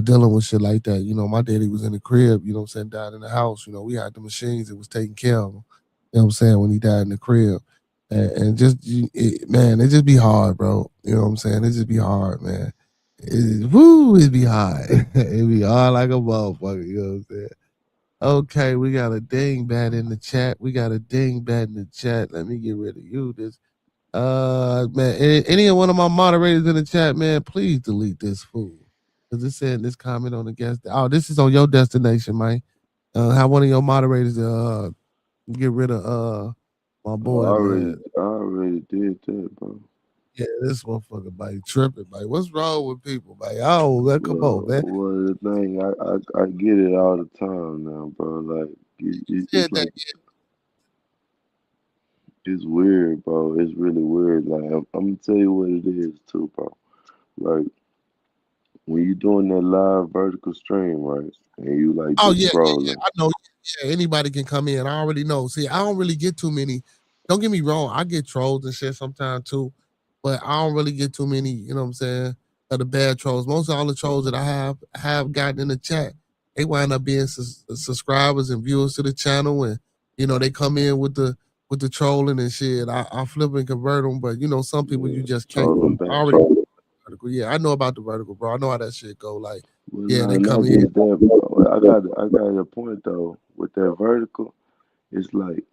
dealing with shit like that. My daddy was in the crib, you know what I'm saying, died in the house. We had the machines that was taking care of him. You know what I'm saying? When he died in the crib. And just, man, it just be hard, bro. You know what I'm saying? It just be hard, man. It be hard. It be hard like a motherfucker, you know what I'm saying? Okay, we got a dingbat in the chat. Let me get rid of you. Man, any one of my moderators in the chat, man, please delete this fool. Because it said this comment on the guest. Oh, this is on your destination, Mike. Have one of your moderators get rid of my boy, I man. already did that, bro. Yeah, this motherfucker, Mike, tripping, Mike. What's wrong with people, Mike? Oh, man, come on, man. Well, the thing, I get it all the time now, bro. Like, it's like, it's weird, bro. It's really weird. Like, I'm gonna tell you what it is, too, bro. Like, when you doing that live vertical stream, right, and you like just scrolling. I know. Yeah, anybody can come in. I already know. See, I don't really get too many. Don't get me wrong. I get trolls and shit sometimes too, but I don't really get too many. You know what I'm saying? Of the bad trolls. Most of all the trolls that I have gotten in the chat, they wind up being subscribers and viewers to the channel, and you know they come in with the trolling and shit. I flip and convert them, but you know some people you just can't. Vertical. Yeah, I know about the vertical, bro. I know how that shit go. Like, yeah, they come in. I got a point though with that vertical. It's like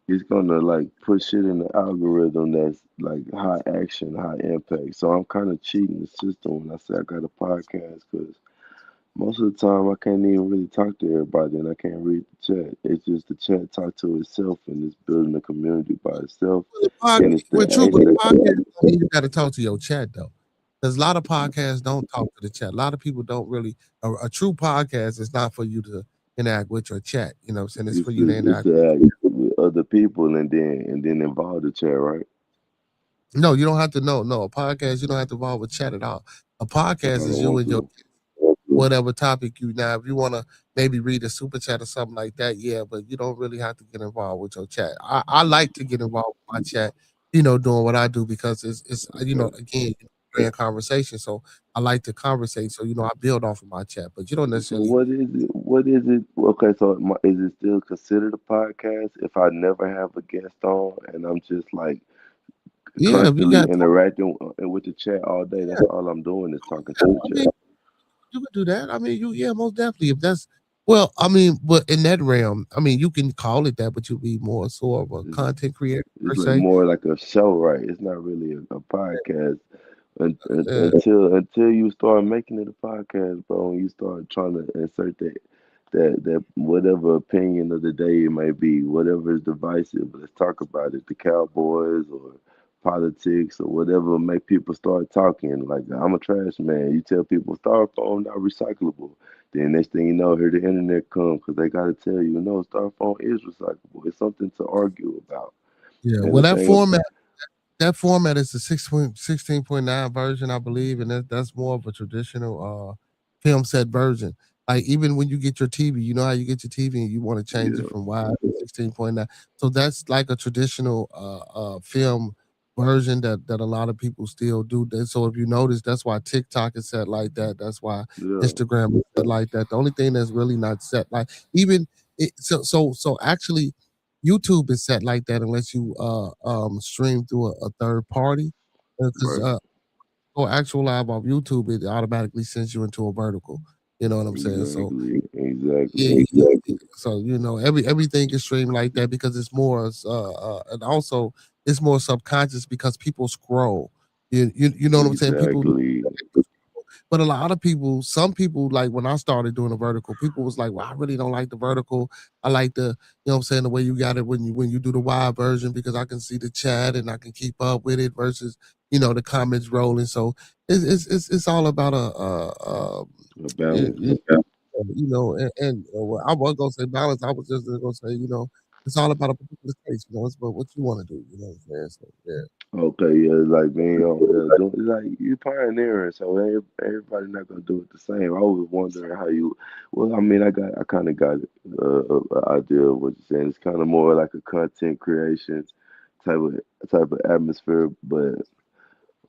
it's gonna like put shit in the algorithm that's like high action, high impact. So I'm kind of cheating the system when I say I got a podcast because most of the time I can't even really talk to everybody and I can't read the chat. It's just the chat talk to itself and it's building a community by itself. With podcast, you got to talk to your chat though. Because a lot of podcasts don't talk to the chat. A lot of people don't really. A true podcast is not for you to interact with your chat. You know what I'm saying? It's for you to interact with other people and then involve the chat, right? No, you don't have to know. No, a podcast, you don't have to involve with chat at all. A podcast is you and your whatever topic you now. If you want to maybe read a super chat or something like that, yeah, but you don't really have to get involved with your chat. I like to get involved with my chat, you know, doing what I do because it's you know, again, grand conversation. So I like to conversate. So, you know, I build off of my chat, but you don't necessarily. So what is it? Okay, so is it still considered a podcast if I never have a guest on and I'm just like constantly interacting with the chat all day? That's all I'm doing is talking to the chat. You could do that. I mean, most definitely. If that's but in that realm, I mean, you can call it that, but you'll be more sort of a content creator. It's like more like a show, right? It's not really a podcast. Until you start making it a podcast, bro, and you start trying to insert that whatever opinion of the day it may be, whatever is divisive, let's talk about it. The Cowboys or politics or whatever make people start talking. Like, I'm a trash man. You tell people styrofoam not recyclable. Then next thing you know, here the internet comes because they got to tell you, no, styrofoam is recyclable. It's something to argue about. Yeah, and well, that format is the 16.9 version, I believe, and that's more of a traditional film set version. Like even when you get your TV, you know how you get your TV and you want to change it from wide to 16.9. So that's like a traditional film version that a lot of people still do. So if you notice, that's why TikTok is set like that. That's why Instagram is set like that. The only thing that's really not set like so actually YouTube is set like that unless you stream through a third party. Because or actual live off YouTube, it automatically sends you into a vertical. You know what I'm saying? So exactly. So you know everything is streamed like that because it's more and also it's more subconscious because people scroll. You know what I'm saying? People. But a lot of people, some people, like when I started doing a vertical, people was like, well, I really don't like the vertical. I like the, you know what I'm saying, the way you got it when you do the wide version because I can see the chat and I can keep up with it versus, you know, the comments rolling. So it's all about a balance. You know, and I was gonna say balance. I was just gonna say, you know, it's all about a particular case. You know, it's about what you want to do. You know what I'm saying? So yeah. Okay, yeah, like being it's like you pioneering, so everybody not gonna do it the same. I was wondering how you. Well, I mean, I kind of got an idea of what you're saying. It's kind of more like a content creation type of atmosphere. But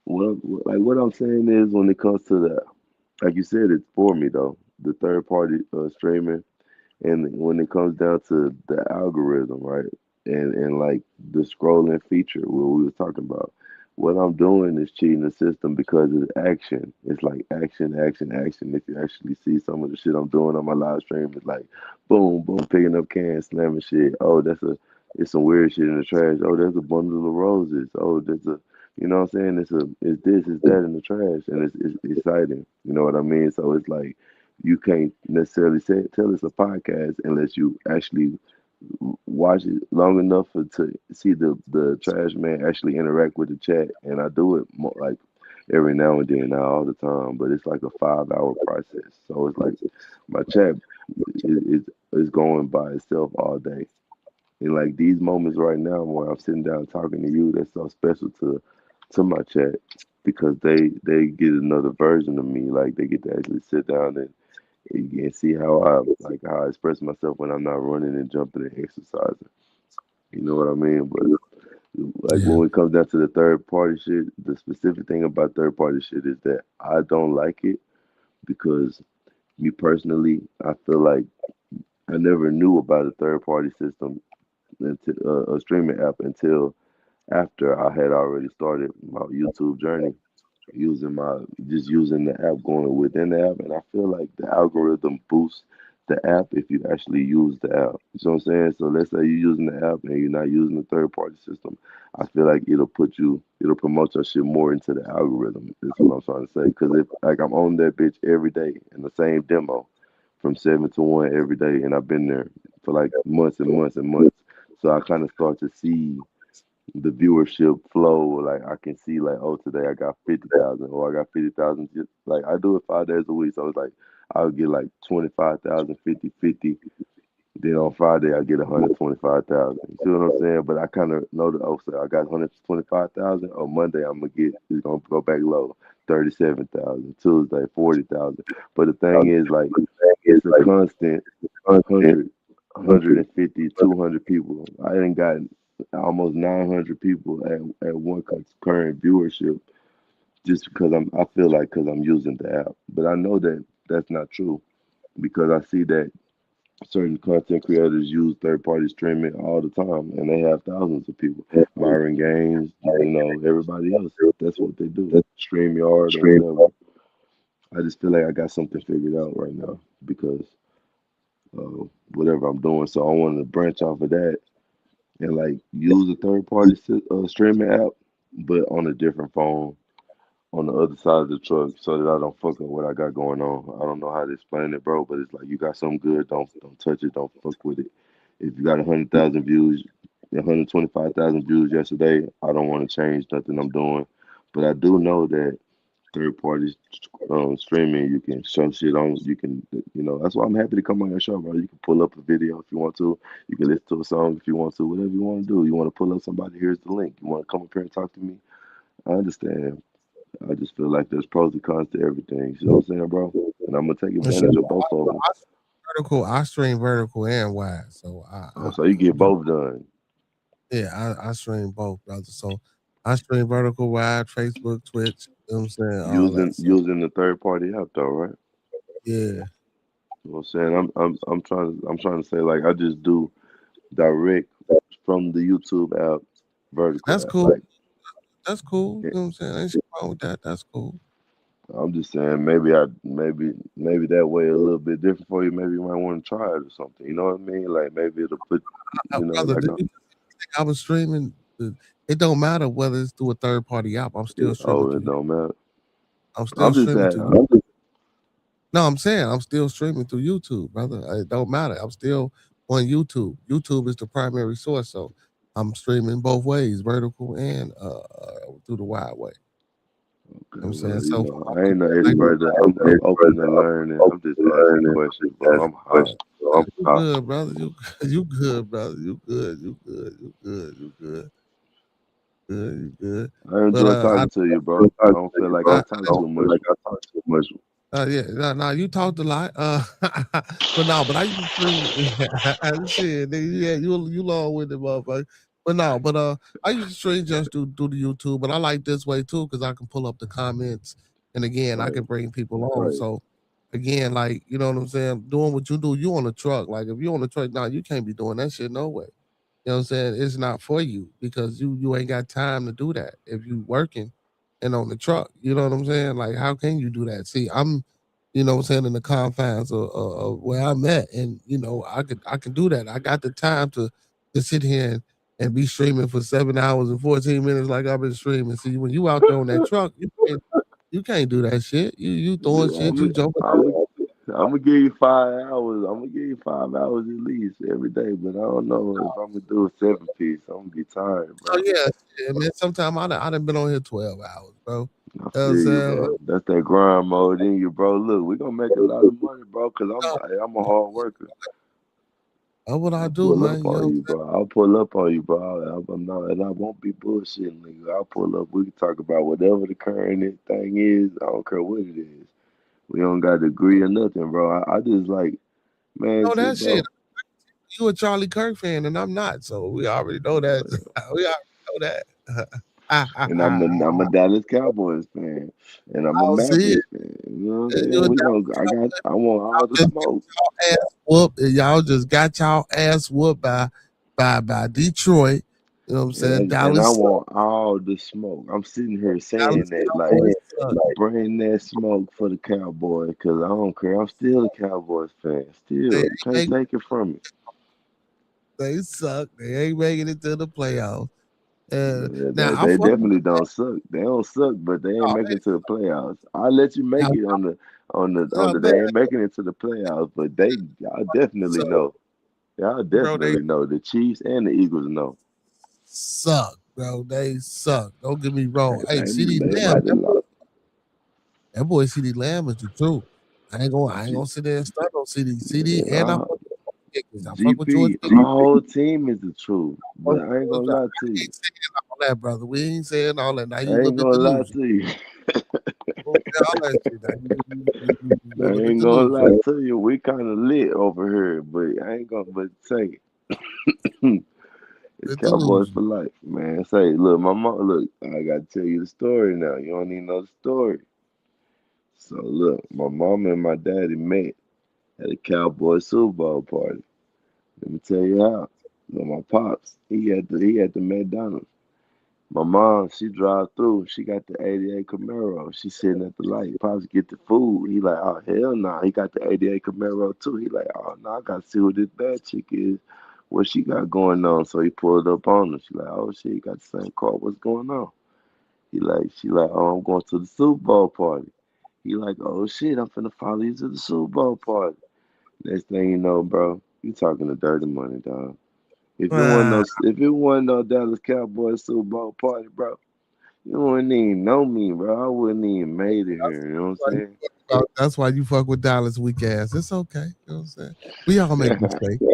what I'm saying is, when it comes to the, like you said, it's for me though, the third party streaming, and when it comes down to the algorithm, right? And like the scrolling feature where we were talking about, what I'm doing is cheating the system because it's action. It's like action. If you actually see some of the shit I'm doing on my live stream, it's like boom, boom, picking up cans, slamming shit. Oh, it's some weird shit in the trash. Oh, there's a bundle of roses. Oh, there's You know what I'm saying? It's this, it's that in the trash, and it's exciting. You know what I mean? So it's like you can't necessarily tell it's a podcast unless you actually watch it long enough to see the trash man actually interact with the chat. And I do it more, like every now and then, not all the time, but it's like a 5 hour process. So it's like my chat is going by itself all day. And like these moments right now where I'm sitting down talking to you, that's so special to my chat because they get another version of me. Like they get to actually sit down and see how I express myself when I'm not running and jumping and exercising. You know what I mean? But like when it comes down to the third party shit, the specific thing about third party shit is that I don't like it because me personally, I feel like I never knew about a third party system until a streaming app until after I had already started my YouTube journey using the app, going within the app, and I feel like the algorithm boosts the app if you actually use the app. You know what I'm saying? So let's say you're using the app and you're not using the third party system. I feel like it'll promote your shit more into the algorithm. Is what I'm trying to say. Because if like I'm on that bitch every day in the same demo from 7 to 1 every day, and I've been there for like months and months and months. So I kind of start to see the viewership flow. Like I can see like, oh, today I got 50,000 or I got 50,000. Just like I do it 5 days a week. So it's like I'll get like 25,000, 50. Then on Friday I get 125,000. You see what I'm saying? But I kind of know that, oh, so I got 125,000. On Monday it's gonna go back low, 37,000. Tuesday 40,000. But the thing is, like, it's a constant 150, 200 people. I ain't got almost 900 people at one concurrent viewership just because I feel like because I'm using the app. But I know that that's not true because I see that certain content creators use third party streaming all the time and they have thousands of people. Myron Games, everybody else. That's what they do. StreamYard or whatever. I just feel like I got something figured out right now because whatever I'm doing. So I wanted to branch off of that and like use a third party streaming app, but on a different phone on the other side of the truck so that I don't fuck up what I got going on. I don't know how to explain it, bro, but it's like you got something good, don't touch it, don't fuck with it. If you got 100,000 views, 125,000 views yesterday, I don't want to change nothing I'm doing. But I do know that third party streaming, you can show shit on, you can, that's why I'm happy to come on your show, bro. You can pull up a video if you want to. You can listen to a song if you want to, whatever you want to do. You want to pull up somebody, here's the link. You want to come up here and talk to me? I understand. I just feel like there's pros and cons to everything. You know what I'm saying, bro? And I'm gonna take advantage of both of them. I stream vertical and wide, so so you get both done. Yeah, I stream both, brother. So I stream vertical, wide, Facebook, Twitch. You know what I'm saying? Using the third party app though, right? Yeah. You know what I'm saying? I'm trying to say, like, I just do direct from the YouTube app vertical. That's cool. Like, that's cool. You know what I'm saying? Ain't wrong with that. That's cool. I'm just saying maybe that way a little bit different for you. Maybe you might want to try it or something. You know what I mean? Like maybe it'll put brother, like you think I was streaming. It don't matter whether it's through a third party app. I'm still streaming. Oh, it don't matter. I'm still streaming. No, I'm saying I'm still streaming through YouTube, brother. It don't matter. I'm still on YouTube. YouTube is the primary source, so I'm streaming both ways, vertical and through the wide way. Okay, I'm saying so. I ain't no expert. I'm open to learn. I'm just asking questions, bro. I'm hot. You good, brother. You good, brother. You good. You good. I enjoy talking to you, bro. I don't feel like I talk too much. Yeah, you talked a lot. But I used to stream. Shit, nigga, you long with it, motherfucker. But I used to stream just do the YouTube, but I like this way too because I can pull up the comments, and again, I can bring people on. Right. So again, like, you know what I'm saying, doing what you do, you on the truck. Like if you on the truck now, you can't be doing that shit no way. You know what I'm saying? It's not for you because you ain't got time to do that if you working and on the truck. You know what I'm saying? Like how can you do that? See, I'm, you know what I'm saying, in the confines of where I'm at, and I can do that. I got the time to sit here and be streaming for 7 hours and 14 minutes like I've been streaming. See, when you out there on that truck, you can't do that shit. You throwing shit, you jumping. I'm gonna give you 5 hours. I'm gonna give you 5 hours at least every day, but I don't know if I'm gonna do a 7-piece. I'm gonna be tired, bro. Oh yeah, man. Sometimes I done been on here 12 hours, bro. I feel you, bro. That's that grind mode in you, bro. Look, we gonna make a lot of money, bro, because I'm a hard worker. That's what I do, man. Pull up on you, bro. I'll pull up on you, bro. I'm not, and I won't be bullshitting, nigga. I'll pull up. We can talk about whatever the current thing is. I don't care what it is. We don't got to agree or nothing, bro. I just like, man. No, that shit. You a Charlie Kirk fan, and I'm not, so we already know that. We already know that. And I'm a Dallas Cowboys fan, and I'm a Mavericks fan. You know what I'm saying? I want all the smoke. Ass whooped, and y'all just got y'all ass whooped by Detroit. You know what I'm saying? Dallas. And I want all the smoke. I'm sitting here saying that, like bring that smoke for the Cowboys, because I don't care. I'm still a Cowboys fan. Still, you can't take it from me. They suck. They ain't making it to the playoffs. Now they definitely don't suck. They don't suck, but they ain't making it to the playoffs. I'll let you make it on the they ain't making it to the playoffs, but y'all definitely know. Y'all definitely know. The Chiefs and the Eagles know. Suck, bro. They suck. Don't get me wrong. Hey, CeeDee Lamb. That boy CeeDee Lamb is the truth. I ain't gonna sit there and start on CeeDee. And I fuck with George. My whole team is the truth, but I ain't gonna lie to you. All that, brother. We ain't saying all that. Now you I ain't gonna lie to you. I ain't gonna lie to you. We kind of lit over here, but I ain't gonna say it's Cowboys for life, man. Say, look, my mom. Look, I gotta tell you the story now. You don't even know the story. So look, my mom and my daddy met at a Cowboys Super Bowl party. Let me tell you how. Look, my pops, he had the McDonald's. My mom, she drive through. She got the 88 Camaro. She sitting at the light. Pops get the food. He like, oh hell no. He got the 88 Camaro too. He like, oh no, I gotta see who this bad chick is. What she got going on? So he pulled up on her. She like, oh shit, he got the same car. What's going on? She like, oh, I'm going to the Super Bowl party. He like, oh shit, I'm finna follow you to the Super Bowl party. Next thing you know, bro, you talking to dirty money, dog. If it wasn't no Dallas Cowboys Super Bowl party, bro, you wouldn't even know me, bro. I wouldn't even made it here. You know what I'm saying? That's why you fuck with Dallas weak ass. It's okay. You know what I'm saying? We all make mistakes.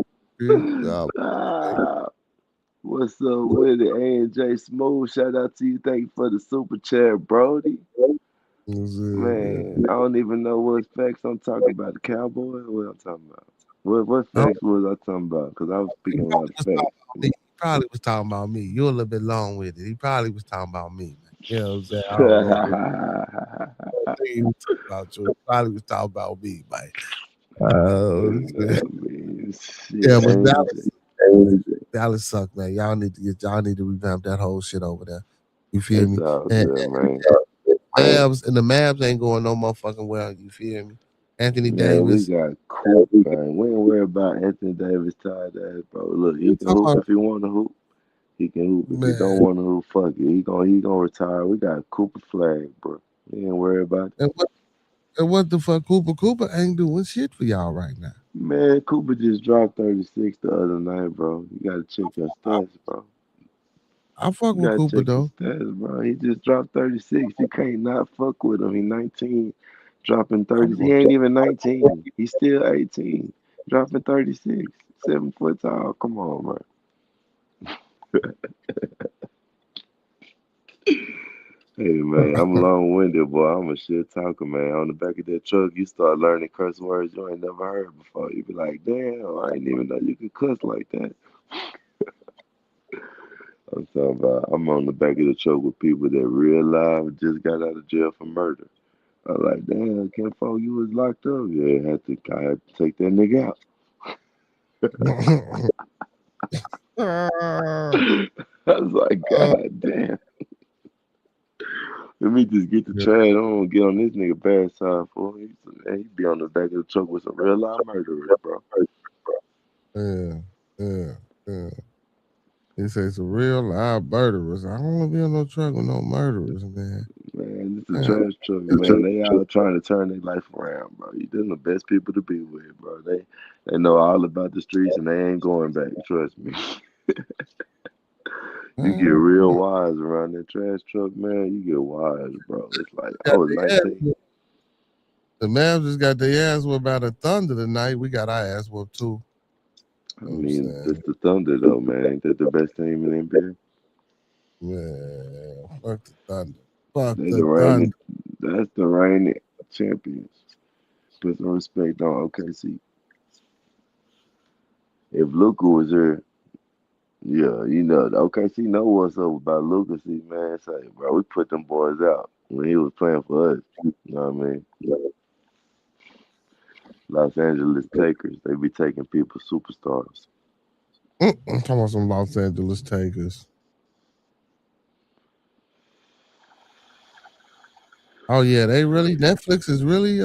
What's up with it? A&J Smooth, shout out to you. Thank you for the super chat, Brody. Man, I don't even know what facts I'm talking about. The Cowboy? What I'm talking about? What facts was I talking about? Because I was speaking a lot of facts. He probably was talking about me. You're a little bit long with it. He probably was talking about me, man. You know what I'm saying? I don't know. He was talking about you. He probably was talking about me, man. Yeah, but Dallas suck, man. Y'all need to revamp that whole shit over there. You feel me? Man. The Mavs ain't going no motherfucking well. You feel me? Anthony Davis. We got cool, man. We ain't worried about Anthony Davis tired ass, bro. Look, he can hoop if he want to hoop. He can hoop. If he don't want to hoop, fuck it. He gonna retire. We got Cooper Flag, bro. We ain't worried about it. And what the fuck? Cooper ain't doing shit for y'all right now. Man, Cooper just dropped 36 the other night, bro. You gotta check your stats, bro. I fuck with Cooper though. Stats, bro. He just dropped 36. You can't not fuck with him. He 19, dropping 30. He ain't even 19. He's still 18, dropping 36. 7 foot tall. Come on, man. Hey, man, I'm long-winded, boy. I'm a shit talker, man. On the back of that truck, you start learning curse words you ain't never heard before. You be like, damn, I didn't even know you could cuss like that. I'm talking about, I'm on the back of the truck with people that real life just got out of jail for murder. I'm like, damn, Kenfo, you was locked up. Yeah, I had to take that nigga out. I was like, God damn. Let me just get the trash on, get on this nigga bad side for him. He be on the back of the truck with some real life murderers, bro. Yeah. He says some real live murderers. I don't want to be on no truck with no murderers, man. Man, it's a trash truck, man. They out trying to turn their life around, bro. They're the best people to be with, bro. They know all about the streets and they ain't going back. Trust me. You get real wise around that trash truck, man. You get wise, bro. It's like I was 19. The Mavs just got their ass whooped by the Thunder tonight. We got our ass whooped too. I mean, it's the Thunder though, man. Ain't that the best team in the NBA? Yeah, fuck the Thunder. Fuck That's the Thunder. That's the reigning champions. Put some respect on OKC. If Luka was here, yeah, you know, the OKC know what's up about Luka. See, man, say, bro, we put them boys out when he was playing for us. You know what I mean? Los Angeles Takers, they be taking people superstars. I'm talking about some Los Angeles Takers. Oh yeah, Netflix is really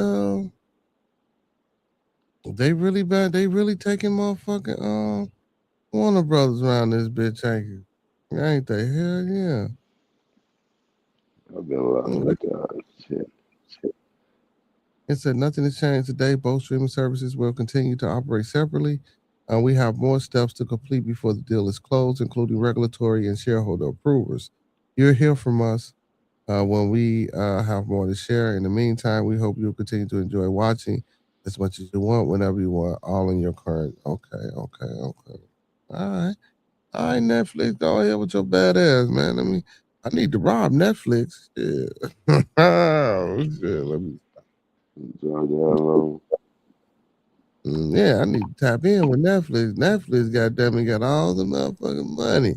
they really bad. They really taking motherfucking Warner Brothers around this bitch, ain't they? Hell yeah. I've been watching shit. It said nothing has changed today. Both streaming services will continue to operate separately. We have more steps to complete before the deal is closed, including regulatory and shareholder approvals. You'll hear from us when we have more to share. In the meantime, we hope you'll continue to enjoy watching as much as you want, whenever you want, all in your current. Okay. All right, Netflix, go ahead with your badass, man. I need to rob Netflix. Yeah. Oh, shit. Let me yeah, I need to tap in with Netflix. Netflix, goddamn it, got all the motherfucking money.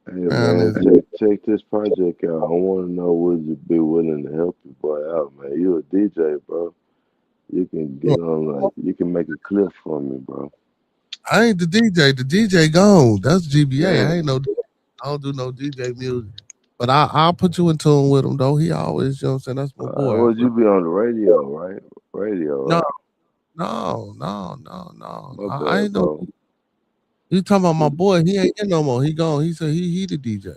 Hey man, check this project out. I want to know, would you be willing to help your boy out, man? You a DJ, bro. You can get on, you can make a clip for me, bro. I ain't the DJ. The DJ gone. That's GBA. I don't do no DJ music. But I'll put you in tune with him though. He always, you know what I'm saying? That's my boy. Would you be on the radio, right? Radio, right? No. My I ain't no. You talking about my boy? He ain't here no more. He gone. He said he the DJ.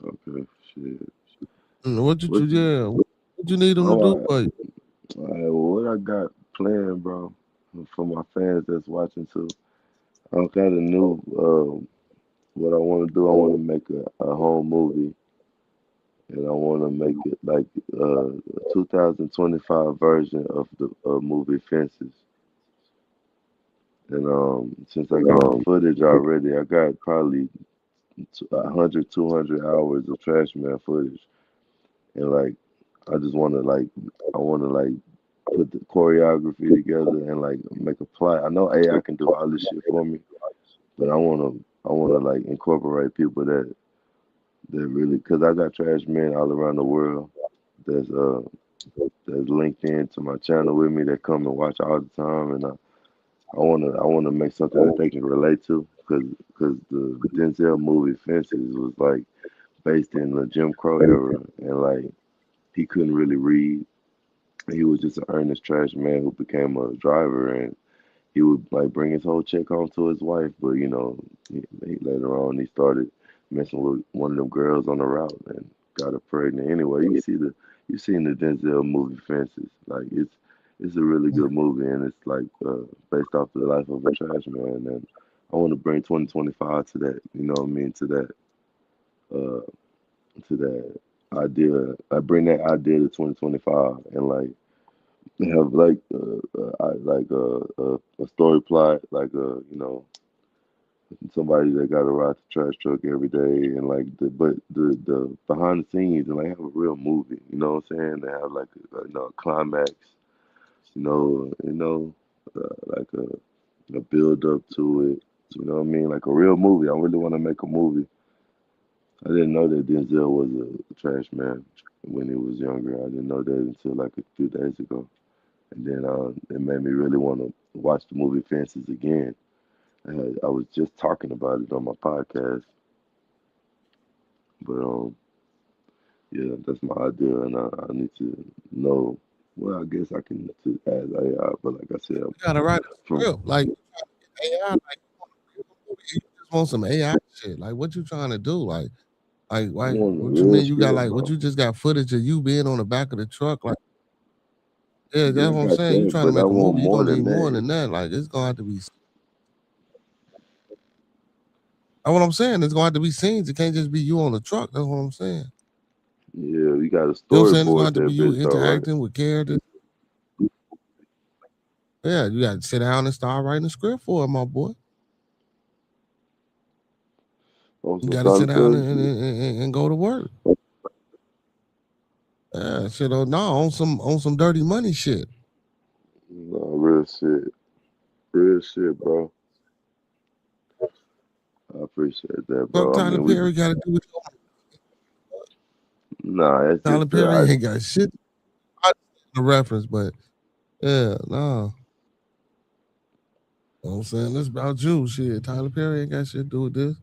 Okay, shit. What you need him to do for you? All right, well, what I got planned, bro, for my fans that's watching too. I got a new what I want to do. I want to make a home movie. And I want to make it like a 2025 version of the movie Fences. And since I got footage already, I got probably 100, 200 hours of Trash Man footage. And like, I just want to put the choreography together and like make a plot. I know AI can do all this shit for me, but I want to like incorporate people that really, because I got trash men all around the world that's linked into my channel with me, that come and watch all the time, and I wanna make something that they can relate to, because the Denzel movie Fences was like based in the Jim Crow era, and like he couldn't really read. He was just an earnest trash man who became a driver, and he would like bring his whole check home to his wife, but you know, later on he started messing with one of them girls on the route and got her pregnant. Anyway, you seen the Denzel movie Fences. Like it's a really good movie, and it's like based off the life of a trash man. And I want to bring 2025 to that. You know what I mean? To that idea. I bring that idea to 2025, and like have like a story plot, like you know, somebody that got to ride the trash truck every day, and like the behind the scenes, and like have a real movie. You know what I'm saying? They have like a climax. Like a build up to it. You know what I mean? Like a real movie. I really want to make a movie. I didn't know that Denzel was a trash man when he was younger. I didn't know that until like a few days ago. And then it made me really want to watch the movie Fences again. I was just talking about it on my podcast. But yeah, that's my idea, and I need to know. Well, I guess I can add AI, but like I said, you gotta write it for real. Like AI, like you just want some AI shit. shit. Like, what you trying to do? Like I what want you real mean? You got shit, like what bro. you just got footage of you being on the back of the truck? Like, yeah, Yeah, that's I what I'm got saying. You that, trying to but I make a want movie, you more gonna than need more that. than that. Like, it's gonna have to be. That's what I'm saying. It's gonna have to be scenes. It can't just be you on the truck. That's what I'm saying. Yeah, you got to You know what I'm saying? It's gonna storyboard have to be that you bitch, though, right? interacting with characters. Yeah, you got to sit down and start writing a script for it, my boy. On You some got to sit Tyler down Perry shit. and go to work. Yeah, shit. On some dirty money shit. No, real shit. Real shit, bro. I appreciate that, Fuck bro. I Tyler mean, we Perry got to do with nah, it's Tyler just Perry ain't got shit. I the reference, but yeah, no. You know what I'm saying? This about you, shit. Tyler Perry ain't got shit to do with this.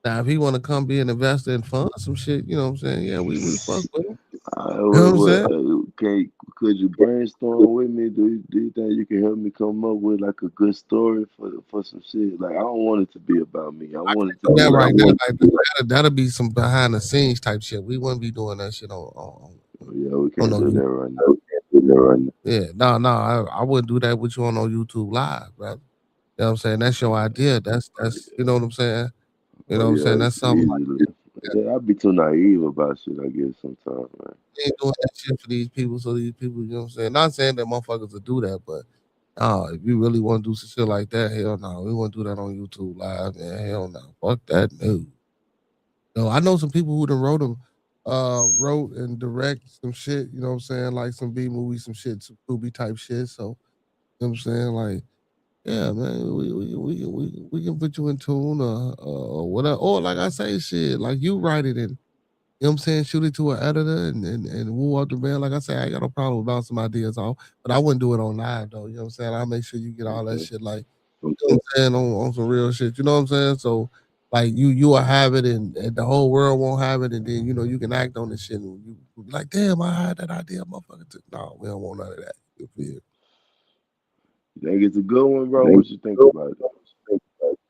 Now, if he want to come be an investor and fund some shit, you know what I'm saying? Yeah, we fuck with him. You know what I'm saying? Could you brainstorm with me? Do you think you can help me come up with like a good story for some shit? Like, I don't want it to be about me. I want it to Do be that like, right now. Like, that'll be some behind the scenes type shit. We wouldn't be doing that shit on yeah, we can't no do YouTube. that right now. We can't do that right now. Yeah, no, I wouldn't do that with you on no YouTube live, brother. You know what I'm saying? That's your idea. That's you know what I'm saying? You know what I'm saying? That's something like Yeah, I'd be too naive about shit, I guess, sometimes, man. we ain't doing that shit for these people, so these people, you know what I'm saying? Not saying that motherfuckers will do that, but if you really want to do some shit like that, hell no. We want to do that on YouTube live, man. Hell no. Fuck that, no. No, I know some people who done wrote and direct some shit, you know what I'm saying? Like some B movie, some shit, some Tubi type shit. So, you know what I'm saying? Like, yeah, man, we can put you in tune or whatever. Or like I say, shit, like you write it and you know what I'm saying, shoot it to an editor and woo out the band. Like I say, I ain't got no problem about some ideas off, but I wouldn't do it on live though. You know what I'm saying? I'll make sure you get all that shit like you know what I'm saying, on some real shit. You know what I'm saying? So like you will have it and the whole world won't have it, and then you know you can act on the shit and you be like, damn, I had that idea, motherfucker. No, we don't want none of that. You feel? You think it's a good one, bro? What you think about it?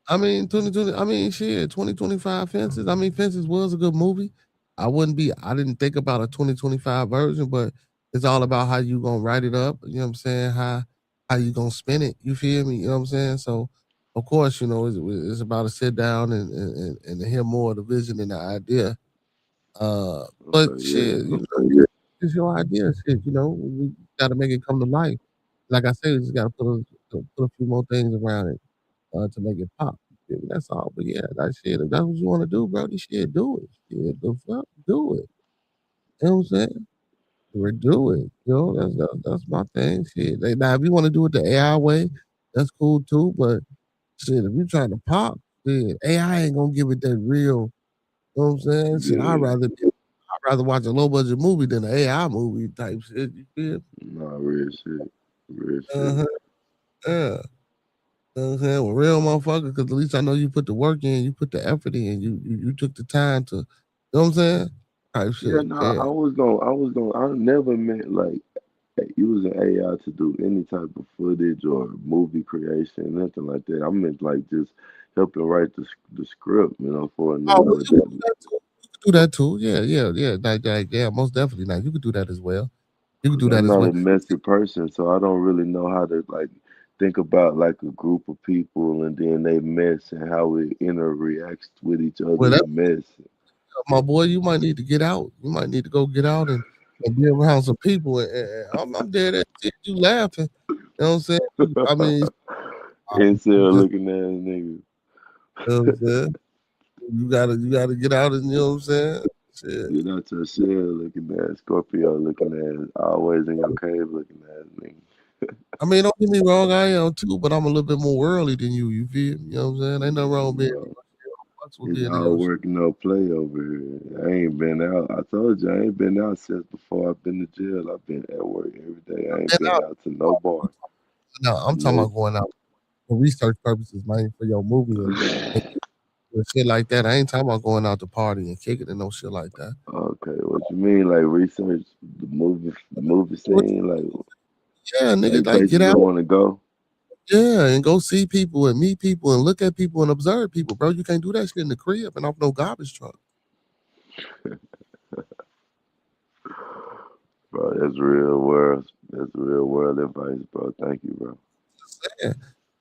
I mean, 2020. I mean, shit, 2025 Fences. I mean, Fences was a good movie. I didn't think about a 2025 version, but it's all about how you gonna write it up. You know what I'm saying? How you gonna spin it? You feel me? You know what I'm saying? So, of course, you know, it's about to sit down and to hear more of the vision and the idea. But shit, you know, it's your idea, shit. You know, we gotta make it come to life. Like I said, we just gotta put a few more things around it to make it pop. Yeah, that's all. But yeah, that shit. If that's what you want to do, bro, this shit, do it. Shit, the fuck, do it. You know what I'm saying? Do it. You know, that's my thing. Shit. Now, if you want to do it the AI way, that's cool too. But shit, if you trying to pop, shit, AI ain't gonna give it that real. You know what I'm saying? Shit, Yeah. I'd rather watch a low budget movie than an AI movie type shit. You feel? Nah, real shit. Real shit. Yeah. You know what I'm saying? Well, real motherfucker, because at least I know you put the work in, you put the effort in, you took the time to, you know what I'm saying? Type shit. Yeah, no, I never meant like using AI to do any type of footage or movie creation, nothing like that. I meant like just helping write the script, you know, for a Oh, nigga. you could do that too. Yeah. Yeah, most definitely. Now you could do that as well. You could do that I'm as not well. a messy person, so I don't really know how to like think about like a group of people and then they mess and how it interacts with each other Well, that, and mess. my boy, you might need to get out. You might need to go get out and be around some people. And I'm dead at shit. You laughing. You know what I'm saying? I mean, Incel looking ass nigga. you know what I'm saying? You gotta get out and you know what I'm saying? Shit. Get out your shell looking ass, Scorpio looking ass, always in your cave looking ass nigga. I mean, don't get me wrong, I am too, but I'm a little bit more worldly than you. You feel? You know what I'm saying? Ain't nothing wrong with being. It's all work, no play over here. I ain't been out. I told you I ain't been out since before I've been to jail. I've been at work every day. I ain't been out to no bar. No, I'm talking about going out for research purposes, man, for your movie and shit like that. I ain't talking about going out to party and kicking and no shit like that. Okay, what you mean, like research the movie scene, like yeah, nigga, like places get out. you want to go. Yeah, and go see people and meet people and look at people and observe people, bro. You can't do that shit in the crib and off no garbage truck. Bro, that's real world. That's real world advice, bro. Thank you, bro. Yeah.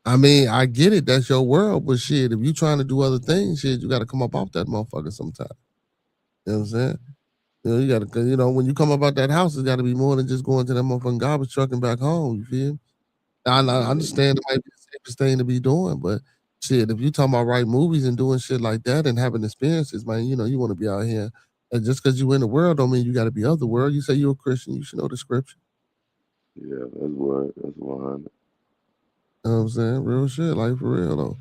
I mean, I get it. That's your world, but shit, if you trying to do other things, shit, you got to come up off that motherfucker sometime. You know what I'm saying? You know, you got to, you know, when you come up out that house, it's got to be more than just going to that motherfucking garbage truck and back home. You feel me? I understand it might be the safest thing to be doing, but shit, if you talking about writing movies and doing shit like that and having experiences, man, you know, you want to be out here. And just because you in the world don't mean you got to be of the world. You say you're a Christian, you should know the scripture. Yeah, that's word. That's 100. You know what I'm saying? Real shit, like for real though.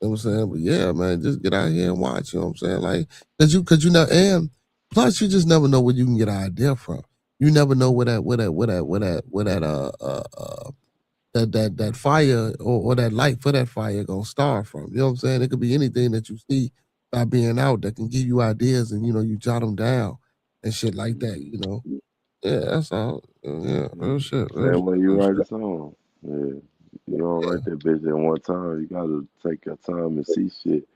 You know what I'm saying? But yeah, man, just get out here and watch. You know what I'm saying? Like, cause you know, and plus you just never know where you can get an idea from. You never know where that that fire or that light for that fire gonna start from. You know what I'm saying? It could be anything that you see by being out that can give you ideas and you know you jot them down and shit like that. You know, yeah, that's all. Yeah, real shit. Same way you write a song. Yeah. You don't write that bitch at one time. You gotta take your time and see shit.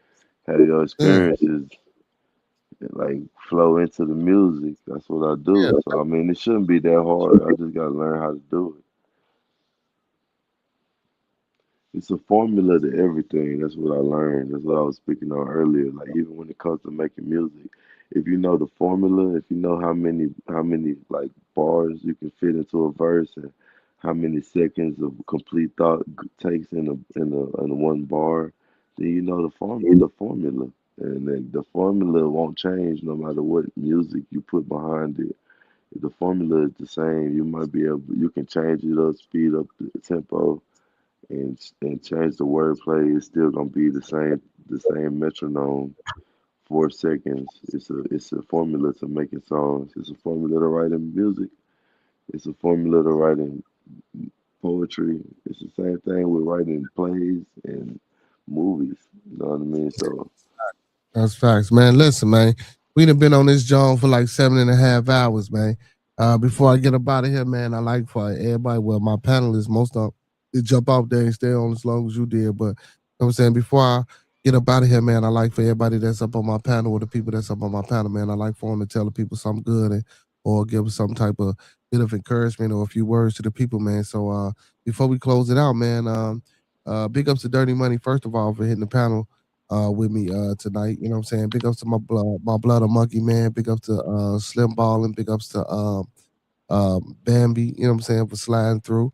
Have your experiences like flow into the music. That's what I do. Yeah. So I mean, it shouldn't be that hard. I just gotta learn how to do it. It's a formula to everything. That's what I learned. That's what I was speaking on earlier. Like even when it comes to making music, if you know the formula, if you know how many like bars you can fit into a verse and how many seconds of complete thought takes in a one bar, then you know the formula. And then the formula won't change no matter what music you put behind it. If the formula is the same, you can change it up, speed up the tempo, and change the wordplay. It's still gonna be the same metronome. 4 seconds. It's a formula to making songs. It's a formula to writing music. It's a formula to writing poetry. It's the same thing with writing plays and movies. You know what I mean? So That's facts, man. Listen, man, we done been on this joint for like 7.5 hours, man. Before I get up out of here, man, I like for everybody, well, my panelists, most of them, they jump off there and stay on as long as you did. But you know what I'm saying, before I get up out of here, man, I like for everybody that's up on my panel or the people that's up on my panel, man, I like for them to tell the people something good or give some type of bit of encouragement or a few words to the people, man. So before we close it out, man, big ups to Dirty Money, first of all, for hitting the panel with me tonight. You know what I'm saying? Big ups to my blood of monkey, man. Big ups to Slim Ballin'. Big ups to Bambi, you know what I'm saying, for sliding through.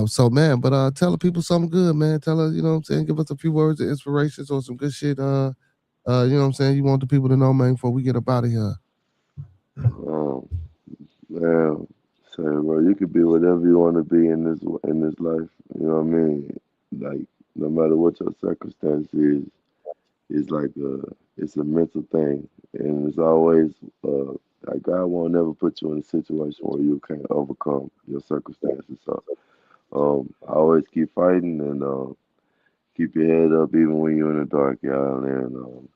So man, but tell the people something good, man. Tell her, you know what I'm saying, give us a few words of inspirations or some good shit. You know what I'm saying, you want the people to know, man, before we get up out of here. Man, say, bro, you could be whatever you want to be in this life. You know what I mean? Like no matter what your circumstance is, it's like it's a mental thing, and it's always like God won't never put you in a situation where you can't overcome your circumstances. So I always keep fighting and keep your head up even when you're in the dark, y'all. And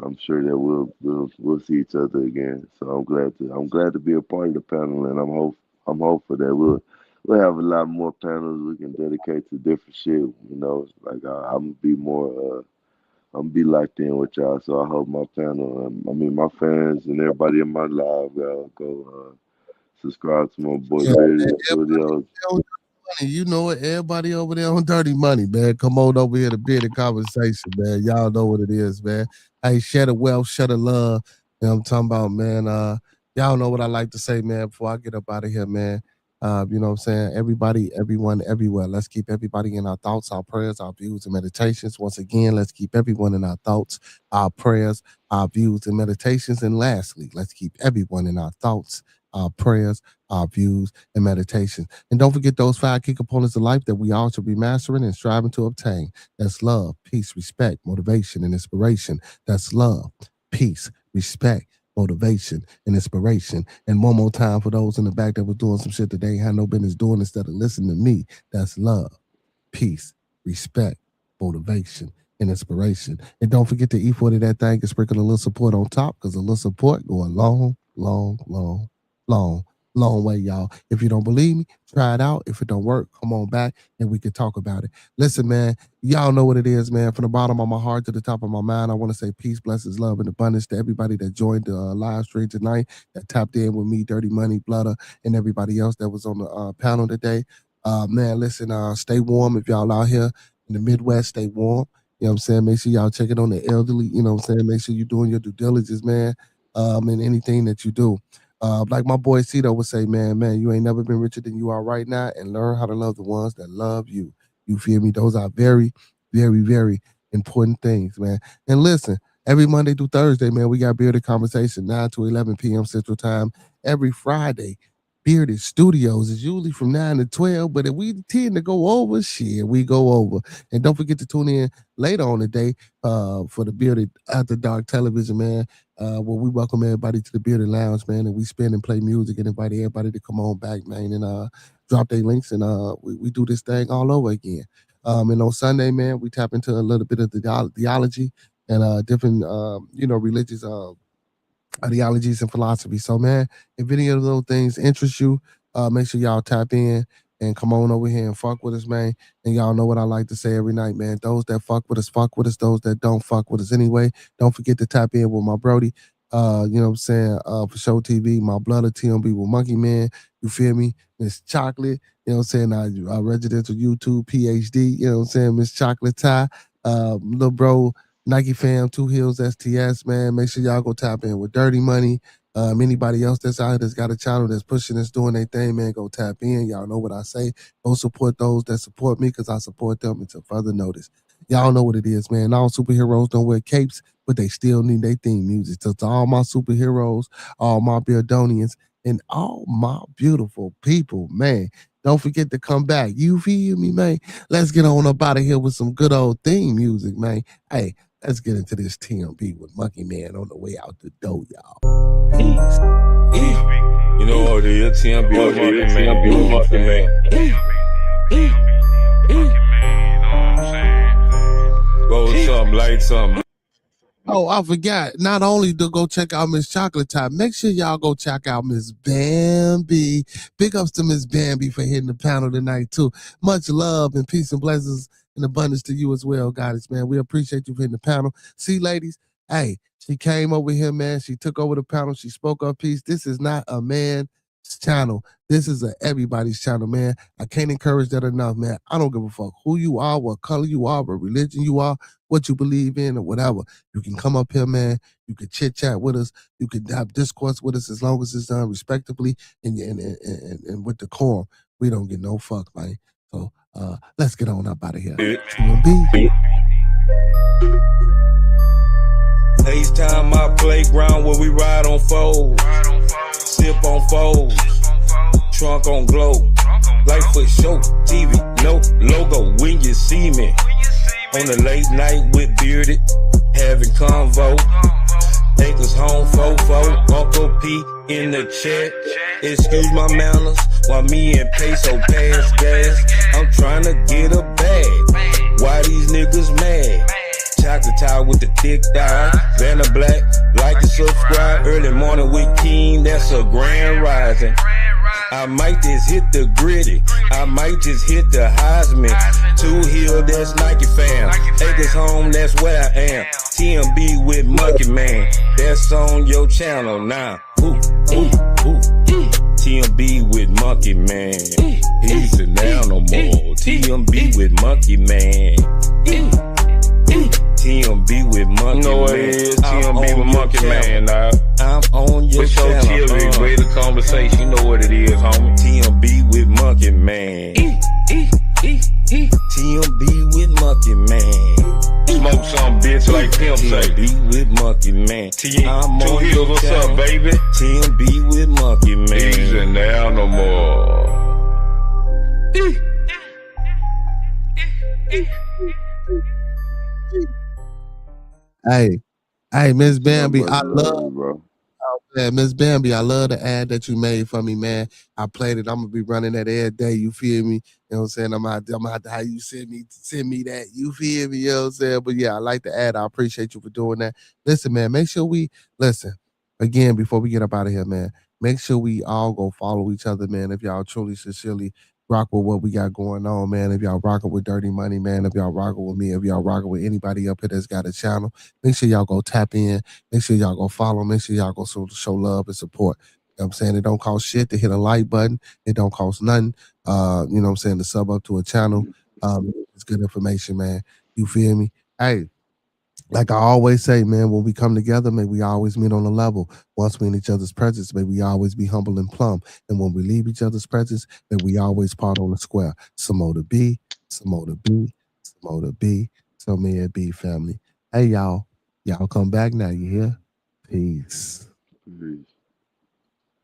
I'm sure that we'll see each other again. So I'm glad to be a part of the panel, and I'm hopeful that we'll have a lot more panels we can dedicate to different shit. You know, like I'm gonna be locked in with y'all. So I hope my panel, my fans and everybody in my live, go subscribe to my boy Beardy Studios. You know it, everybody over there on Dirty Money, man. Come on over here to Bearded Conversation, man. Y'all know what it is, man. Hey, share the wealth, share the love. You know what I'm talking about, man. Y'all know what I like to say, man, before I get up out of here, man. You know what I'm saying? Everybody, everyone, everywhere. Let's keep everybody in our thoughts, our prayers, our views, and meditations. Once again, let's keep everyone in our thoughts, our prayers, our views, and meditations. And lastly, let's keep everyone in our thoughts, our prayers, our views, and meditations. And don't forget those 5 key components of life that we all should be mastering and striving to obtain. That's love, peace, respect, motivation, and inspiration. That's love, peace, respect, motivation, and inspiration. And one more time for those in the back that was doing some shit that they ain't had no business doing instead of listening to me. That's love, peace, respect, motivation, and inspiration. And don't forget to E40 that thing and sprinkle a little support on top, because a little support go a long, long, long, long long way, y'all. If you don't believe me, try it out. If it don't work, come on back and we can talk about it. Listen, man, y'all know what it is, man. From the bottom of my heart to the top of my mind, I want to say peace, blessings, love, and abundance to everybody that joined the live stream tonight, that tapped in with me, Dirty Money, Blooder, and everybody else that was on the panel today. Man, listen, stay warm if y'all out here in the Midwest, stay warm. You know what I'm saying? Make sure y'all check it on the elderly. You know what I'm saying? Make sure you're doing your due diligence, man, in anything that you do. Like my boy Cito would say, man, you ain't never been richer than you are right now, and learn how to love the ones that love you. You feel me? Those are very, very, very important things, man. And listen, every Monday through Thursday, man, we got Bearded Conversation, 9 to 11 p.m. Central Time. Every Friday, Bearded Studios is usually from 9 to 12, but if we tend to go over, shit, we go over. And don't forget to tune in later on the day for the Bearded After Dark television, man, where we welcome everybody to the Bearded Lounge, man, and we spin and play music and invite everybody to come on back, man, and drop their links, and we do this thing all over again. And on Sunday, man, we tap into a little bit of the theology and different, religious ideologies and philosophy. So, man, if any of those things interest you, make sure y'all tap in and come on over here and fuck with us, man. And y'all know what I like to say every night, man. Those that fuck with us, fuck with us. Those that don't fuck with us anyway, don't forget to tap in with my Brody. You know what I'm saying? For Show TV, my Blooder, TMB with Monkey Man. You feel me? Miss Chocolate. You know what I'm saying? I residential YouTube PhD. You know what I'm saying? Miss Chocolate Tie. Little bro. Nike Fam, Two Hills STS, man. Make sure y'all go tap in with Dirty Money. Anybody else that's out here that's got a channel that's pushing that's doing their thing, man, go tap in. Y'all know what I say. Go support those that support me because I support them until further notice. Y'all know what it is, man. All superheroes don't wear capes, but they still need their theme music. So to all my superheroes, all my Beardonians, and all my beautiful people, man, don't forget to come back. You feel me, man? Let's get on up out of here with some good old theme music, man. Hey, let's get into this TMB with Monkey Man on the way out the door, y'all. Peace. You know what it is, TMB with Monkey Man. Roll something, light something. Oh, I forgot. Not only to go check out Miss Chocolate Top, make sure y'all go check out Miss Bambi. Big ups to Miss Bambi for hitting the panel tonight, too. Much love and peace and blessings and abundance to you as well, Goddess, man. We appreciate you for hitting the panel. See, ladies, hey, she came over here, man. She took over the panel. She spoke her piece. This is not a man's channel. This is a everybody's channel, man. I can't encourage that enough, man. I don't give a fuck who you are, what color you are, what religion you are, what you believe in, or whatever. You can come up here, man. You can chit chat with us. You can have discourse with us as long as it's done respectively and with decorum. We don't get no fuck, man. So let's get on up out of here. TMB. FaceTime my playground where we ride on foes, sip on foes, trunk on glow, life for show, TV, no logo. When you see me on the late night with Bearded, having convo, Acres home, fofo, Uncle P in the chat. Excuse my manners while me and Peso pass gas. I'm trying to get a bag. Why these niggas mad? Chocolate tie with the thick thigh, Vanna Black, like and subscribe. Early morning with King, that's a grand rising. I might just hit the gritty, I might just hit the Heisman. Two Hill, that's Nike Fam. Acres home, that's where I am. TMB with Monkey Man, that's on your channel now. Ooh, ooh, ooh. TMB with Monkey Man, he's now no more. TMB with Monkey Man. TMB with Monkey Man. It is TMB with Monkey Man, now. I'm on your channel. With your greater conversation, you know what it is, homie. TMB with Monkey Man. TMB with Monkey Man. Smoke some bitch like Pimp say. TMB with Monkey Man. I'm on your channel. What's up, baby? TMB with Monkey Man. He's in there no more. Hey, Miss Bambi, I love, bro. Yeah, Miss Bambi, I love the ad that you made for me, man. I played it. I'm gonna be running that every day. You feel me? You know what I'm saying? I'm gonna have to have you send me that. You feel me? You know what I'm saying? But yeah, I like the ad. I appreciate you for doing that. Listen, man, make sure we listen again before we get up out of here, man. Make sure we all go follow each other, man. If y'all truly, sincerely rock with what we got going on, man. If y'all rocking with Dirty Money, man. If y'all rocking with me, if y'all rocking with anybody up here that's got a channel, make sure y'all go tap in. Make sure y'all go follow. Make sure y'all go show love and support. You know what I'm saying? It don't cost shit to hit a like button. It don't cost nothing. You know what I'm saying? To sub up to a channel. It's good information, man. You feel me? Hey, like I always say, man, when we come together, may we always meet on a level. Once we're in each other's presence, may we always be humble and plumb. And when we leave each other's presence, may we always part on the square. Some more to be, some more to be, some more to be. So may it be, family. Hey, y'all. Y'all come back now, you hear? Peace. Peace.